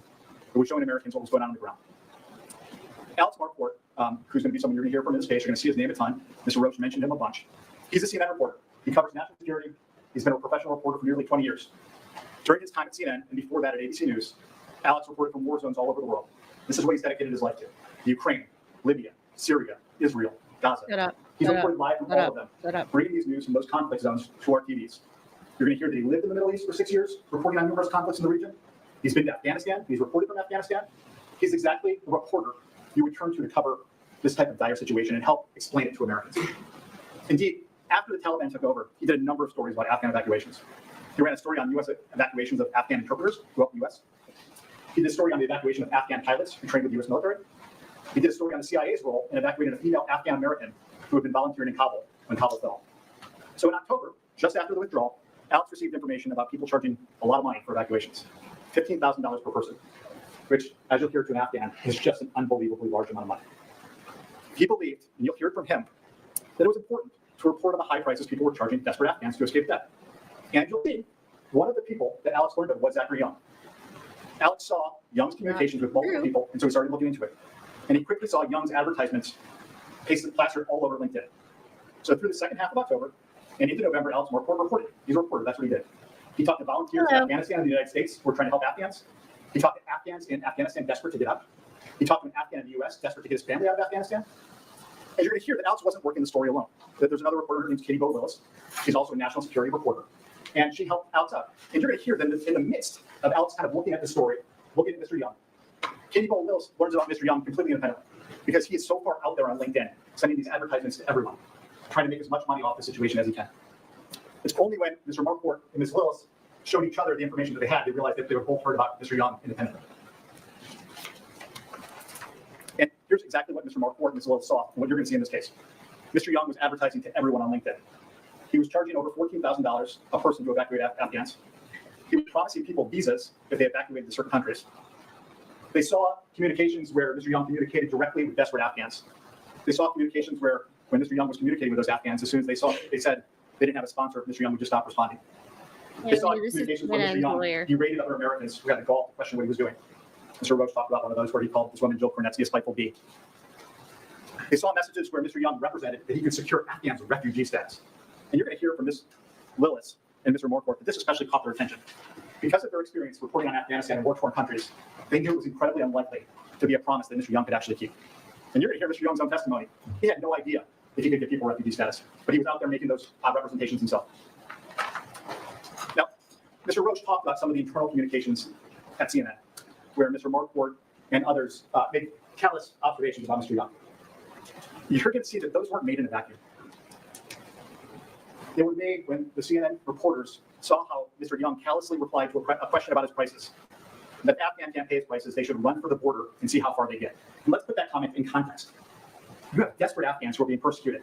It was showing Americans what was going on the ground. Alex Marquardt, who's going to be someone you're going to hear from in this case, you're going to see his name a ton. Mr. Roach mentioned him a bunch. He's a CNN reporter. He covers national security. He's been a professional reporter for nearly 20 years. During his time at CNN and before that at ABC News, Alex reported from war zones all over the world. This is what he's dedicated his life to: the Ukraine, Libya, Syria, Israel, Gaza. Shut up. He's Shut reported live from Shut all up. of them, Shut up. bringing these news from those conflict zones to our TVs. You're going to hear that he lived in the Middle East for 6 years, reporting on numerous conflicts in the region. He's been to Afghanistan. He's reported from Afghanistan. He's exactly the reporter you would turn to cover this type of dire situation and help explain it to Americans. Indeed, after the Taliban took over, he did a number of stories about Afghan evacuations. He ran a story on U.S. evacuations of Afghan interpreters who helped the U.S. He did a story on the evacuation of Afghan pilots who trained with the U.S. military. He did a story on the CIA's role in evacuating a female Afghan American who had been volunteering in Kabul when Kabul fell. So in October, just after the withdrawal, Alex received information about people charging a lot of money for evacuations, $15,000 per person, which, as you'll hear to an Afghan, is just an unbelievably large amount of money. He believed, and you'll hear it from him, that it was important to report on the high prices people were charging desperate Afghans to escape death. And you'll see, one of the people that Alex learned of was Zachary Young. Alex saw Young's communications with multiple people, and so he started looking into it. And he quickly saw Young's advertisements pasted plastered all over LinkedIn. So through the second half of October and into November, Alex Marquardt reported. He's a reporter, that's what he did. He talked to volunteers in Afghanistan and the United States who were trying to help Afghans. He talked to Afghans in Afghanistan desperate to get out. He talked to an Afghan in the US desperate to get his family out of Afghanistan. And you're going to hear that Alex wasn't working the story alone. That there's another reporter named Katie Bo-Willis. She's also a national security reporter. And she helped Alex out. And you're going to hear that in the midst of Alex kind of looking at the story, looking at Mr. Young, Katie Bo-Willis learns about Mr. Young completely independently because he is so far out there on LinkedIn, sending these advertisements to everyone, trying to make as much money off the situation as he can. It's only when Mr. Marquardt and Ms. Willis showed each other the information that they realized that they were both heard about Mr. Young independently. And here's exactly what Mr. Marquardt and Ms. Willis saw, and what you're going to see in this case. Mr. Young was advertising to everyone on LinkedIn. He was charging over $14,000 a person to evacuate Afghans. He was promising people visas if they evacuated to certain countries. They saw communications where Mr. Young communicated directly with desperate Afghans. They saw communications where, when Mr. Young was communicating with those Afghans, as soon as they said they didn't have a sponsor, Mr. Young would just stop responding. They saw communications where Mr. Young berated other Americans who had the gall to question what he was doing. Mr. Roach talked about one of those where he called this woman Jill Kornetsky a spiteful bee. They saw messages where Mr. Young represented that he could secure Afghans with refugee status. And you're going to hear from Ms. Willis and Mr. Marquardt that this especially caught their attention. Because of their experience reporting on Afghanistan and war-torn countries, they knew it was incredibly unlikely to be a promise that Mr. Young could actually keep. And you're going to hear Mr. Young's own testimony. He had no idea if he could give people refugee status, but he was out there making those representations himself. Now, Mr. Roach talked about some of the internal communications at CNN, where Mr. Marquardt and others made callous observations about Mr. Young. You're going to see that those weren't made in a vacuum. They were made when the CNN reporters saw how Mr. Young callously replied to a question about his prices. That Afghan can't pay his prices, they should run for the border and see how far they get. And let's put that comment in context. You have desperate Afghans who are being persecuted.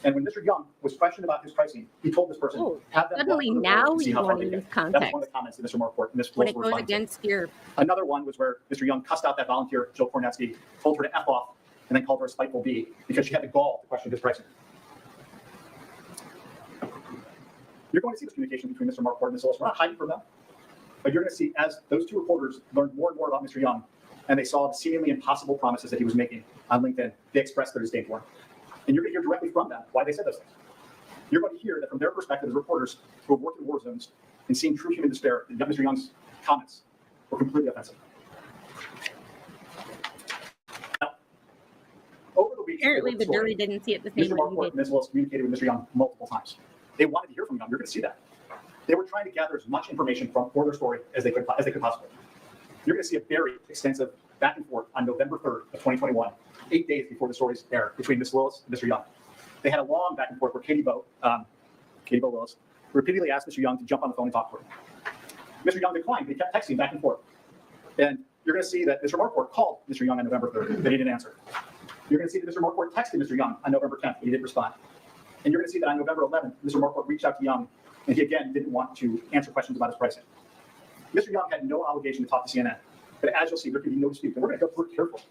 And when Mr. Young was questioned about his pricing, he told this person, have them suddenly run for the now border and see you how far want they to use get. context. That's one of the comments that Mr. Marquardt and Ms. When Willis it were goes responding to. against your Another one was where Mr. Young cussed out that volunteer, Jill Kornetsky, told her to F off, and then called her a spiteful bee because she had the gall to question his pricing. You're going to see this communication between Mr. Marquardt and Ms. Willis. We're not hiding from them. But you're going to see as those two reporters learned more and more about Mr. Young, and they saw the seemingly impossible promises that he was making on LinkedIn, they expressed their disdain for him. And you're going to hear directly from them why they said those things. You're going to hear that from their perspective as reporters who have worked in war zones and seen true human despair, that Mr. Young's comments were completely offensive. Now, over the week, apparently the jury didn't see it the same Mr. way you Marquardt did. and Ms. Willis communicated with Mr. Young multiple times. They wanted to hear from Young. You're going to see that. They were trying to gather as much information for their story as they could possibly. You're going to see a very extensive back and forth on November 3rd of 2021, 8 days before the stories aired, between Ms. Willis and Mr. Young. They had a long back and forth where Katie Bo-Willis repeatedly asked Mr. Young to jump on the phone and talk to her. Mr. Young declined, but he kept texting back and forth. And you're going to see that Mr. Marquardt called Mr. Young on November 3rd, but he didn't answer. You're going to see that Mr. Marquardt texted Mr. Young on November 10th, but he didn't respond. And you're going to see that on November 11th, Mr. Marquardt reached out to Young, and he again didn't want to answer questions about his pricing. Mr. Young had no obligation to talk to CNN, but as you'll see, there could be no dispute. And we're going to go through it carefully.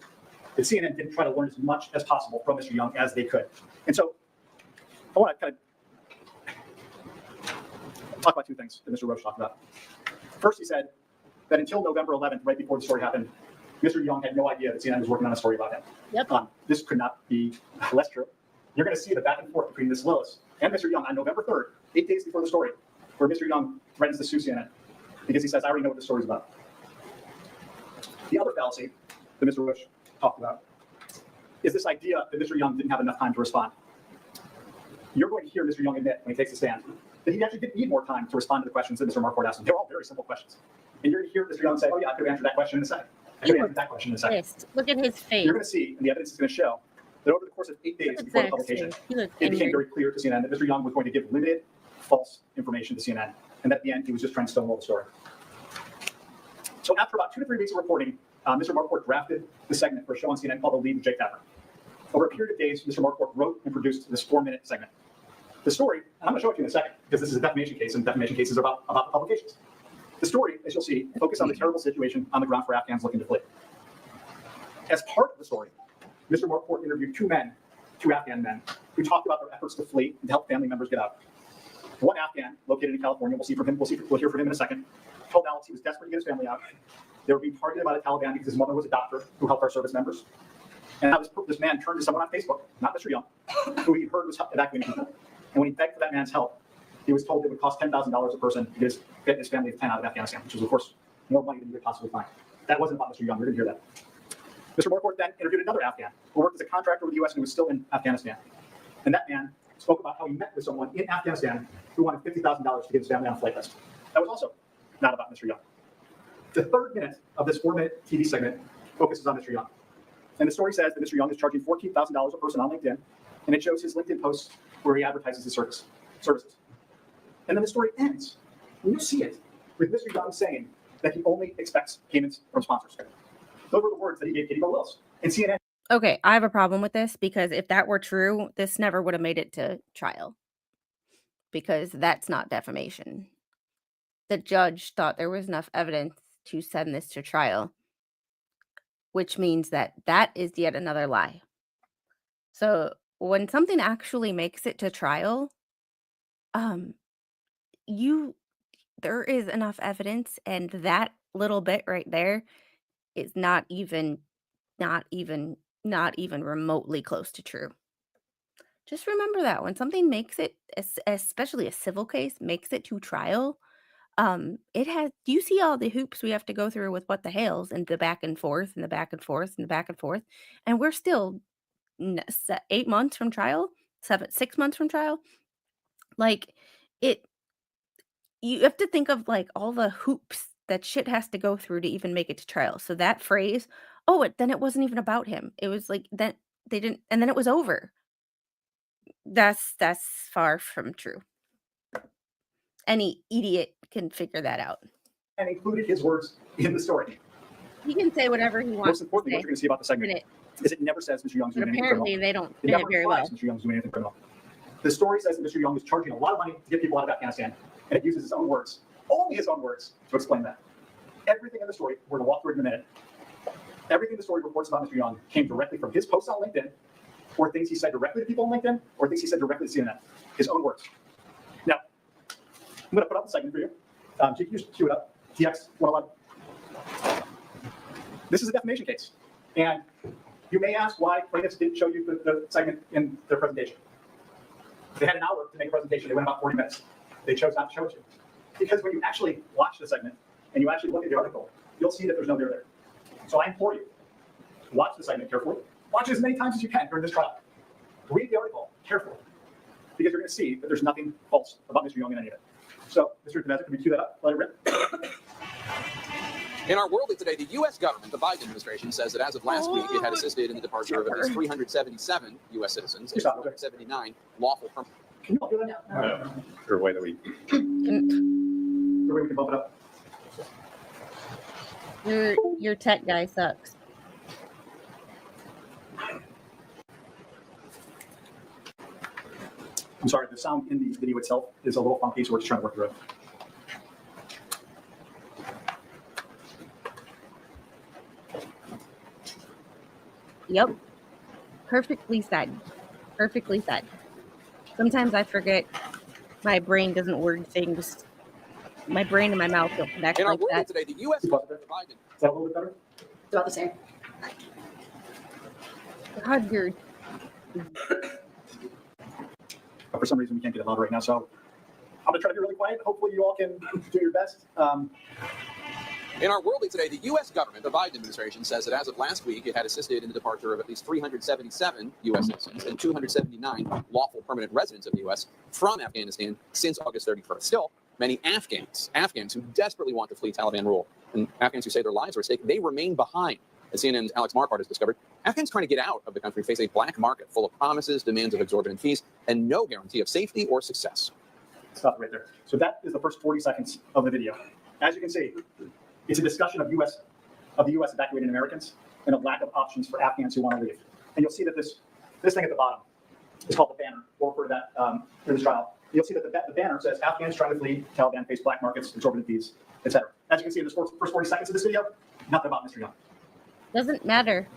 The CNN didn't try to learn as much as possible from Mr. Young as they could. And so I want to kind of talk about two things that Mr. Roche talked about. First, he said that until November 11th, right before the story happened, Mr. Young had no idea that CNN was working on a story about him. Yep. This could not be less true. You're going to see the back and forth between Ms. Lillis and Mr. Young on November 3rd, 8 days before the story, where Mr. Young threatens to sue CNN because he says, I already know what the story's about. The other fallacy that Mr. Roche talked about is this idea that Mr. Young didn't have enough time to respond. You're going to hear Mr. Young admit when he takes the stand that he actually didn't need more time to respond to the questions that Mr. Marquardt asked him. They're all very simple questions. And you're going to hear Mr. Young say, oh yeah, I could have answered that question in a second. I could have answered that question in a second. Pissed. Look at his face. You're going to see, and the evidence is going to show, that over the course of 8 days before the publication, He looks it became angry. very clear to CNN that Mr. Young was going to give limited, false information to CNN, and that at the end, he was just trying to stonewall the story. So after about 2 to 3 weeks of reporting, Mr. Marquardt drafted the segment for a show on CNN called The Lead with Jake Tapper. Over a period of days, Mr. Marquardt wrote and produced this 4-minute segment. The story, and I'm going to show it to you in a second, because this is a defamation case, and defamation cases are about the publications. The story, as you'll see, focused on the terrible situation on the ground for Afghans looking to flee. As part of the story, Mr. Marquardt interviewed 2 Afghan men, who talked about their efforts to flee and to help family members get out. One Afghan, located in California, we'll hear from him in a second, told Alex he was desperate to get his family out. They were being targeted by the Taliban because his mother was a doctor who helped our service members. And now this man turned to someone on Facebook, not Mr. Young, who he heard was evacuating people. And when he begged for that man's help, he was told it would cost $10,000 a person to get his family of 10 out of Afghanistan, which was, of course, more money than you could possibly find. That wasn't about Mr. Young. You're going to hear that. Mr. Marquardt then interviewed another Afghan who worked as a contractor with the U.S. and who was still in Afghanistan. And that man spoke about how he met with someone in Afghanistan who wanted $50,000 to get his family on a flight list. That was also not about Mr. Young. The 3rd minute of this 4-minute TV segment focuses on Mr. Young. And the story says that Mr. Young is charging $14,000 a person on LinkedIn, and it shows his LinkedIn posts where he advertises his services. And then the story ends, and you see it, with Mr. Young saying that he only expects payments from sponsors. Those were the words that he gave Katie Willis. And CNN. Okay, I have a problem with this because if that were true, this never would have made it to trial. Because that's not defamation. The judge thought there was enough evidence to send this to trial, which means that that is yet another lie. So when something actually makes it to trial, there is enough evidence, and that little bit right there is not even remotely close to true. Just remember that when something makes it, especially a civil case, makes it to trial, it has, you see all the hoops we have to go through with what the hails and the back and forth and the back and forth and the back and forth. And we're still 8 months from trial, 6 months from trial. Like you have to think of like all the hoops that shit has to go through to even make it to trial. So that phrase, then it wasn't even about him. It was like that they didn't, and then it was over. That's far from true. Any idiot can figure that out. And included his words in the story. He can say whatever he wants. Most importantly, what you're going to see about the segment is it never says Mr. Young's But doing anything criminal. apparently they don't It spin never it very well. implies Mr. Young's doing anything criminal. The story says that Mr. Young is charging a lot of money to get people out of Afghanistan, and it uses his own words, only his own words, to explain that. Everything in the story, we're going to walk through it in a minute. Everything the story reports about Mr. Young came directly from his posts on LinkedIn, or things he said directly to people on LinkedIn, or things he said directly to CNN. His own words. Now, I'm going to put up the segment for you. GQ, cue it up. TX 111. This is a defamation case, and you may ask why plaintiffs didn't show you the segment in their presentation. They had an hour to make a presentation. They went about 40 minutes. They chose not to show it to you. Because when you actually watch the segment and you actually look at the article, you'll see that there's no there there. So I implore you, watch the segment carefully. Watch it as many times as you can during this trial. Read the article carefully, because you're going to see that there's nothing false about Mr. Young in any of it. So, Mr. Domestic, can we cue that up? Let it rip. In our world of today, the U.S. government, the Biden administration, says that as of last week, it had assisted in the departure of at least 377 U.S. citizens and 479 lawful permanent. Can you all do that? Is there a way that we? Is there a way we can bump it up? Your tech guy sucks. I'm sorry, the sound in the video itself is a little funky, so we're just trying to work through it. Yep. Perfectly said. Perfectly said. Sometimes I forget my brain doesn't word things. My brain and my mouth don't connect In our like world that. today, the U.S. government provided. Is that a little bit better? It's about the same. God, you're But for some reason, we can't get it loud right now. So I'm going to try to be really quiet. Hopefully, you all can do your best. In our world today, the U.S. government, the Biden administration, says that as of last week, it had assisted in the departure of at least 377 U.S. citizens and 279 lawful permanent residents of the U.S. from Afghanistan since August 31st. Still, many Afghans who desperately want to flee Taliban rule, and Afghans who say their lives are at stake, they remain behind. As CNN's Alex Marquardt has discovered, Afghans trying to get out of the country face a black market full of promises, demands of exorbitant fees, and no guarantee of safety or success. Stop right there. So that is the first 40 seconds of the video. As you can see, it's a discussion of the U.S. evacuating Americans and a lack of options for Afghans who want to leave. And you'll see that this thing at the bottom is called the banner. We'll refer to that for this trial. You'll see that the banner says Afghans trying to flee Taliban face black markets, exorbitant fees, etc. As you can see in the first 40 seconds of this video, nothing about Mr. Young. doesn't matter.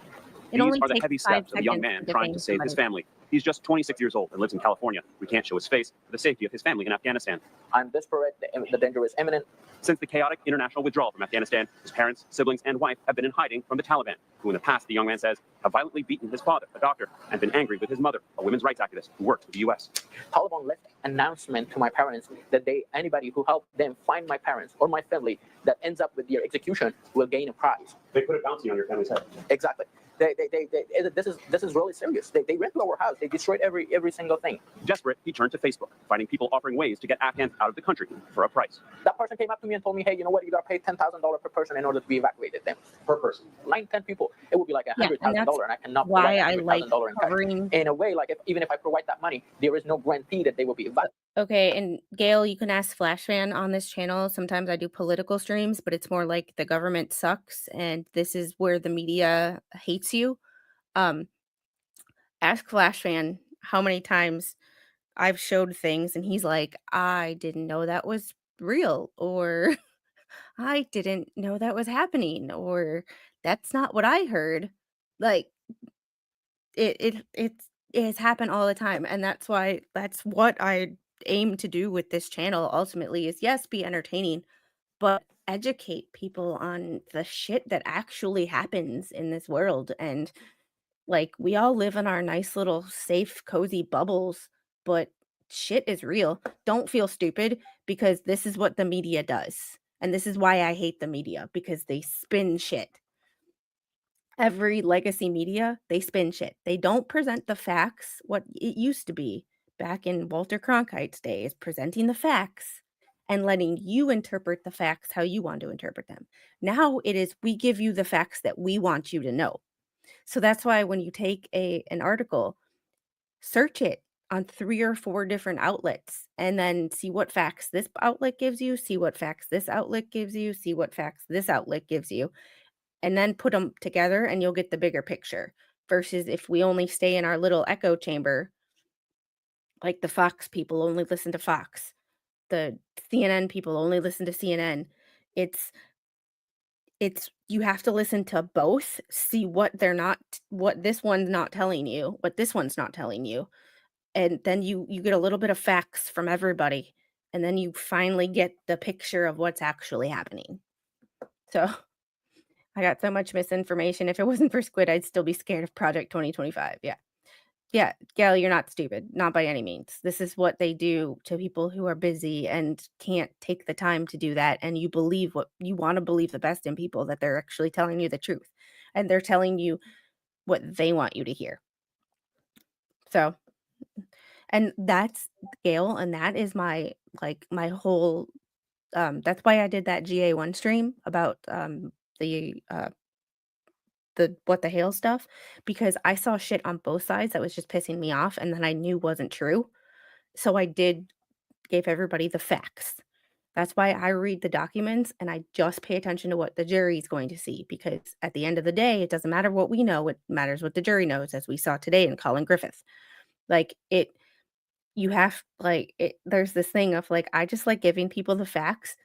It These only are the takes heavy 5 steps of a young seconds man to trying to defame save his somebody. family. He's just 26 years old and lives in California. We can't show his face for the safety of his family in Afghanistan. I'm desperate. The danger is imminent. Since the chaotic international withdrawal from Afghanistan, his parents, siblings, and wife have been in hiding from the Taliban, who in the past, the young man says, have violently beaten his father, a doctor, and been angry with his mother, a women's rights activist who works for the U.S. Taliban left an announcement to my parents that anybody who helped them find my parents or my family that ends up with their execution will gain a prize. They put a bounty on your family's head. Exactly. This is really serious. They went to our house. They destroyed every single thing. Desperate, he turned to Facebook, finding people offering ways to get Afghans out of the country for a price. That person came up to me and told me, hey, you know what? You got to pay $10,000 per person in order to be evacuated. Them per person, 9-10 people. It would be like $100,000, and I cannot why provide I like $100,000 in cash. covering. In a way, like even if I provide that money, there is no guarantee that they will be evacuated. Okay, and Gail, you can ask Flashman on this channel. Sometimes I do political streams, but it's more like the government sucks, and this is where the media hates you. Ask Flashman how many times I've showed things, and he's like, I didn't know that was real, or I didn't know that was happening, or that's not what I heard. Like it has happened all the time, and that's what I aim to do with this channel ultimately is, yes, be entertaining, but educate people on the shit that actually happens in this world. And like, we all live in our nice little safe cozy bubbles, but shit is real. Don't feel stupid, because this is what the media does, and this is why I hate the media, because they spin shit. Every legacy media, they spin shit. They don't present the facts what it used to be back in Walter Cronkite's days, presenting the facts and letting you interpret the facts how you want to interpret them. Now it is, we give you the facts that we want you to know. So that's why when you take an article, search it on 3 or 4 different outlets, and then see what facts this outlet gives you, see what facts this outlet gives you, see what facts this outlet gives you, and then put them together, and you'll get the bigger picture. Versus if we only stay in our little echo chamber, like the Fox people only listen to Fox, the CNN people only listen to CNN. It's you have to listen to both, see what this one's not telling you, what this one's not telling you. And then you get a little bit of facts from everybody, and then you finally get the picture of what's actually happening. So I got so much misinformation. If it wasn't for Squid, I'd still be scared of Project 2025. Yeah, Gail, you're not stupid, not by any means. This is what they do to people who are busy and can't take the time to do that. And you believe what you want to believe, the best in people, that they're actually telling you the truth, and they're telling you what they want you to hear. So, and that's Gail, and that is my whole. That's why I did that GA1 stream about the what the hail stuff, because I saw shit on both sides that was just pissing me off, and then I knew wasn't true. So I gave everybody the facts. That's why I read the documents, and I just pay attention to what the jury is going to see, because at the end of the day, it doesn't matter what we know, it matters what the jury knows, as we saw today in Colin Griffith. Like, you have like there's this thing of like I just like giving people the facts,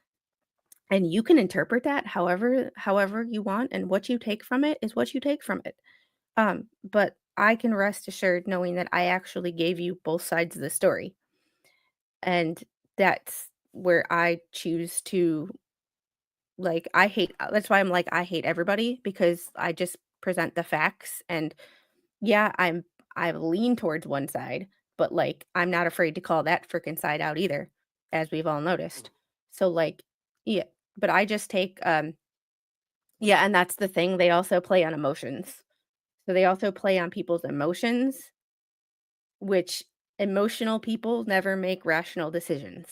and you can interpret that however you want, and what you take from it is what you take from it. But I can rest assured knowing that I actually gave you both sides of the story. And that's where I choose to like I hate that's why I'm like I hate everybody because I just present the facts. And yeah, I lean towards one side, but like I'm not afraid to call that freaking side out either, as we've all noticed. So like yeah, but I just take yeah, and that's the thing, they also play on emotions. So they also play on people's emotions, which emotional people never make rational decisions.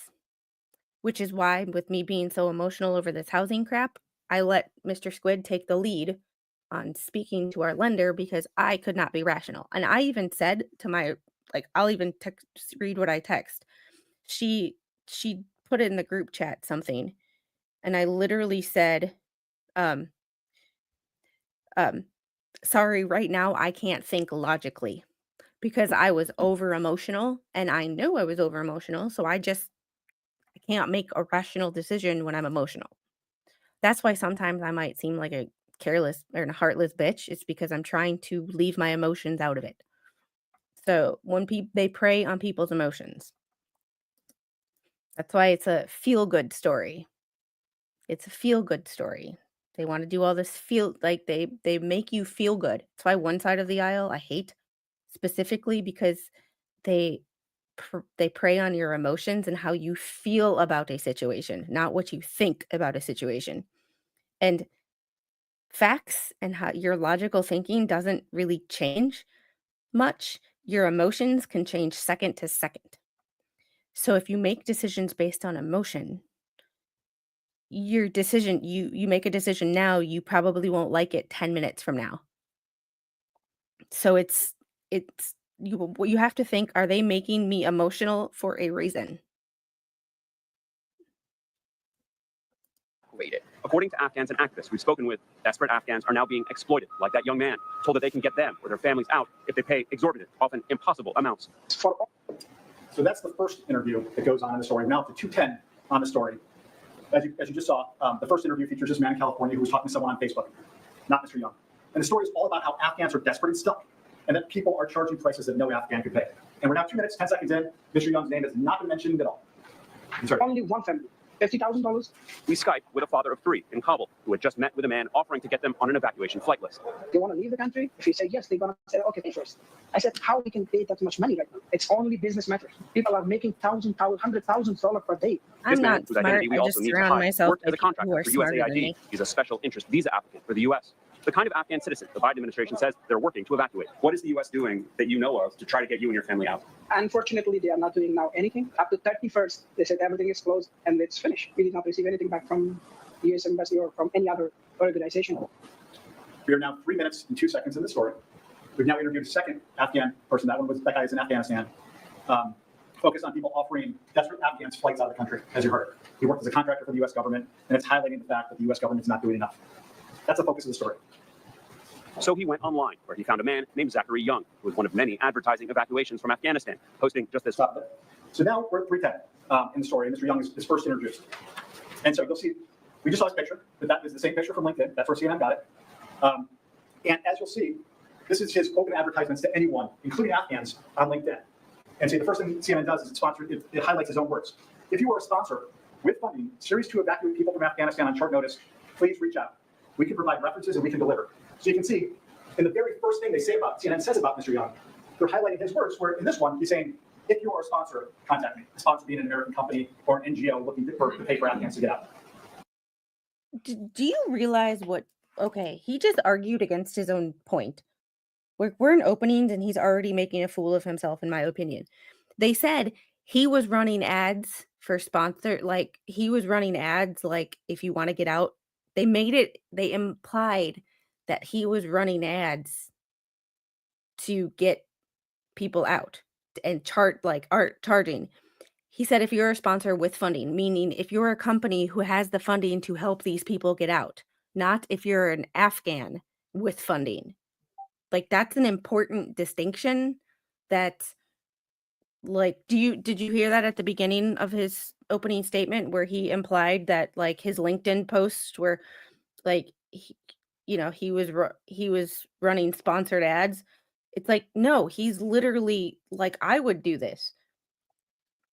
Which is why, with me being so emotional over this housing crap, I let Mr. Squid take the lead on speaking to our lender because I could not be rational. And I even said to my like, I'll even read what I text. She she put it in the group chat something, and I literally said, um, um, sorry, right now I can't think logically because I was over emotional and I knew I was over emotional. So I can't make a rational decision when I'm emotional. That's why sometimes I might seem like a careless or a heartless bitch. It's because I'm trying to leave my emotions out of it. So when people they prey on people's emotions. That's why it's a feel good story. It's a feel good story. They want to do all this feel like they make you feel good. That's why one side of the aisle I hate specifically because they they prey on your emotions and how you feel about a situation, not what you think about a situation. And facts and how your logical thinking doesn't really change much. Your emotions can change second to second. So if you make decisions based on emotion, your decision you make a decision now, you probably won't like it 10 minutes from now. So it's what you have to think, are they making me emotional for a reason? According to Afghans and activists we've spoken with, desperate Afghans are now being exploited, like that young man, told that they can get them or their families out if they pay exorbitant, often impossible amounts. So that's the first interview that goes on in the story. Now to 210 on the story. As you just saw, the first interview features this man in California who was talking to someone on Facebook, not Mr. Young. And the story is all about how Afghans are desperate and stuck, and that people are charging prices that no Afghan could pay. And we're now 2 minutes, 10 seconds in. Mr. Young's name has not been mentioned at all. Only one family. $50,000. We Skyped with a father of 3 in Kabul who had just met with a man offering to get them on an evacuation flight list. They want to leave the country. If you say yes, they're going to say, okay, pay first. I said, how we can pay that much money right now? It's only business matters. People are making $100,000 per day. This I'm man, not whose smart. identity we I also just need to surround hide, myself worked as a with people who contractor are for smarter than USAID. me. He's a special interest visa applicant for the U.S. The kind of Afghan citizen the Biden administration says they're working to evacuate. What is the U.S. doing that you know of to try to get you and your family out? Unfortunately, they are not doing now anything. Up to 31st, they said everything is closed and it's finished. We did not receive anything back from the U.S. Embassy or from any other organization. We are now 3 minutes and 2 seconds in the story. We've now interviewed a second Afghan person. That guy is in Afghanistan. Focused on people offering desperate Afghans flights out of the country, as you heard. He worked as a contractor for the U.S. government, and it's highlighting the fact that the U.S. government is not doing enough. That's the focus of the story. So he went online, where he found a man named Zachary Young, who was one of many advertising evacuations from Afghanistan, posting just this. Stop there. So now we're at 310 in the story, and Mr. Young is first introduced. And so you'll see, we just saw his picture, but that is the same picture from LinkedIn. That's where CNN got it. And as you'll see, this is his open advertisements to anyone, including Afghans, on LinkedIn. And see, the first thing CNN does is it highlights his own words. If you are a sponsor with funding, series to evacuate people from Afghanistan on short notice, please reach out. We can provide references and we can deliver. So you can see, in the very first thing CNN says about Mr. Young, they're highlighting his words, where in this one, he's saying, if you are a sponsor, contact me. A sponsor being an American company or an NGO looking to pay for Afghans to get out. Do you realize what? Okay, he just argued against his own point. We're in openings and he's already making a fool of himself, in my opinion. They said he was running ads for sponsor, like he was running ads like if you want to get out. They implied that he was running ads to get people out and charging. He said if you're a sponsor with funding, meaning if you're a company who has the funding to help these people get out, not if you're an Afghan with funding. Like that's an important distinction that like, did you hear that at the beginning of his opening statement where he implied that like his LinkedIn posts were like he was running sponsored ads? It's like, no, he's literally like, I would do this.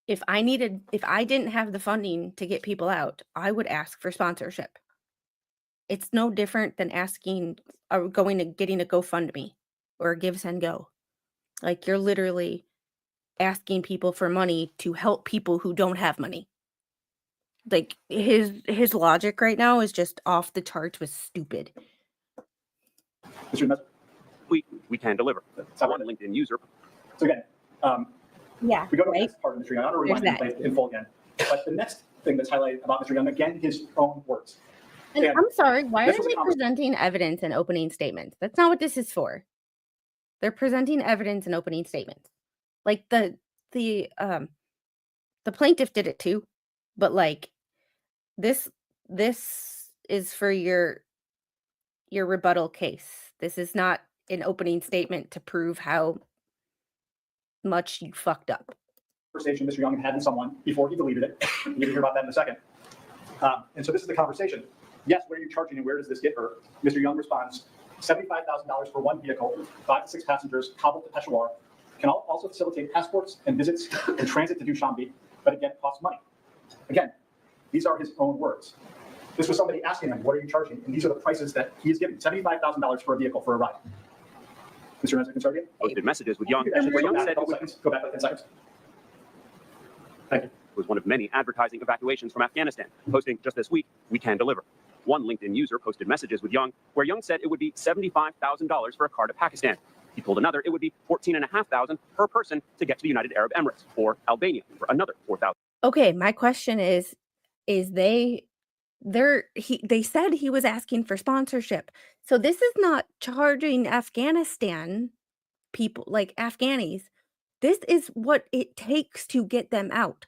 If I didn't have the funding to get people out, I would ask for sponsorship. It's no different than asking or getting a GoFundMe or a Give Send Go. Like, you're literally asking people for money to help people who don't have money. Like, his logic right now is just off the charts with stupid. Mr. Messer. We can deliver. So One LinkedIn user. So again, Yeah, we go to the right? next part of Mr. Young. I don't rewind There's and play in full again. But the next thing that's highlighted about Mr. Young, again, his own words. And And I'm sorry, why are this was a they conversation. presenting evidence in opening statements? That's not what this is for. They're presenting evidence in opening statements. Like the plaintiff did it too, but like this is for your rebuttal case. This is not an opening statement to prove how much you fucked up. Conversation Mr. Young had with someone before he deleted it. You're going to hear about that in a second. And so this is the conversation. Yes, what are you charging and where does this get her? Mr. Young responds, $75,000 for one vehicle, 5 to 6 passengers, Kabul to Peshawar, can also facilitate passports and visits and transit to Dushanbe, but again, it costs money. Again, these are his own words. This was somebody asking him, what are you charging? And these are the prices that he is giving, $75,000 for a vehicle for a ride. Mr. Renzo, can start again? Posted messages with Young, Actually, where go Young back said a couple seconds. Go back like 10 seconds. Thank you. was one of many advertising evacuations from Afghanistan, posting just this week, we can deliver. One LinkedIn user posted messages with Young, where Young said it would be $75,000 for a car to Pakistan. He told another it would be $14,500 per person to get to the United Arab Emirates or Albania for another $4,000. Okay, my question is they said he was asking for sponsorship. So this is not charging Afghanistan people, like Afghanis. This is what it takes to get them out.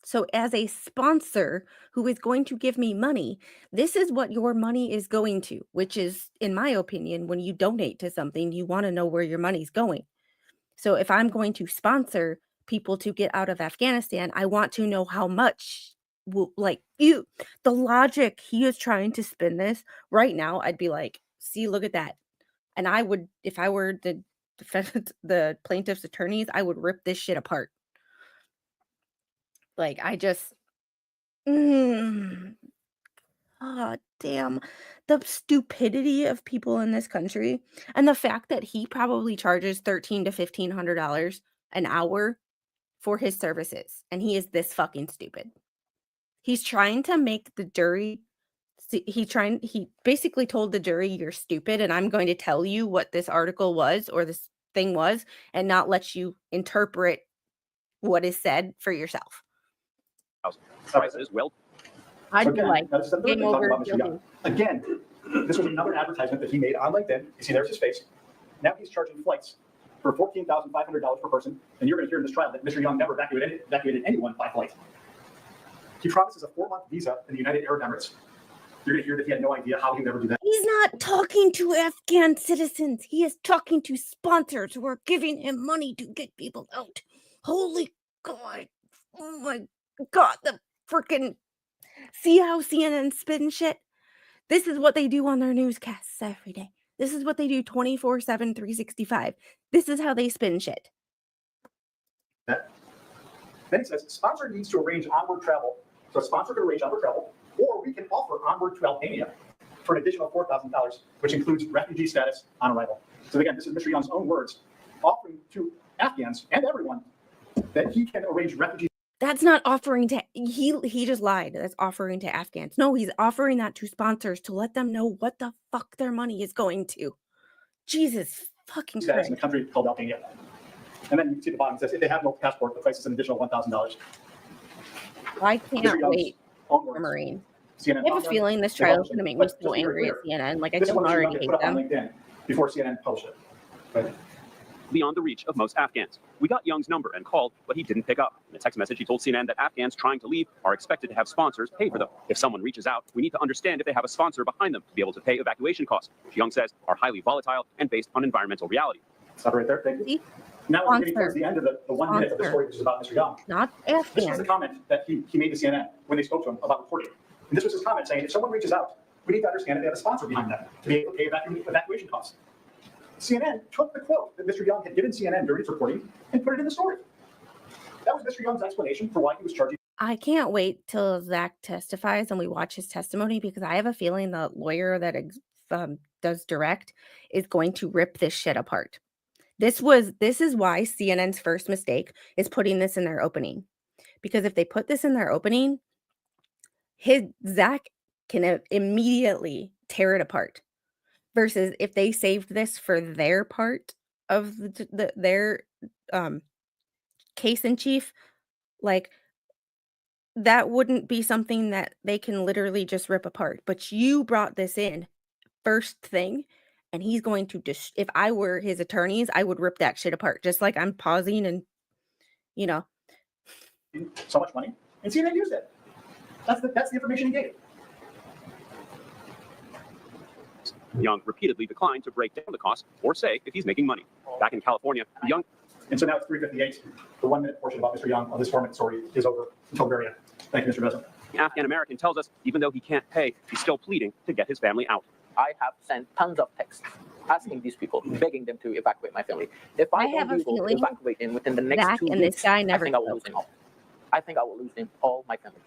So as a sponsor who is going to give me money, this is what your money is going to, which is, in my opinion, when you donate to something, you want to know where your money's going. So if I'm going to sponsor people to get out of Afghanistan, I want to know how much the logic he is trying to spin this right now. I'd be like, see, look at that. And I would, if I were the the plaintiff's attorneys, I would rip this shit apart. Like, I just, God damn, the stupidity of people in this country, and the fact that he probably charges $1,300 to $1,500 an hour for his services, and he is this fucking stupid. He's trying to make the jury. He basically told the jury, you're stupid, and I'm going to tell you what this article was or this thing was, and not let you interpret what is said for yourself. Prices, well, I'd be like, that's the third game thing talking over. about Mr. Young. Again, this was another advertisement that he made on LinkedIn. You see, there's his face. Now he's charging flights for $14,500 per person, and you're going to hear in this trial that Mr. Young never evacuated anyone by flight. He promises a 4-month visa in the United Arab Emirates. You're going to hear that he had no idea how he would ever do that. He's not talking to Afghan citizens. He is talking to sponsors who are giving him money to get people out. Holy God. Oh my God. The freaking... See how CNN spin shit? This is what they do on their newscasts every day. This is what they do 24/7, 365. This is how they spin shit. Then he says, sponsor needs to arrange onward travel. So a sponsor can arrange onward travel, or we can offer onward to Albania for an additional $4,000, which includes refugee status on arrival. So again, this is Mr. Young's own words, offering to Afghans and everyone that he can arrange refugee. That's not offering to, he just lied. That's offering to Afghans. No, he's offering that to sponsors to let them know what the fuck their money is going to. Jesus fucking status Christ. in a country called Albania. And then you see the bottom, it says, if they have no passport, the price is an additional $1,000. I can't wait Own for words. Marine. CNN I have a feeling this trial is going to make me But so just to be angry at clear, CNN. Like, I this is don't what Mr. Young already had hate put up on them. LinkedIn before CNN published it. Right? beyond the reach of most Afghans. We got Young's number and called, but he didn't pick up. In a text message, he told CNN that Afghans trying to leave are expected to have sponsors pay for them. If someone reaches out, we need to understand if they have a sponsor behind them to be able to pay evacuation costs, which Young says are highly volatile and based on environmental reality. Stop right there. Thank you. Now we're getting towards Sponsor. the end of the 1 minute of the story, which is about Mr. Young. Not This was the Afghan. comment that he made to CNN when they spoke to him about reporting. And this was his comment saying, if someone reaches out, we need to understand that they have a sponsor behind them to be able to pay evacuation costs. CNN took the quote that Mr. Young had given CNN during his reporting and put it in the story. That was Mr. Young's explanation for why he was charging. I can't wait till Zach testifies and we watch his testimony, because I have a feeling the lawyer that does direct is going to rip this shit apart. This is why CNN's first mistake is putting this in their opening, because if they put this in their opening, Zach can immediately tear it apart. Versus if they saved this for their part of their case in chief, like, that wouldn't be something that they can literally just rip apart. But you brought this in first thing, and he's going to if I were his attorneys, I would rip that shit apart. Just like I'm pausing and, So much money, and CNN used it. That's the information he gave. Young repeatedly declined to break down the cost or say if he's making money. Back in California, Young. And so now it's 3:58. The 1 minute portion about Mr. Young of this 4 minute story is over until the very end. Thank you, Mr. President. Afghan American tells us even though he can't pay, he's still pleading to get his family out. I have sent tons of texts asking these people, begging them to evacuate my family. If I have don't a be able to feeling evacuate them within the next Zach 2 and weeks, this guy never I think I will lose spoke. them all. I think I will lose them all, my family.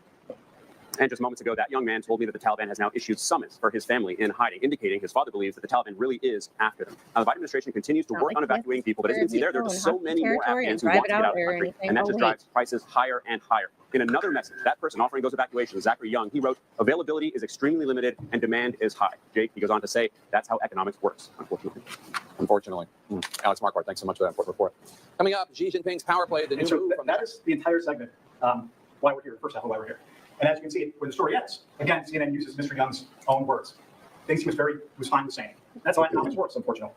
And just moments ago, that young man told me that the Taliban has now issued summons for his family in hiding, indicating his father believes that the Taliban really is after them. Now, the Biden administration continues to Not work like on evacuating people, but as you can see there, there's just so many more Afghans who drive want it to get out out of the there or country, anything. and that Oh, just wait. drives prices higher and higher. In another message, that person offering those evacuations, Zachary Young, he wrote, availability is extremely limited and demand is high. Jake, he goes on to say, that's how economics works, unfortunately. Unfortunately. Alex Marquardt, thanks so much for that important report. Coming up, Xi Jinping's power play, the new And so move from that is the entire segment, why we're here, first half of why we're here. And as you can see, when the story ends, again, CNN uses Mr. Young's own words. Things he was fine with saying. That's how economics works, unfortunately.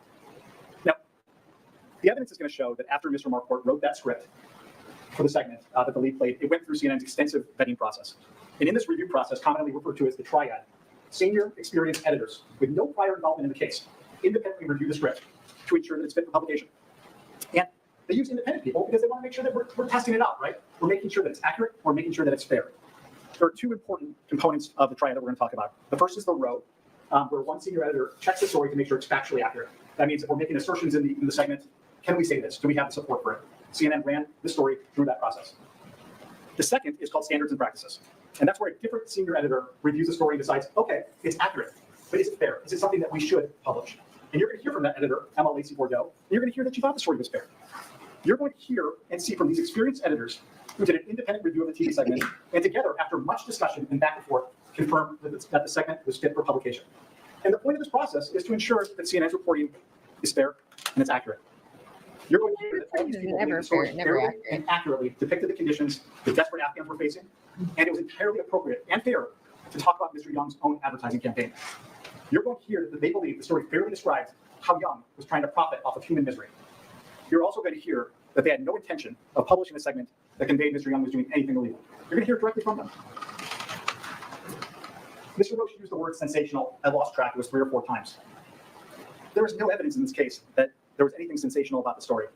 Now, the evidence is going to show that after Mr. Marquardt wrote that script for the segment that the lead played, it went through CNN's extensive vetting process. And in this review process, commonly referred to as the triad, senior experienced editors with no prior involvement in the case independently review the script to ensure that it's fit for publication. And they use independent people because they want to make sure that we're testing it out, right? We're making sure that it's accurate. We're making sure that it's fair. There are two important components of the triad that we're going to talk about. The first is the row, where one senior editor checks the story to make sure it's factually accurate. That means if we're making assertions in the segment, can we say this? Do we have the support for it? CNN ran the story through that process. The second is called standards and practices. And that's where a different senior editor reviews the story and decides, okay, it's accurate, but is it fair? Is it something that we should publish? And you're going to hear from that editor, Emma Lacey Bordeaux, and you're going to hear that she thought the story was fair. You're going to hear and see from these experienced editors who did an independent review of the TV segment, and together, after much discussion and back and forth, confirmed that the segment was fit for publication. And the point of this process is to ensure that CNN's reporting is fair and it's accurate. You're going to hear that all these people made the story fairly and accurately depicted the conditions the desperate Afghans were facing, and it was entirely appropriate and fair to talk about Mr. Young's own advertising campaign. You're going to hear that they believe the story fairly describes how Young was trying to profit off of human misery. You're also going to hear that they had no intention of publishing a segment that conveyed Mr. Young was doing anything illegal. You're going to hear it directly from them. Mr. Roche used the word sensational. I lost track. It was 3 or 4 times. There was no evidence in this case that there was anything sensational about the story.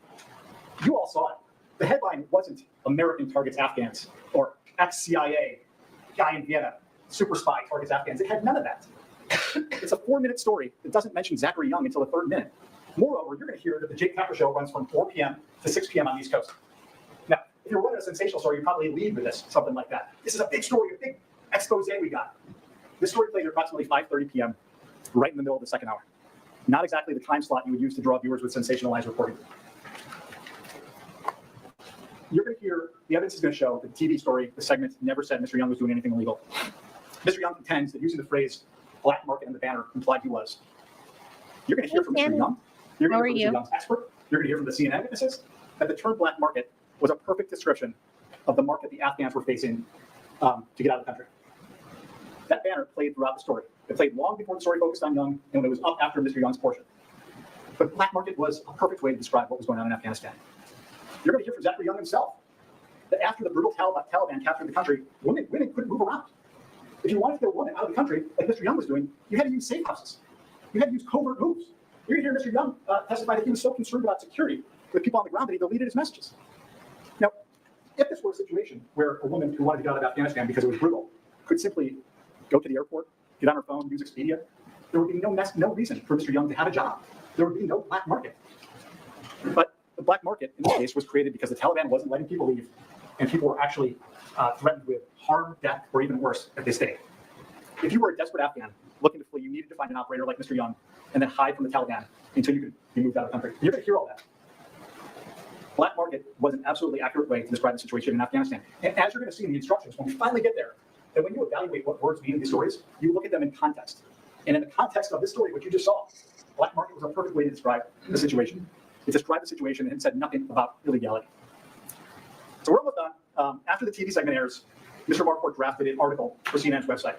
You all saw it. The headline wasn't American targets Afghans or ex-CIA guy in Vienna, super spy targets Afghans. It had none of that. It's a 4-minute story that doesn't mention Zachary Young until the 3rd minute. Moreover, you're going to hear that the Jake Tapper show runs from 4 p.m. to 6 p.m. on the East Coast. Now, if you're running a sensational story, you probably lead with this, something like that. This is a big story, a big expose we got. This story played at approximately 5:30 p.m., right in the middle of the second hour. Not exactly the time slot you would use to draw viewers with sensationalized reporting. You're going to hear, the evidence is going to show that the TV story, the segment, never said Mr. Young was doing anything illegal. Mr. Young contends that using the phrase black market in the banner implied he was. You're going to hear from Mr. Young. You're going to hear from Mr. Young's expert. You're going to hear from the CNN witnesses that the term black market was a perfect description of the market the Afghans were facing to get out of the country. That banner played throughout the story. It played long before the story focused on Young and when it was up after Mr. Young's portion. But black market was a perfect way to describe what was going on in Afghanistan. You're going to hear from Zachary Young himself that after the brutal Taliban captured the country, women couldn't move around. If you wanted to get a woman out of the country, like Mr. Young was doing, you had to use safe houses. You had to use covert moves. You're going to hear Mr. Young testify that he was so concerned about security with people on the ground that he deleted his messages. Now, if this were a situation where a woman who wanted to get out of Afghanistan because it was brutal could simply go to the airport, get on her phone, use Expedia, there would be no reason for Mr. Young to have a job. There would be no black market. But the black market in this case was created because the Taliban wasn't letting people leave, and people were actually threatened with harm, death, or even worse if they stayed. If you were a desperate Afghan looking to flee, you needed to find an operator like Mr. Young and then hide from the Taliban until you could be moved out of the country. You're going to hear all that. Black market was an absolutely accurate way to describe the situation in Afghanistan. And as you're going to see in the instructions, when we finally get there, that when you evaluate what words mean in these stories, you look at them in context. And in the context of this story, what you just saw, black market was a perfect way to describe the situation. It described the situation and said nothing about illegality. So we're almost done. After the TV segment airs, Mr. Marquardt drafted an article for CNN's website.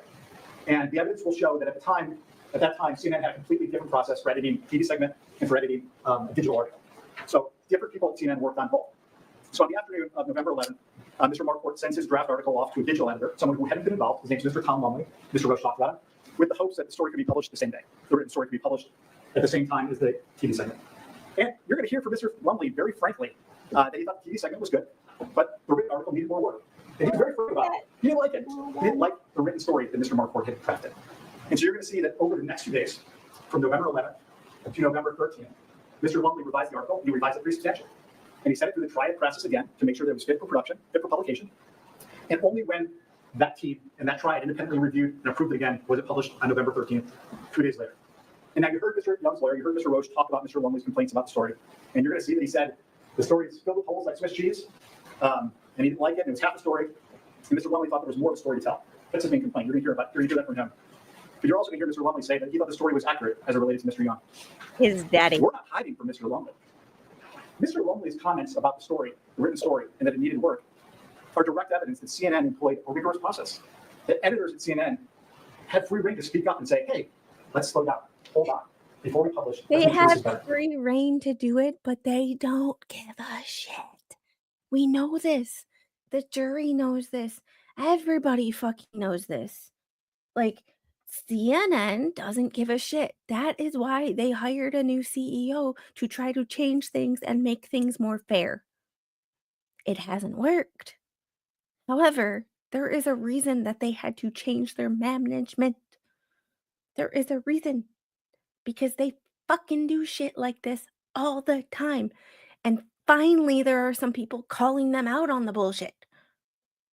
And the evidence will show that at that time, CNN had a completely different process for editing TV segment and for editing a digital article. So different people at CNN worked on both. So on the afternoon of November 11th, Mr. Marquardt sends his draft article off to a digital editor, someone who hadn't been involved. His name is Mr. Tom Lumley. Mr. Roche talked about it, with the hopes that the story could be published the same day. The written story could be published at the same time as the TV segment. And you're going to hear from Mr. Lumley very frankly that he thought the TV segment was good, but the written article needed more work. And he was very frank about it. He didn't like it. He didn't like the written story that Mr. Marquardt had crafted. And so you're going to see that over the next few days, from November 11th to November 13th, Mr. Lumley revised the article. He revised it pretty substantially. And he sent it through the triad process again to make sure that it was fit for production, fit for publication. And only when that team and that triad independently reviewed and approved it again was it published on November 13th, 2 days later. And now you heard Mr. Young's lawyer, you heard Mr. Roche talk about Mr. Lumley's complaints about the story. And you're going to see that he said the story is filled with holes like Swiss cheese, and he didn't like it, and it was half the story. And Mr. Lumley thought there was more of a story to tell. That's his main complaint. You're going to hear that from him. But you're also going to hear Mr. Lumley say that he thought the story was accurate as it related to Mr. Young. His daddy. We're not hiding from Mr. Lumley. Mr. Lumley's comments about the story, the written story, and that it needed work, are direct evidence that CNN employed a rigorous process. That editors at CNN had free rein to speak up and say, hey, let's slow down, hold on, before we publish. They have free rein to do it, but they don't give a shit. We know this. The jury knows this. Everybody fucking knows this. Like, CNN doesn't give a shit. That is why they hired a new CEO to try to change things and make things more fair. It hasn't worked. However, there is a reason that they had to change their management. There is a reason. Because they fucking do shit like this all the time. And finally, there are some people calling them out on the bullshit.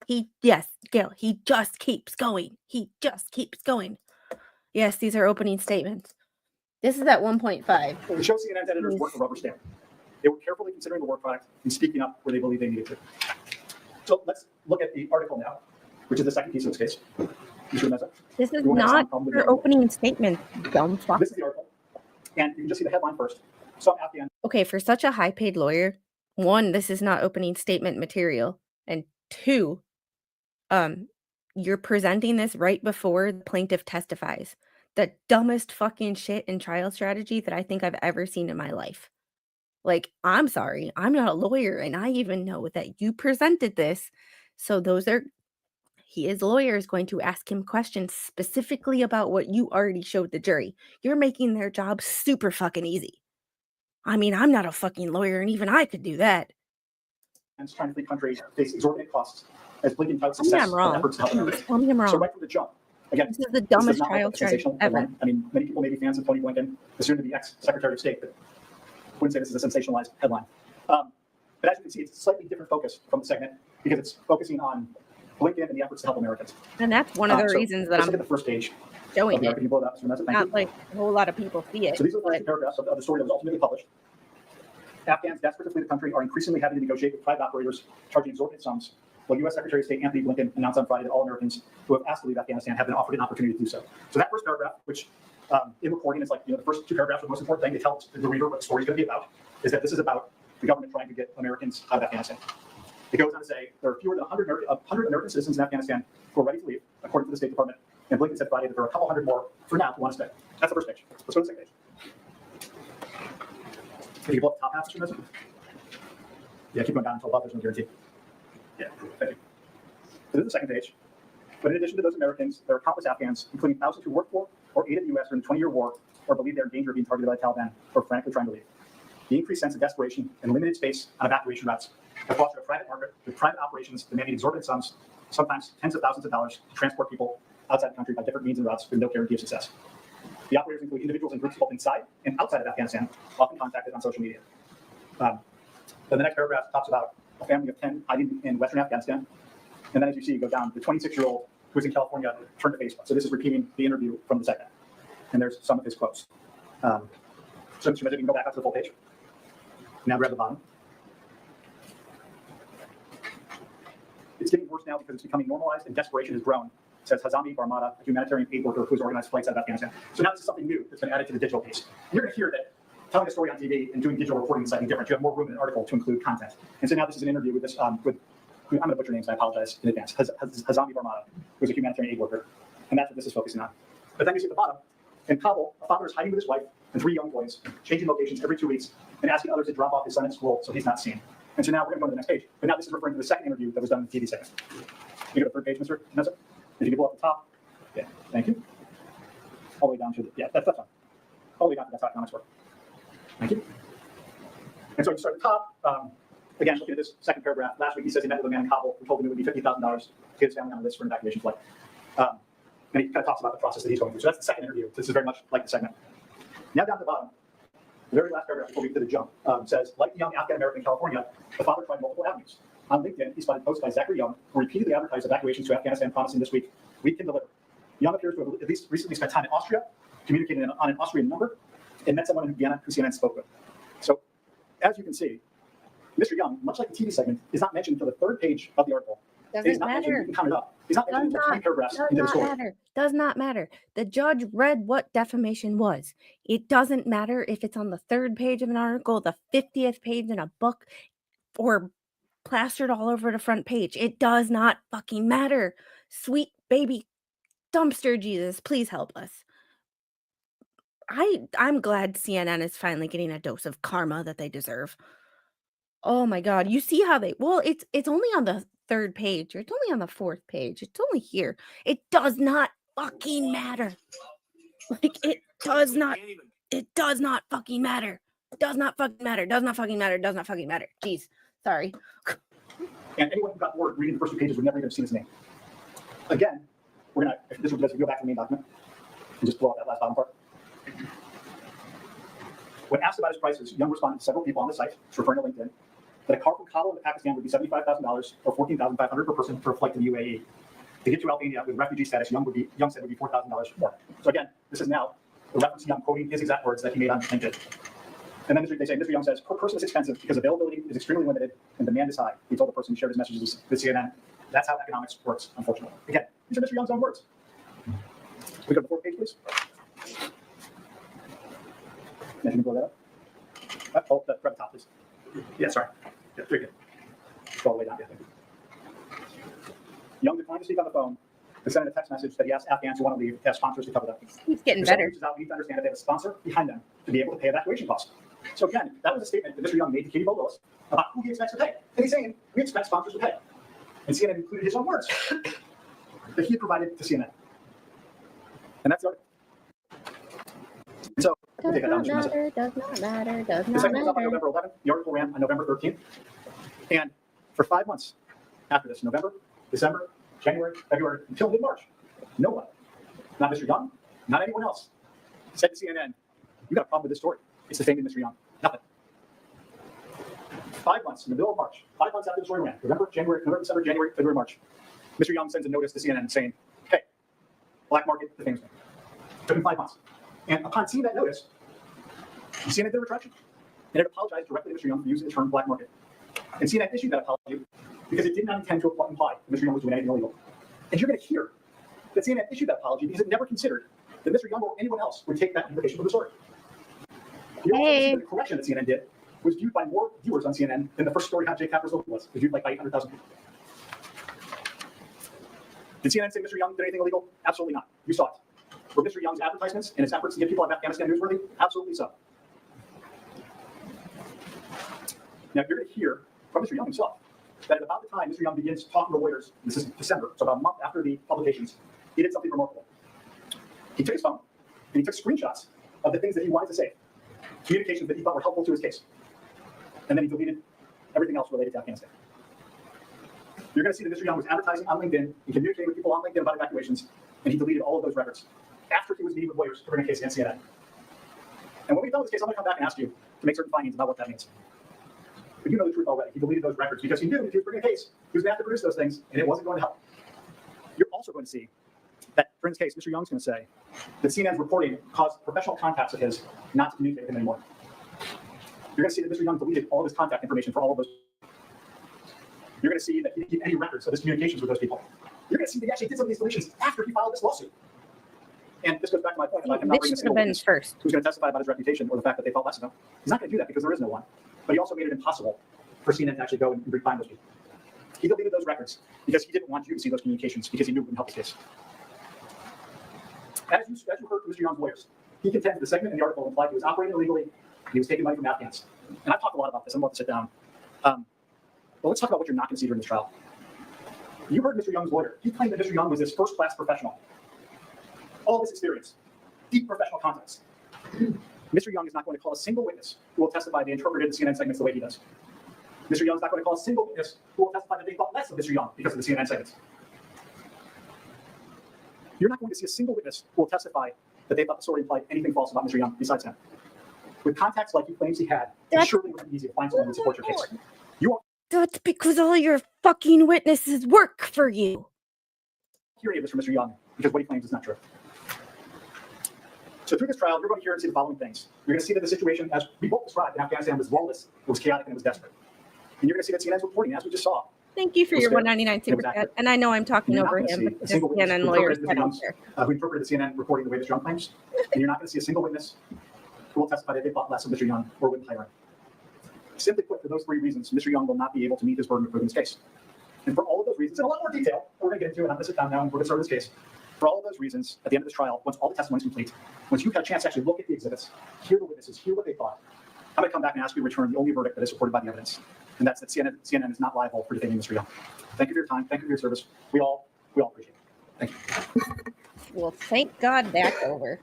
Gail, he just keeps going. He just keeps going. Yes, these are opening statements. This is at 1.5. It shows CNN's editors work the rubber stamp. They were carefully considering the work product and speaking up where they believe they needed to. So let's look at the article now, which is the second piece of this case. This is not your opening statement, dumb fuck. This is the article. And you can just see the headline first. Some Afghan. Okay, for such a high-paid lawyer, one, this is not opening statement material. And two, you're presenting this right before the plaintiff testifies. The dumbest fucking shit in trial strategy that I think I've ever seen in my life. Like, I'm sorry, I'm not a lawyer, and I even know that you presented this. So his lawyer is going to ask him questions specifically about what you already showed the jury. You're making their job super fucking easy. I mean, I'm not a fucking lawyer, and even I could do that. And trying to flee country face exorbitant costs as Blinken touts Tell me success I'm wrong. of efforts to help Americans. Tell me I'm wrong. So right from the jump, again, This is the this dumbest does not trial look like a strategy sensational ever. headline. I mean, many people may be fans of Tony Blinken, the soon-to-be ex-Secretary of State, but wouldn't say this is a sensationalized headline. But as you can see, it's a slightly different focus from the segment because it's focusing on Blinken and the efforts to help Americans. And that's one of the So reasons that let's I'm look at the first page. showing Can it. you blow that up, Mr. Meza? Thank Not you. like a whole lot of people see it. So these are the first two paragraphs of the story that was ultimately published. Afghans desperate to flee the country are increasingly having to negotiate with private operators charging exorbitant sums, while U.S. Secretary of State Anthony Blinken announced on Friday that all Americans who have asked to leave Afghanistan have been offered an opportunity to do so. So that first paragraph, which in reporting is like, the first two paragraphs are the most important thing to tell the reader what the story is going to be about, is that this is about the government trying to get Americans out of Afghanistan. It goes on to say there are fewer than 100 American citizens in Afghanistan who are ready to leave, according to the State Department. And Blinken said Friday that there are a couple hundred more for now who want to stay. That's the first page. Let's go to the second page. Can you blow up the top half, Mr. Meza? Yeah, keep going down until above. There's no guarantee. Yeah, thank you. So this is the second page. But in addition to those Americans, there are countless Afghans, including thousands who worked for or aided the U.S. during the 20-year war or believe they're in danger of being targeted by the Taliban or frankly trying to leave. the increased sense of desperation and limited space on evacuation routes have fostered a private market with private operations demanding exorbitant sums, sometimes tens of thousands of dollars, to transport people outside the country by different means and routes with no guarantee of success. The operators include individuals and groups both inside and outside of Afghanistan, often contacted on social media. Then the next paragraph talks about a family of 10 hiding in Western Afghanistan. And then as you see, you go down, the 26-year-old who was in California turned to Facebook. So this is repeating the interview from the segment. And there's some of his quotes. So Mr. President, you can go back up to the full page. Now grab the bottom. It's getting worse now because it's becoming normalized and desperation has grown, says Hazami Barmada, a humanitarian aid worker who's organized flights out of Afghanistan. So now this is something new that's been added to the digital piece. And you're going to hear that telling a story on TV and doing digital reporting is slightly different. You have more room in an article to include content. And so now this is an interview with this, I'm going to butcher names, I apologize in advance. Hazami Barmada, who's a humanitarian aid worker. And that's what this is focusing on. But then you see at the bottom, in Kabul, a father is hiding with his wife and 3 young boys, changing locations every 2 weeks, and asking others to drop off his son at school so he's not seen. And so now we're going to go to the next page. But now this is referring to the second interview that was done in the TV segment. You go to the third page, Mr. Meza? If you can pull up the top. Yeah, thank you. All the way down to the, yeah, that's fine. All the way down to that's how economics work. Thank you. And so you start at the top. Again, looking at this second paragraph, last week he says he met with a man in Kabul who told him it would be $50,000 to get his family on a list for an evacuation flight. And he kind of talks about the process that he's going through. So that's the second interview. This is very much like the segment. Now down to the bottom, the very last paragraph before we get to the jump says, like the young Afghan American in California, the father tried multiple avenues. On LinkedIn, he spotted posts by Zachary Young, who repeatedly advertised evacuations to Afghanistan, promising this week, we can deliver. Young appears to have at least recently spent time in Austria, communicated on an Austrian number, and met someone in Vienna who CNN spoke with. So, as you can see, Mr. Young, much like the TV segment, is not mentioned until the third page of the article. He's not mentioned, you can count it up. He's not mentioned until 3 paragraphs into the story. Does not matter. The judge read what defamation was. It doesn't matter if it's on the 3rd page of an article, the 50th page in a book, or plastered all over the front page. It does not fucking matter. Sweet baby dumpster Jesus, please help us. I'm glad CNN is finally getting a dose of karma that they deserve. Oh my God. You see how it's only on the 3rd page, or it's only on the 4th page. It's only here. It does not fucking matter. Like, it does not fucking matter. Does not fucking matter. Does not fucking matter. Does not fucking matter. Jeez. Sorry. And anyone who got bored reading the first 2 pages would never even have seen his name. Again, we're going to, if this would go back to the main document and just pull out that last bottom part. When asked about his prices, Young responded to several people on the site, referring to LinkedIn, that a car from Kabul to Pakistan would be $75,000 or $14,500 per person for a flight to the UAE. To get to Albania with refugee status, Young said would be $4,000 more. So again, this is now the reference to Young quoting his exact words that he made on LinkedIn. And then they say, Mr. Young says, per person is expensive because availability is extremely limited and demand is high. He told the person who shared his messages with CNN. That's how economics works, unfortunately. Again, these are Mr. Young's own words. We go to the 4th page, please. Can you blow that up? Oh, grab the top, please. Yeah, sorry. Yeah, very good. Go all the way down. Yeah. Young declined to speak on the phone, but sent a text message that he asked Afghans who want to leave to have sponsors to cover them. He's getting better. Reaches out, we need to understand that they have a sponsor behind them to be able to pay evacuation costs. So again, that was a statement that Mr. Young made to Katie Bogos about who he expects to pay. And he's saying, we expect sponsors to pay. And CNN included his own words that he had provided to CNN. And that's the article. And so, does not matter, does not matter, does the not segment was up on matter. November 11th. The article ran on November 13th. And for 5 months after this, November, December, January, February, until mid-March, no one, not Mr. Young, not anyone else, said to CNN, you got a problem with this story. It's defaming Mr. Young. Nothing. 5 months, in the middle of March, 5 months after the story ran, November, December, January, February, March, Mr. Young sends a notice to CNN saying, hey, black market defames me. Took him 5 months. And upon seeing that notice, CNN did a retraction. And it apologized directly to Mr. Young for using the term black market. And CNN issued that apology because it did not intend to imply that Mr. Young was doing anything illegal. And you're going to hear that CNN issued that apology because it never considered that Mr. Young or anyone else would take that implication from the story. The correction that CNN did was viewed by more viewers on CNN than the first story on Jay Capper's was. It was viewed like by 800,000 people. Did CNN say Mr. Young did anything illegal? Absolutely not. You saw it. Were Mr. Young's advertisements and his efforts to get people out of Afghanistan newsworthy? Absolutely so. Now, you're going to hear from Mr. Young himself that at about the time Mr. Young begins talking to lawyers, this is December, so about a month after the publications, he did something remarkable. He took his phone and he took screenshots of the things that he wanted to say, communications that he thought were helpful to his case. and then he deleted everything else related to Afghanistan. You're going to see that Mr. Young was advertising on LinkedIn and communicating with people on LinkedIn about evacuations, and he deleted all of those records after he was meeting with lawyers to bring a case against CNN. And when we've done this case, I'm going to come back and ask you to make certain findings about what that means. But you know the truth already. He deleted those records because he knew if he was bringing a case, he was going to have to produce those things, and it wasn't going to help. You're also going to see that, for this case, Mr. Young's going to say that CNN's reporting caused professional contacts of his not to communicate with him anymore. You're going to see that Mr. Young deleted all of his contact information for all of those. You're going to see that he didn't keep any records of his communications with those people. You're going to see that he actually did some of these deletions after he filed this lawsuit. And this goes back to my point about him not bringing a single witness who's going to testify about his reputation or the fact that they thought less of him. He's not going to do that because there is no one. But he also made it impossible for CNN to actually go and find those people. He deleted those records because he didn't want you to see those communications because he knew it wouldn't help his case. As you heard from Mr. Young's lawyers, he contends the segment in the article implied he was operating illegally and he was taking money from Afghans. And I've talked a lot about this. I'm about to sit down. But let's talk about what you're not going to see during this trial. You heard Mr. Young's lawyer. He claimed that Mr. Young was this first-class professional. All this experience, deep professional context. Mr. Young is not going to call a single witness who will testify they interpreted the CNN segments the way he does. Mr. Young is not going to call a single witness who will testify that they thought less of Mr. Young because of the CNN segments. You're not going to see a single witness who will testify that they thought the story implied anything false about Mr. Young besides him. With contacts like he claims he had, it surely wouldn't be easy to find someone who would support your case. You won't That's because all your fucking witnesses work for you. hear any of this from Mr. Young because what he claims is not true. So through this trial, you're going to hear and see the following things. You're going to see that the situation, as we both described in Afghanistan, was lawless, it was chaotic, and it was desperate. And you're going to see that CNN's reporting, as we just saw. Thank you for your 199 super chat. And I know I'm talking over him, but the CNN lawyers, I don't care. Who interpreted the CNN reporting the way Mr. Young claims. And you're not going to see a single witness who will testify that they thought less of Mr. Young or wouldn't hire him. Simply put, for those three reasons, Mr. Young will not be able to meet his burden of proving his case. And for all of those reasons, in a lot more detail, we're going to get into it. I'm going to sit down now and we're going to start this case. For all of those reasons, at the end of this trial, once all the testimony is complete, once you've had a chance to actually look at the exhibits, hear the witnesses, hear what they thought, I'm going to come back and ask you to return the only verdict that is supported by the evidence, and that's that CNN is not liable for defaming Mr. Young. Thank you for your time. Thank you for your service. We all appreciate it. Thank you. Well, thank God that's over.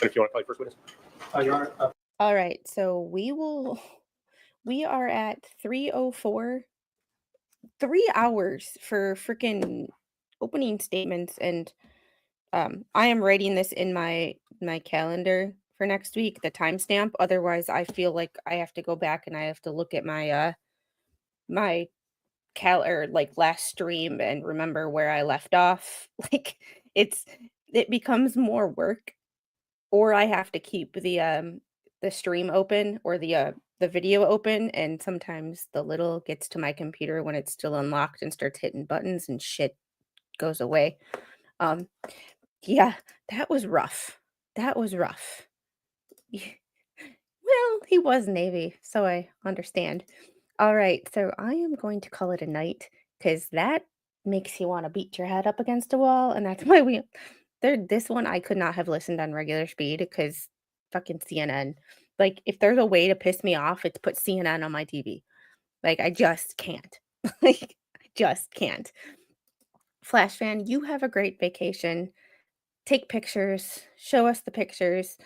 If you want to call your first witness. Your Honor, All right, so we are at 3:04. 3 hours for freaking opening statements, and I am writing this in my calendar for next week, the timestamp. Otherwise, I feel like I have to go back and I have to look at my my last stream and remember where I left off. Like it becomes more work, or I have to keep the stream open or the video open, and sometimes the little gets to my computer when it's still unlocked and starts hitting buttons and shit goes away. Yeah, that was rough. Well, he was Navy, so I understand. All right, so I am going to call it a night because that makes you want to beat your head up against a wall, and that's why this one I could not have listened on regular speed because fucking CNN. Like, if there's a way to piss me off, it's put CNN on my TV. Like, I just can't. Like, I just can't. Flash fan, you have a great vacation. Take pictures. Show us the pictures.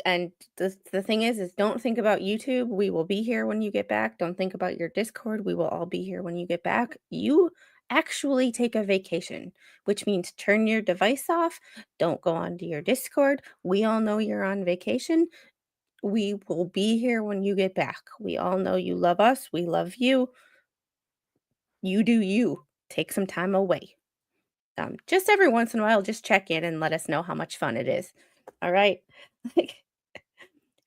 And the thing is don't think about YouTube. We will be here when you get back. Don't think about your Discord. We will all be here when you get back. You actually take a vacation, which means turn your device off. Don't go onto your Discord. We all know you're on vacation. We will be here when you get back. We all know you love us. We love you. You do you. Take some time away. Just every once in a while, just check in and let us know how much fun it is. All right.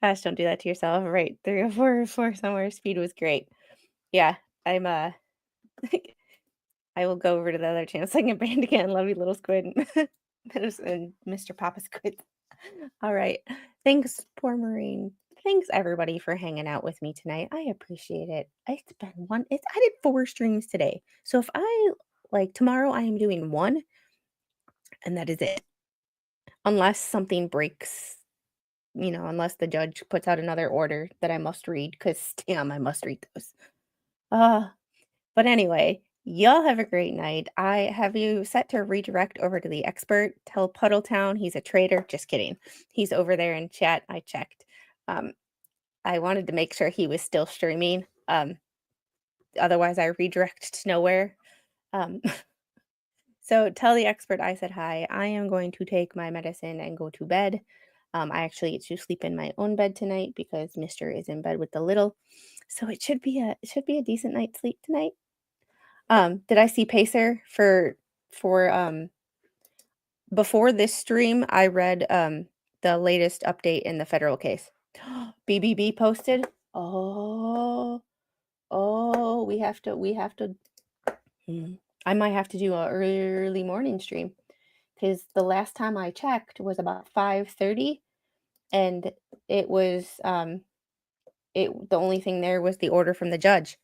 Gosh, don't do that to yourself. Right. 304 somewhere. Speed was great. Yeah. I'm I will go over to the other channel second band again. Love you, little squid. And Mr. Papa Squid. All right. Thanks, poor Marine. Thanks everybody for hanging out with me tonight. I appreciate it. It's been I did 4 streams today. So if tomorrow I am doing 1 and that is it. Unless something breaks, unless the judge puts out another order that I must read, because damn, I must read those. But anyway, y'all have a great night. I have you set to redirect over to the expert. Tell Puddletown he's a traitor. Just kidding. He's over there in chat. I checked. I wanted to make sure he was still streaming. Otherwise I redirect to nowhere. So tell the expert I said hi. I am going to take my medicine and go to bed. I actually get to sleep in my own bed tonight because Mr. is in bed with the little. So it should be a decent night's sleep tonight. Did I see Pacer for before this stream? I read the latest update in the federal case. BBB posted. Oh, we have to. I might have to do an early morning stream because the last time I checked was about 5:30, and it was the only thing there was the order from the judge.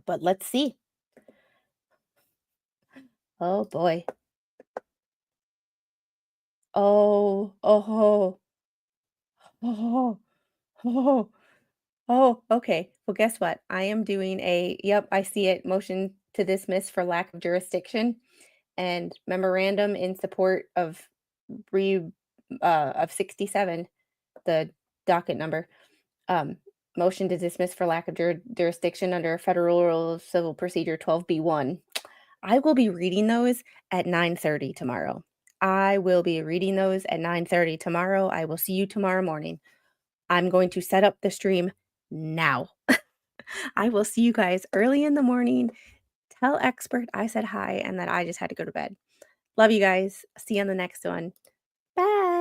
But let's see. Oh boy. Oh, oh, oh, oh, oh, okay. Well, guess what? I am doing yep, I see it, motion to dismiss for lack of jurisdiction and memorandum in support of of 67, the docket number. Motion to dismiss for lack of jurisdiction under Federal Rules Civil Procedure 12B1. I will be reading those at 9:30 tomorrow. I will be reading those at 9:30 tomorrow. I will see you tomorrow morning. I'm going to set up the stream now. I will see you guys early in the morning. Tell expert I said hi and that I just had to go to bed. Love you guys. See you on the next one. Bye.